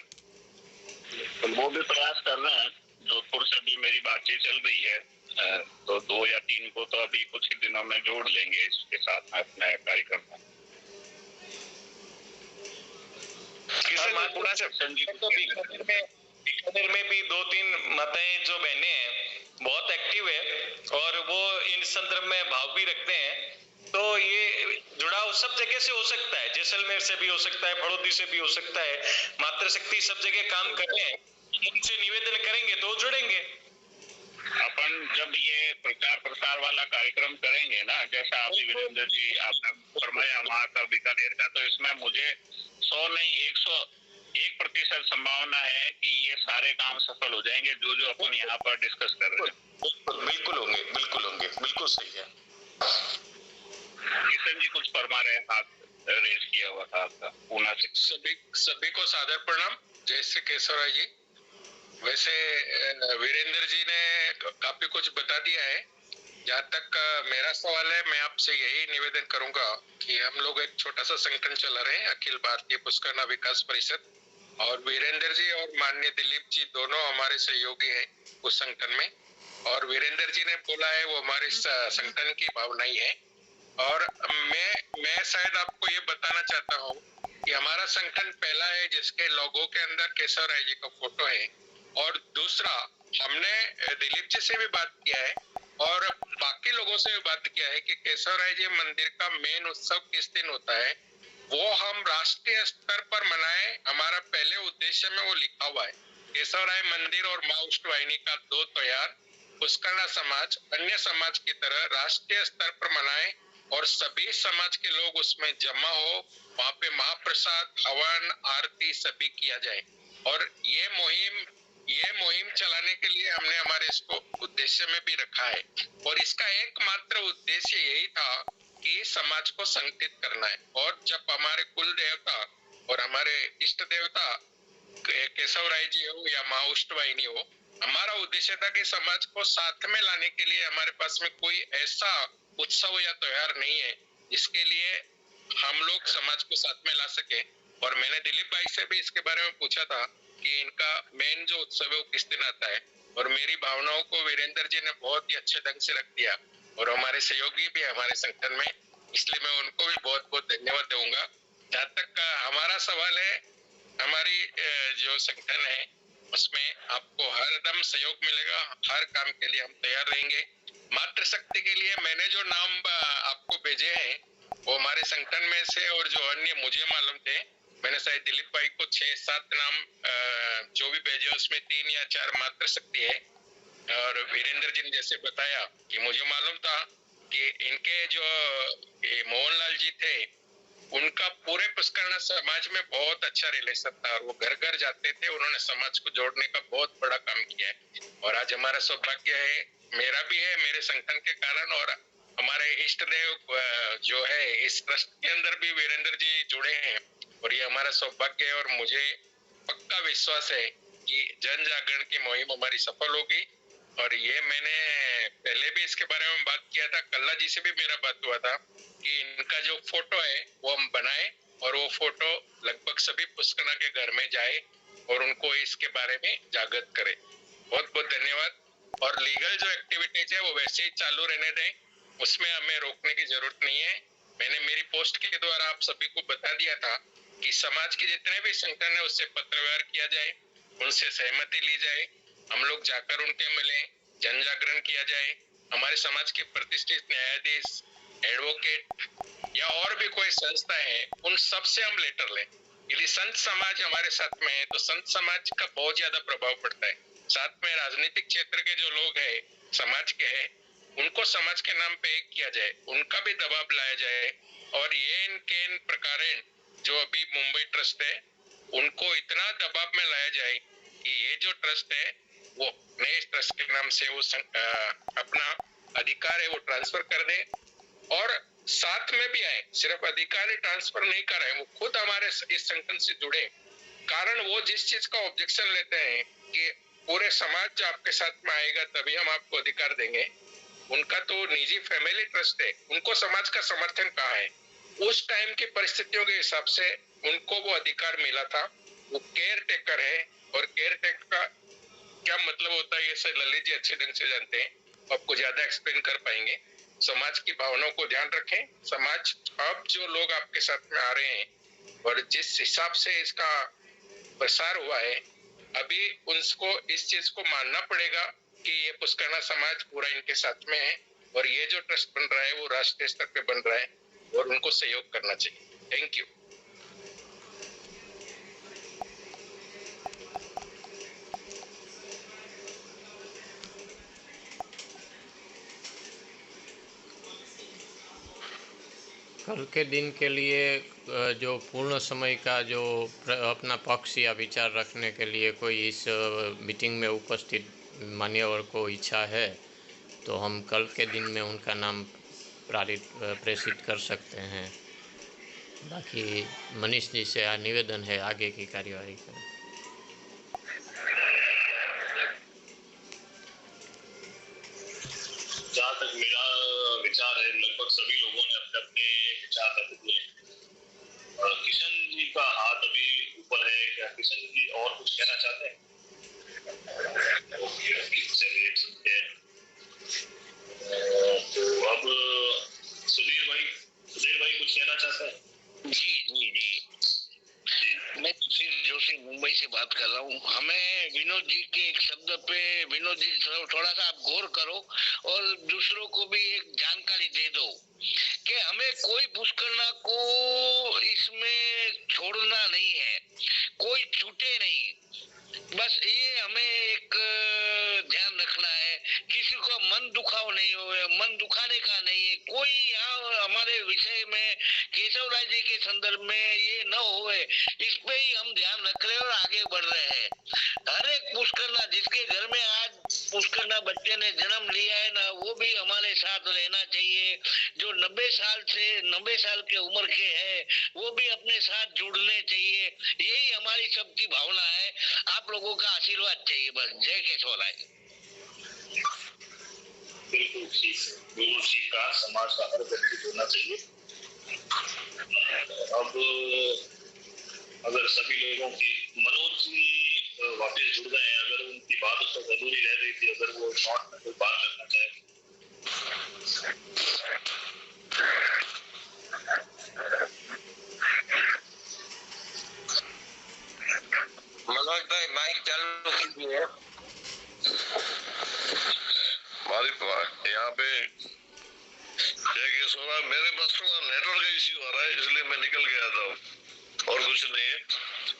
तो वो भी प्रयास कर रहे हैं, जोधपुर से भी मेरी बातचीत चल रही है, तो 2 या 3 को तो अभी कुछ ही दिनों में जोड़ लेंगे इसके साथ में अपने कार्यक्रम में। बीकानेर में भी 2-3 माताएं जो बहनें हैं बहुत एक्टिव है और वो इन संदर्भ में भाव भी रखते हैं। तो ये जुड़ाव सब जगह से हो सकता है, जैसलमेर से भी हो सकता है, फड़ौदी से भी हो सकता है। मातृशक्ति सब जगह काम कर रहे हैं, उनसे निवेदन करेंगे तो जुड़ेंगे। अपन जब ये प्रचार प्रसार वाला कार्यक्रम करेंगे ना, जैसा अभी वीरेंद्र जी आपने फरमाया वहाँ का बीकानेर का, तो इसमें मुझे 100 नहीं 101% संभावना है कि ये सारे काम सफल हो जाएंगे जो अपन यहाँ पर डिस्कस कर रहे हैं। बिल्कुल होंगे, बिल्कुल सही है। किशन जी कुछ फरमा रहे हैं, हाथ रेज किया हुआ था आपका पूना से। सभी को सादर प्रणाम। जय श्री केशव राय जी। वैसे वीरेंद्र जी ने काफी कुछ बता दिया है। जहाँ तक मेरा सवाल है, मैं आपसे यही निवेदन करूंगा कि हम लोग एक छोटा सा संगठन चला रहे हैं, अखिल भारतीय पुष्करना विकास परिषद, और वीरेंद्र जी और माननीय दिलीप जी दोनों हमारे सहयोगी हैं उस संगठन में। और वीरेंद्र जी ने बोला है वो हमारे संगठन की भावना ही है। और मैं शायद आपको ये बताना चाहता हूँ कि हमारा संगठन पहला है जिसके लोगो के अंदर केशव राय जी का फोटो है। और दूसरा, हमने दिलीप जी से भी बात किया है और बाकी लोगों से भी बात किया है कि केशव राय जी मंदिर का मेन उत्सव किस दिन होता है, वो हम राष्ट्रीय स्तर पर मनाएं। हमारा पहले उद्देश्य में वो लिखा हुआ है। केशव राय मंदिर और माँ उष्टवाहिनी का 2 त्योहार पुष्करना समाज अन्य समाज की तरह राष्ट्रीय स्तर पर मनाएं और सभी समाज के लोग उसमें जमा हो, वहाँ पे महाप्रसाद, हवन, आरती सभी किया जाए। और ये मुहिम चलाने के लिए हमने हमारे इसको उद्देश्य में भी रखा है। और इसका एकमात्र उद्देश्य यही था कि समाज को संगठित करना है। और जब हमारे कुल देवता और हमारे इष्ट देवता केशव राय जी हो या माँ उष्टवाहिनी हो, हमारा उद्देश्य था कि समाज को साथ में लाने के लिए हमारे पास में कोई ऐसा उत्सव या त्योहार नहीं है जिसके लिए हम लोग समाज को साथ में ला सके। और मैंने दिलीप भाई से भी इसके बारे में पूछा था कि इनका मेन जो उत्सव है वो किस दिन आता है, और मेरी भावनाओं को वीरेंद्र जी ने बहुत ही अच्छे ढंग से रख दिया। और हमारे सहयोगी भी हमारे संगठन में, इसलिए मैं उनको भी बहुत बहुत धन्यवाद दूंगा। जहाँ तक हमारा सवाल है, हमारी जो संगठन है उसमें आपको हर दम सहयोग मिलेगा। हर काम के लिए हम तैयार रहेंगे। मातृशक्ति के लिए मैंने जो नाम आपको भेजे हैं वो हमारे संगठन में से, और जो अन्य मुझे मालूम थे, मैंने शायद दिलीप भाई को 6-7 नाम जो भी भेजे उसमें 3 या 4 मातृशक्ति है। और वीरेंद्र जी ने जैसे बताया कि मुझे मालूम था कि इनके जो मोहनलाल जी थे उनका पूरे पुष्करना समाज में बहुत अच्छा रिलेशन था और वो घर घर जाते थे। उन्होंने समाज को जोड़ने का बहुत बड़ा काम किया है। और आज हमारा सौभाग्य है, मेरा भी है, मेरे संगठन के कारण, और हमारे इष्ट देव जो है इस ट्रस्ट के अंदर भी वीरेंद्र जी जुड़े हैं। और ये हमारा सौभाग्य है और मुझे पक्का विश्वास है कि जन जागरण की मुहिम हमारी सफल होगी। और ये मैंने पहले भी इसके बारे में बात किया था, कल्ला जी से भी मेरा बात हुआ था कि इनका जो फोटो है वो हम बनाए और वो फोटो लगभग सभी पुष्करना के घर में जाए और उनको इसके बारे में जागृत करे। बहुत बहुत धन्यवाद। और लीगल जो एक्टिविटीज है वो वैसे ही चालू रहने दें, उसमें हमें रोकने की जरूरत नहीं है। मैंने मेरी पोस्ट के द्वारा आप सभी को बता दिया था कि समाज के जितने भी संगठन है उससे पत्र व्यवहार किया जाए, उनसे सहमति ली जाए, हम लोग जाकर उनके मिले, जन जागरण किया जाए। हमारे समाज के प्रतिष्ठित न्यायाधीश, एडवोकेट या और भी कोई संस्था है, उन सब से हम लेटर लें। यदि संत समाज हमारे साथ में है तो संत समाज का बहुत ज्यादा प्रभाव पड़ता है। साथ में राजनीतिक क्षेत्र के जो लोग हैं समाज के हैं, उनको समाज के नाम पे एक किया जाए, उनका भी दबाव लाया जाए। और ये इनके इन प्रकार जो अभी मुंबई ट्रस्ट है उनको इतना दबाव में लाया जाए कि ये जो ट्रस्ट है वो नए ट्रस्ट के नाम से वो अपना अधिकार है वो ट्रांसफर कर दे। और साथ में भी आए, सिर्फ अधिकारी ट्रांसफर नहीं कर रहे, वो खुद हमारे इस संगठन से जुड़े। कारण वो जिस चीज का ऑब्जेक्शन लेते हैं कि पूरे समाज जो आपके साथ में आएगा तभी हम आपको अधिकार देंगे, उनका तो निजी फैमिली ट्रस्ट है, उनको समाज का समर्थन कहाँ है? उस टाइम की परिस्थितियों के हिसाब से उनको वो अधिकार मिला था। वो केयर टेकर है, और केयर टेकर का क्या मतलब होता है ये सर ललित जी अच्छे ढंग से जानते हैं, आपको ज्यादा एक्सप्लेन कर पाएंगे। समाज की भावनाओं को ध्यान रखें। समाज अब जो लोग आपके साथ में आ रहे हैं और जिस हिसाब से इसका प्रसार हुआ है, अभी उनको इस चीज को मानना पड़ेगा कि ये पुष्करणा समाज पूरा इनके साथ में है, और ये जो ट्रस्ट बन रहा है वो राष्ट्रीय स्तर पे बन रहा है, और उनको सहयोग करना चाहिए। Thank you. कल के दिन के लिए जो पूर्ण समय का जो अपना पक्ष या विचार रखने के लिए कोई इस मीटिंग में उपस्थित मान्यवर को इच्छा है तो हम कल के दिन में उनका नाम प्रेषित कर सकते हैं। बाकी मनीष जी से निवेदन है आगे की कार्यवाही करें। जहाँ तक मेरा विचार है, लगभग सभी लोगों ने अपने अपने विचार रख दिए। किशन जी का हाथ अभी ऊपर है, क्या किशन जी और कुछ कहना चाहते हैं? चलिए ठीक है, तो अब सुधीर भाई कुछ कहना चाहते हैं? जी मैं सुधीर जोशी मुंबई से बात कर रहा हूँ। हमें विनोद जी के एक शब्द पे, विनोद जी थोड़ा सा आप गौर करो और दूसरों को भी एक जानकारी दे दो कि हमें कोई पुष्करणा को इसमें छोड़ना नहीं है, कोई छूटे नहीं। बस ये हमें एक ध्यान रखना है, किसी को मन दुखाव नहीं हो, मन दुखाने का नहीं है। कोई यहाँ हमारे विषय में केशव राय जी के संदर्भ में ये न होए, इस पे ही हम ध्यान रख रहे हैं और आगे बढ़ रहे हैं। हर एक पुष्करणा जिसके घर में आज पुष्करणा बच्चे ने जन्म लिया है ना, वो भी हमारे साथ रहना चाहिए। जो 90 साल के उम्र के है वो भी अपने साथ जुड़ने चाहिए। यही हमारी सबकी भावना है। आप लोगों का आशीर्वाद चाहिए बस। जय केशव राय। बिल्कुल ठीक का समाज का हर व्यक्ति जुड़ना चाहिए। अब अगर सभी लोगों की, मनोज जी वापस जुड़ गए हैं, अगर उनकी बात उस पर अधूरी रह रही थी, अगर वो शॉर्ट में कोई बात करना चाहे। मनोज भाई माइक चालू कीजिए। यहाँ पे मेरे पास थोड़ा नेटवर्क का इश्यू आ रहा है, इसलिए मैं निकल गया था, और कुछ नहीं है।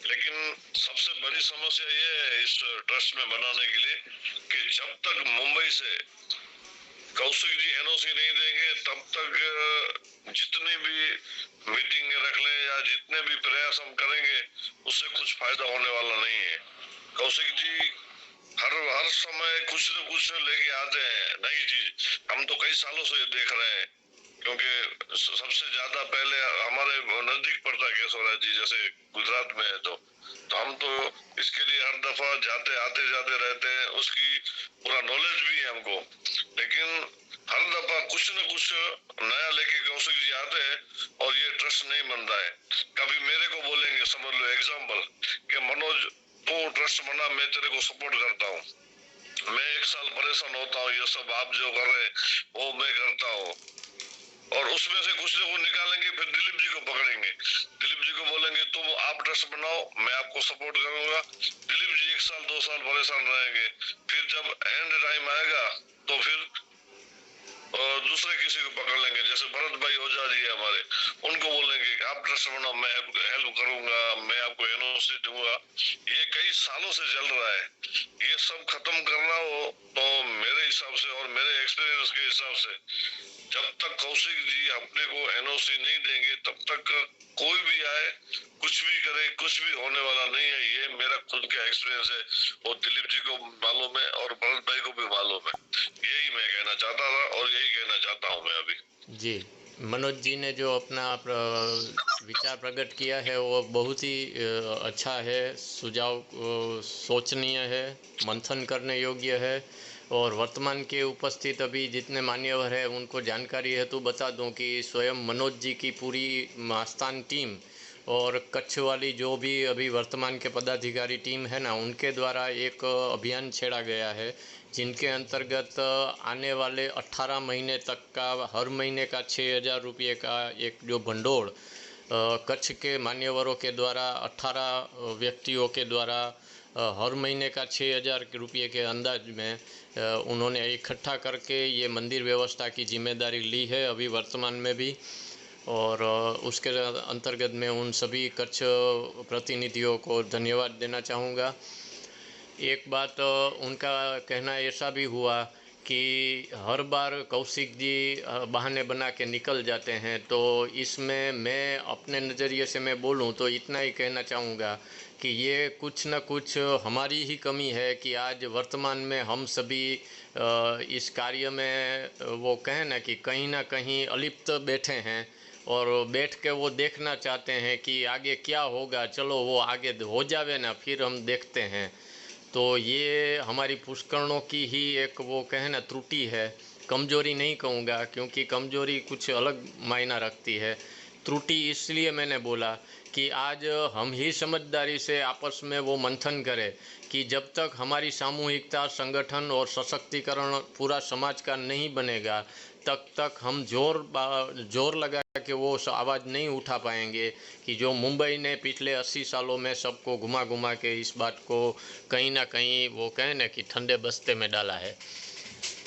लेकिन सबसे बड़ी समस्या ये है इस ट्रस्ट में बनाने के लिए कि जब तक मुंबई से कौशिक जी एनओसी नहीं देंगे तब तक जितनी भी मीटिंग रख ले या जितने भी प्रयास हम करेंगे उससे कुछ फायदा होने वाला नहीं है। कौशिक जी हर समय कुछ न कुछ लेके आते हैं नई चीज, हम तो कई सालों से देख रहे हैं, क्योंकि सबसे ज्यादा पहले हमारे नजदीक पड़ता है केशव राय जी, जैसे गुजरात में है तो हम तो इसके लिए हर दफा आते जाते रहते हैं, उसकी पूरा नॉलेज भी है हमको। लेकिन हर दफा कुछ न कुछ नया लेके कौशिक जी आते हैं और ये ट्रस्ट नहीं बनता है। कभी मेरे को बोलेंगे, समझ लो एग्जाम्पल, कि मनोज तू ट्रस्ट बना, मैं तेरे को सपोर्ट करता हूँ, मैं 1 साल परेशान होता हूँ, ये सब आप जो कर रहे वो मैं करता हूँ, और उसमें से कुछ न कुछ निकालेंगे, फिर दिलीप जी को पकड़ेंगे, दिलीप जी को बोलेंगे तुम आप ट्रस्ट बनाओ, मैं आपको सपोर्ट करूंगा। दिलीप जी 1 साल 2 साल परेशान रहेंगे, फिर जब एंड टाइम आएगा तो फिर दूसरे किसी को पकड़ लेंगे, जैसे भरत भाई ओझा जी है हमारे, उनको बोलेंगे कि आप ट्रस्ट बनाओ, मैं हेल्प करूंगा, मैं आपको एनओसी दूंगा। ये कई सालों से चल रहा है, ये सब खत्म करना हो तो मेरे हिसाब से और मेरे एक्सपीरियंस के हिसाब से जब तक कौशिक जी अपने को एनओसी नहीं देंगे तब तक कोई भी आए कुछ भी करे कुछ भी होने वाला नहीं है। ये मेरा खुद का एक्सपीरियंस है और दिलीप जी को मालूम है और भरत भाई को भी मालूम है। यही मैं कहना चाहता था और यही कहना चाहता हूँ मैं अभी। जी मनोज जी ने जो अपना विचार प्रकट किया है वो बहुत ही अच्छा है, सुझाव सोचनीय है, मंथन करने योग्य है। और वर्तमान के उपस्थित अभी जितने मान्यवर हैं उनको जानकारी है तो बता दूं कि स्वयं मनोज जी की पूरी मास्तान टीम और कच्छ वाली जो भी अभी वर्तमान के पदाधिकारी टीम है ना, उनके द्वारा एक अभियान छेड़ा गया है जिनके अंतर्गत आने वाले 18 महीने तक का हर महीने का 6,000 रुपये का एक जो भंडोल कच्छ के मान्यवरों के द्वारा 18 व्यक्तियों के द्वारा हर महीने का 6,000 रुपये के अंदाज में उन्होंने इकट्ठा करके ये मंदिर व्यवस्था की जिम्मेदारी ली है अभी वर्तमान में भी। और उसके अंतर्गत मैं उन सभी कच्छ प्रतिनिधियों को धन्यवाद देना चाहूँगा। एक बात उनका कहना ऐसा भी हुआ कि हर बार कौशिक जी बहाने बना के निकल जाते हैं, तो इसमें मैं अपने नज़रिए से मैं बोलूं तो इतना ही कहना चाहूँगा कि ये कुछ न कुछ हमारी ही कमी है कि आज वर्तमान में हम सभी इस कार्य में वो कहें ना कि कहीं ना कहीं अलिप्त बैठे हैं और बैठ के वो देखना चाहते हैं कि आगे क्या होगा, चलो वो आगे हो जावे ना फिर हम देखते हैं। तो ये हमारी पुष्करणों की ही एक वो कहे ना त्रुटि है, कमज़ोरी नहीं कहूँगा क्योंकि कमज़ोरी कुछ अलग मायना रखती है। त्रुटि इसलिए मैंने बोला कि आज हम ही समझदारी से आपस में वो मंथन करें कि जब तक हमारी सामूहिकता, संगठन और सशक्तिकरण पूरा समाज का नहीं बनेगा तब तक हम जोर लगा के वो आवाज़ नहीं उठा पाएंगे कि जो मुंबई ने पिछले 80 सालों में सबको घुमा घुमा के इस बात को कहीं ना कहीं वो कहें ना कि ठंडे बस्ते में डाला है।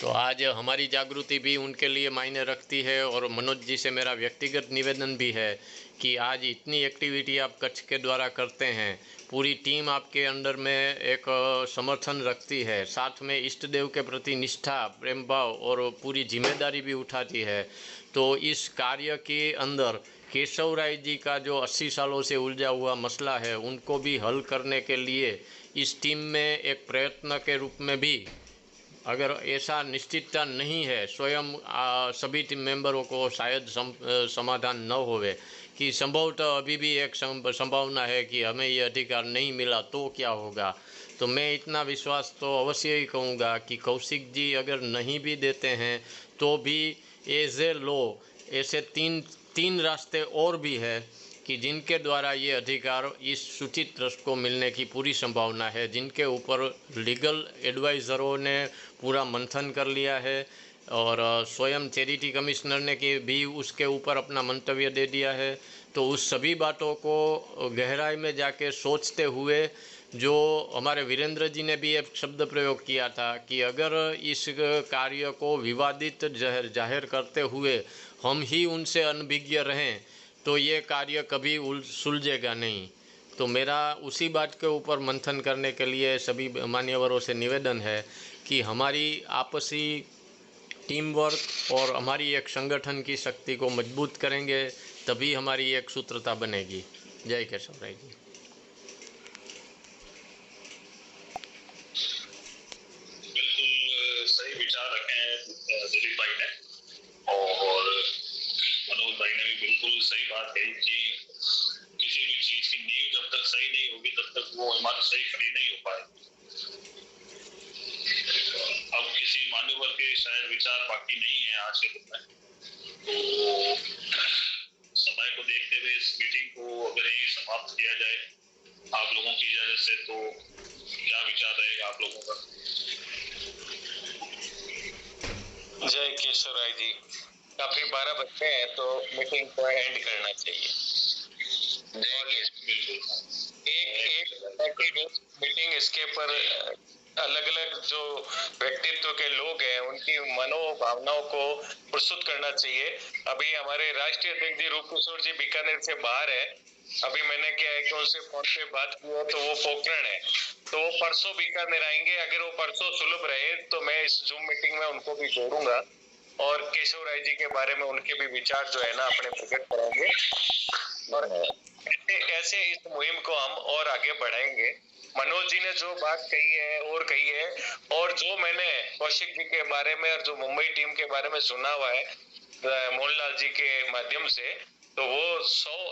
तो आज हमारी जागृति भी उनके लिए मायने रखती है। और मनोज जी से मेरा व्यक्तिगत निवेदन भी है कि आज इतनी एक्टिविटी आप कच्छ के द्वारा करते हैं, पूरी टीम आपके अंडर में एक समर्थन रखती है, साथ में इष्ट देव के प्रति निष्ठा, प्रेम भाव और पूरी जिम्मेदारी भी उठाती है। तो इस कार्य के अंदर केशव राय जी का जो 80 सालों से उलझा हुआ मसला है उनको भी हल करने के लिए इस टीम में एक प्रयत्न के रूप में भी, अगर ऐसा निश्चितता नहीं है स्वयं सभी टीम मेंबरों को शायद समाधान न होवे कि संभवतः अभी भी एक संभावना है कि हमें ये अधिकार नहीं मिला तो क्या होगा, तो मैं इतना विश्वास तो अवश्य ही कहूँगा कि कौशिक जी अगर नहीं भी देते हैं तो भी एज ए लॉ ऐसे तीन रास्ते और भी है कि जिनके द्वारा ये अधिकार इस सूचित ट्रस्ट को मिलने की पूरी संभावना है, जिनके ऊपर लीगल एडवाइज़रों ने पूरा मंथन कर लिया है और स्वयं चैरिटी कमिश्नर ने भी उसके ऊपर अपना मंतव्य दे दिया है। तो उस सभी बातों को गहराई में जाके सोचते हुए जो हमारे वीरेंद्र जी ने भी एक शब्द प्रयोग किया था कि अगर इस कार्य को विवादित जाहिर करते हुए हम ही उनसे अनभिज्ञ रहें तो ये कार्य कभी सुलझेगा नहीं। तो मेरा उसी बात के ऊपर मंथन करने के लिए सभी मान्यवरों से निवेदन है कि हमारी आपसी टीम वर्क और हमारी एक संगठन की शक्ति को मजबूत करेंगे तभी हमारी एक सूत्रता बनेगी। जय केशव राय जी। बिल्कुल सही विचार रखे हैं दिलीप भाई ने, और मनोज भाई ने भी बिल्कुल सही बात कही कि किसी भी चीज की नींव जब तक सही नहीं होगी तब तक वो इमारत सही खड़ी नहीं हो पाएगी। अब किसी मान्यवर के शायद विचार बाकी नहीं है आज के दिन में, तो समय को देखते हुए इस मीटिंग को अगर यही समाप्त किया जाए आप लोगों की इजाजत से, तो क्या विचार रहेगा आप लोगों का? जय केशव राय जी। काफी 12 बजते हैं तो मीटिंग को एंड करना चाहिए। एक मीटिंग इसके पर अलग अलग जो व्यक्तित्व के लोग हैं उनकी मनोभावनाओं को प्रस्तुत करना चाहिए। अभी हमारे राष्ट्रीय अध्यक्ष जी रूप किशोर जी बीकानेर से बाहर है। अभी मैंने क्या है कि उनसे फोन पे बात की है तो वो पोखरण है, तो वो परसों बीकानेर आएंगे। अगर वो परसों सुलभ रहे तो मैं इस जूम मीटिंग में उनको भी जोड़ूंगा और केशव राय जी के बारे में उनके भी विचार जो है ना अपने प्रकट कराएंगे और ऐसे इस मुहिम को हम और आगे बढ़ाएंगे। मनोज जी ने जो बात कही है और जो मैंने कौशिक जी के बारे में और जो मुंबई टीम के बारे में सुना हुआ है मोहनलाल जी के माध्यम से, तो वो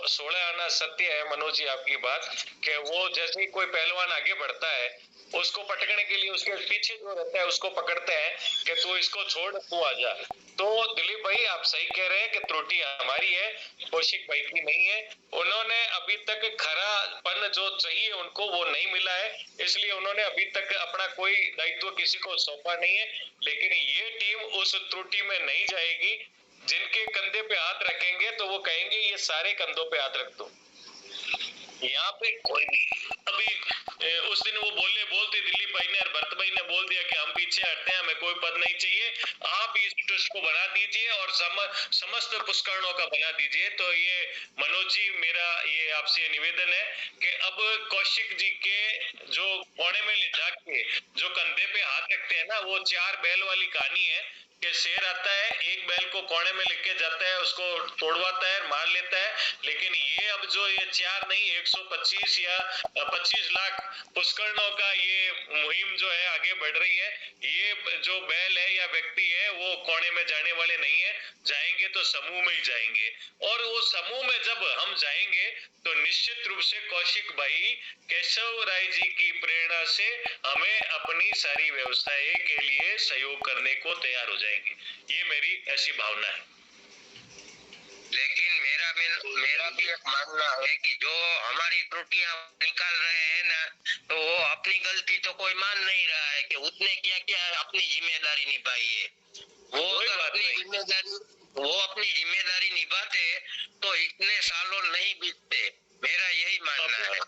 16 आना सत्य है मनोज जी आपकी बात, कि वो जैसे ही कोई पहलवान आगे बढ़ता है उसको पटकने के लिए उसके पीछे जो रहता है उसको पकड़ते हैं कि तू इसको छोड़, तू आजा। तो दिलीप भाई आप सही कह रहे हैं कि त्रुटि हमारी है, कौशिक भाई की नहीं है। उन्होंने अभी तक खरापन जो चाहिए उनको वो नहीं मिला है, इसलिए उन्होंने अभी तक अपना कोई दायित्व किसी को सौंपा नहीं है। लेकिन ये टीम उस त्रुटि में नहीं जाएगी। जिनके कंधे पे हाथ रखेंगे तो वो कहेंगे ये सारे कंधों पे हाथ रख दो। यहाँ पे कोई भी अभी उस दिन वो बोलते दिलीप भाई ने और भरत भाई ने बोल दिया कि हम पीछे हटते हैं, हमें कोई पद नहीं चाहिए, आप इस ट्रस्ट को बना दीजिए और समस्त पुष्करणों का बना दीजिए। तो ये मनोज जी मेरा ये आपसे निवेदन है कि अब कौशिक जी के जो कोने में ले जाके जो कंधे पे हाथ रखते हैं ना, वो 4 बैल वाली कहानी है कि शेर आता है, एक बैल को कोने में लेके जाता है, उसको तोड़वाता है, मार लेता है। लेकिन ये अब जो ये 4 नहीं 125 या 25 लाख पुष्करणों का ये मुहिम जो है आगे बढ़ रही है, ये जो बैल है या व्यक्ति है वो कोने में जाने वाले नहीं है, जाएंगे तो समूह में ही जाएंगे। और वो समूह में जब हम जाएंगे तो निश्चित रूप से कौशिक भाई केशव राय जी की प्रेरणा से हमें अपनी सारी व्यवस्थाएं के लिए सहयोग करने को तैयार हो जाएंगे। ये मेरी ऐसी भावना है। लेकिन मेरा भी एक मानना है कि जो हमारी त्रुटियां निकाल रहे हैं ना, तो वो अपनी गलती तो कोई मान नहीं रहा है कि उसने क्या क्या अपनी जिम्मेदारी निभाई है। वो अपनी जिम्मेदारी निभाते तो इतने सालों नहीं बीतते। मेरा यही मानना है।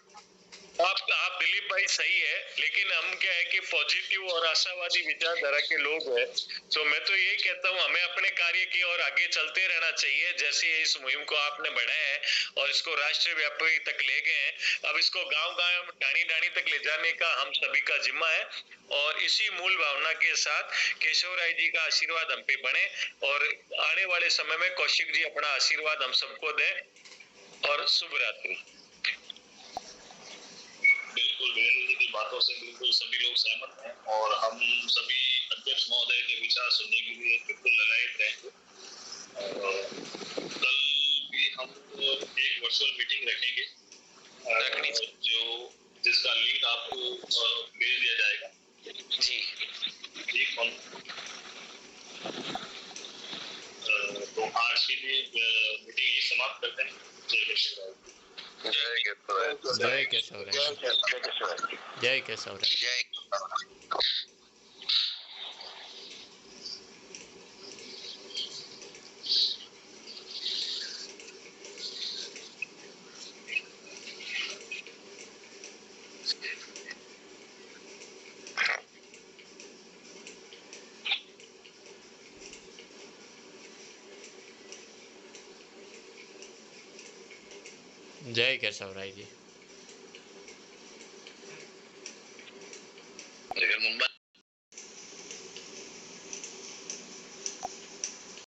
आप दिलीप भाई सही है, लेकिन हम क्या है कि पॉजिटिव और आशावादी विचारधारा के लोग हैं, तो मैं तो यही कहता हूँ हमें अपने कार्य की ओर आगे चलते रहना चाहिए। जैसे इस मुहिम को आपने बढ़ाया है और इसको राष्ट्रीय व्यापी तक ले गए हैं, अब इसको गांव-गांव डाणी-डाणी तक ले जाने का हम सभी का जिम्मा है। और इसी मूल भावना के साथ केशव राय जी का आशीर्वाद हम पे बने और आने वाले समय में कौशिक जी अपना आशीर्वाद हम सबको दें। और शुभ रात्रि। बिल्कुल वीरेंद्र जी की बातों से बिल्कुल सभी लोग सहमत हैं और हम सभी अध्यक्ष महोदय के विचार सुनने के लिए बिल्कुल ललायत रहेंगे। कल भी हम एक वर्चुअल मीटिंग रखेंगे जो जिसका लिंक आपको भेज दिया जाएगा जी। ठीक। तो आज के लिए मीटिंग यही समाप्त करते हैं। जय केशव राय। जय केशव राय। जय केशव राय। जय। जय केशव राय जी।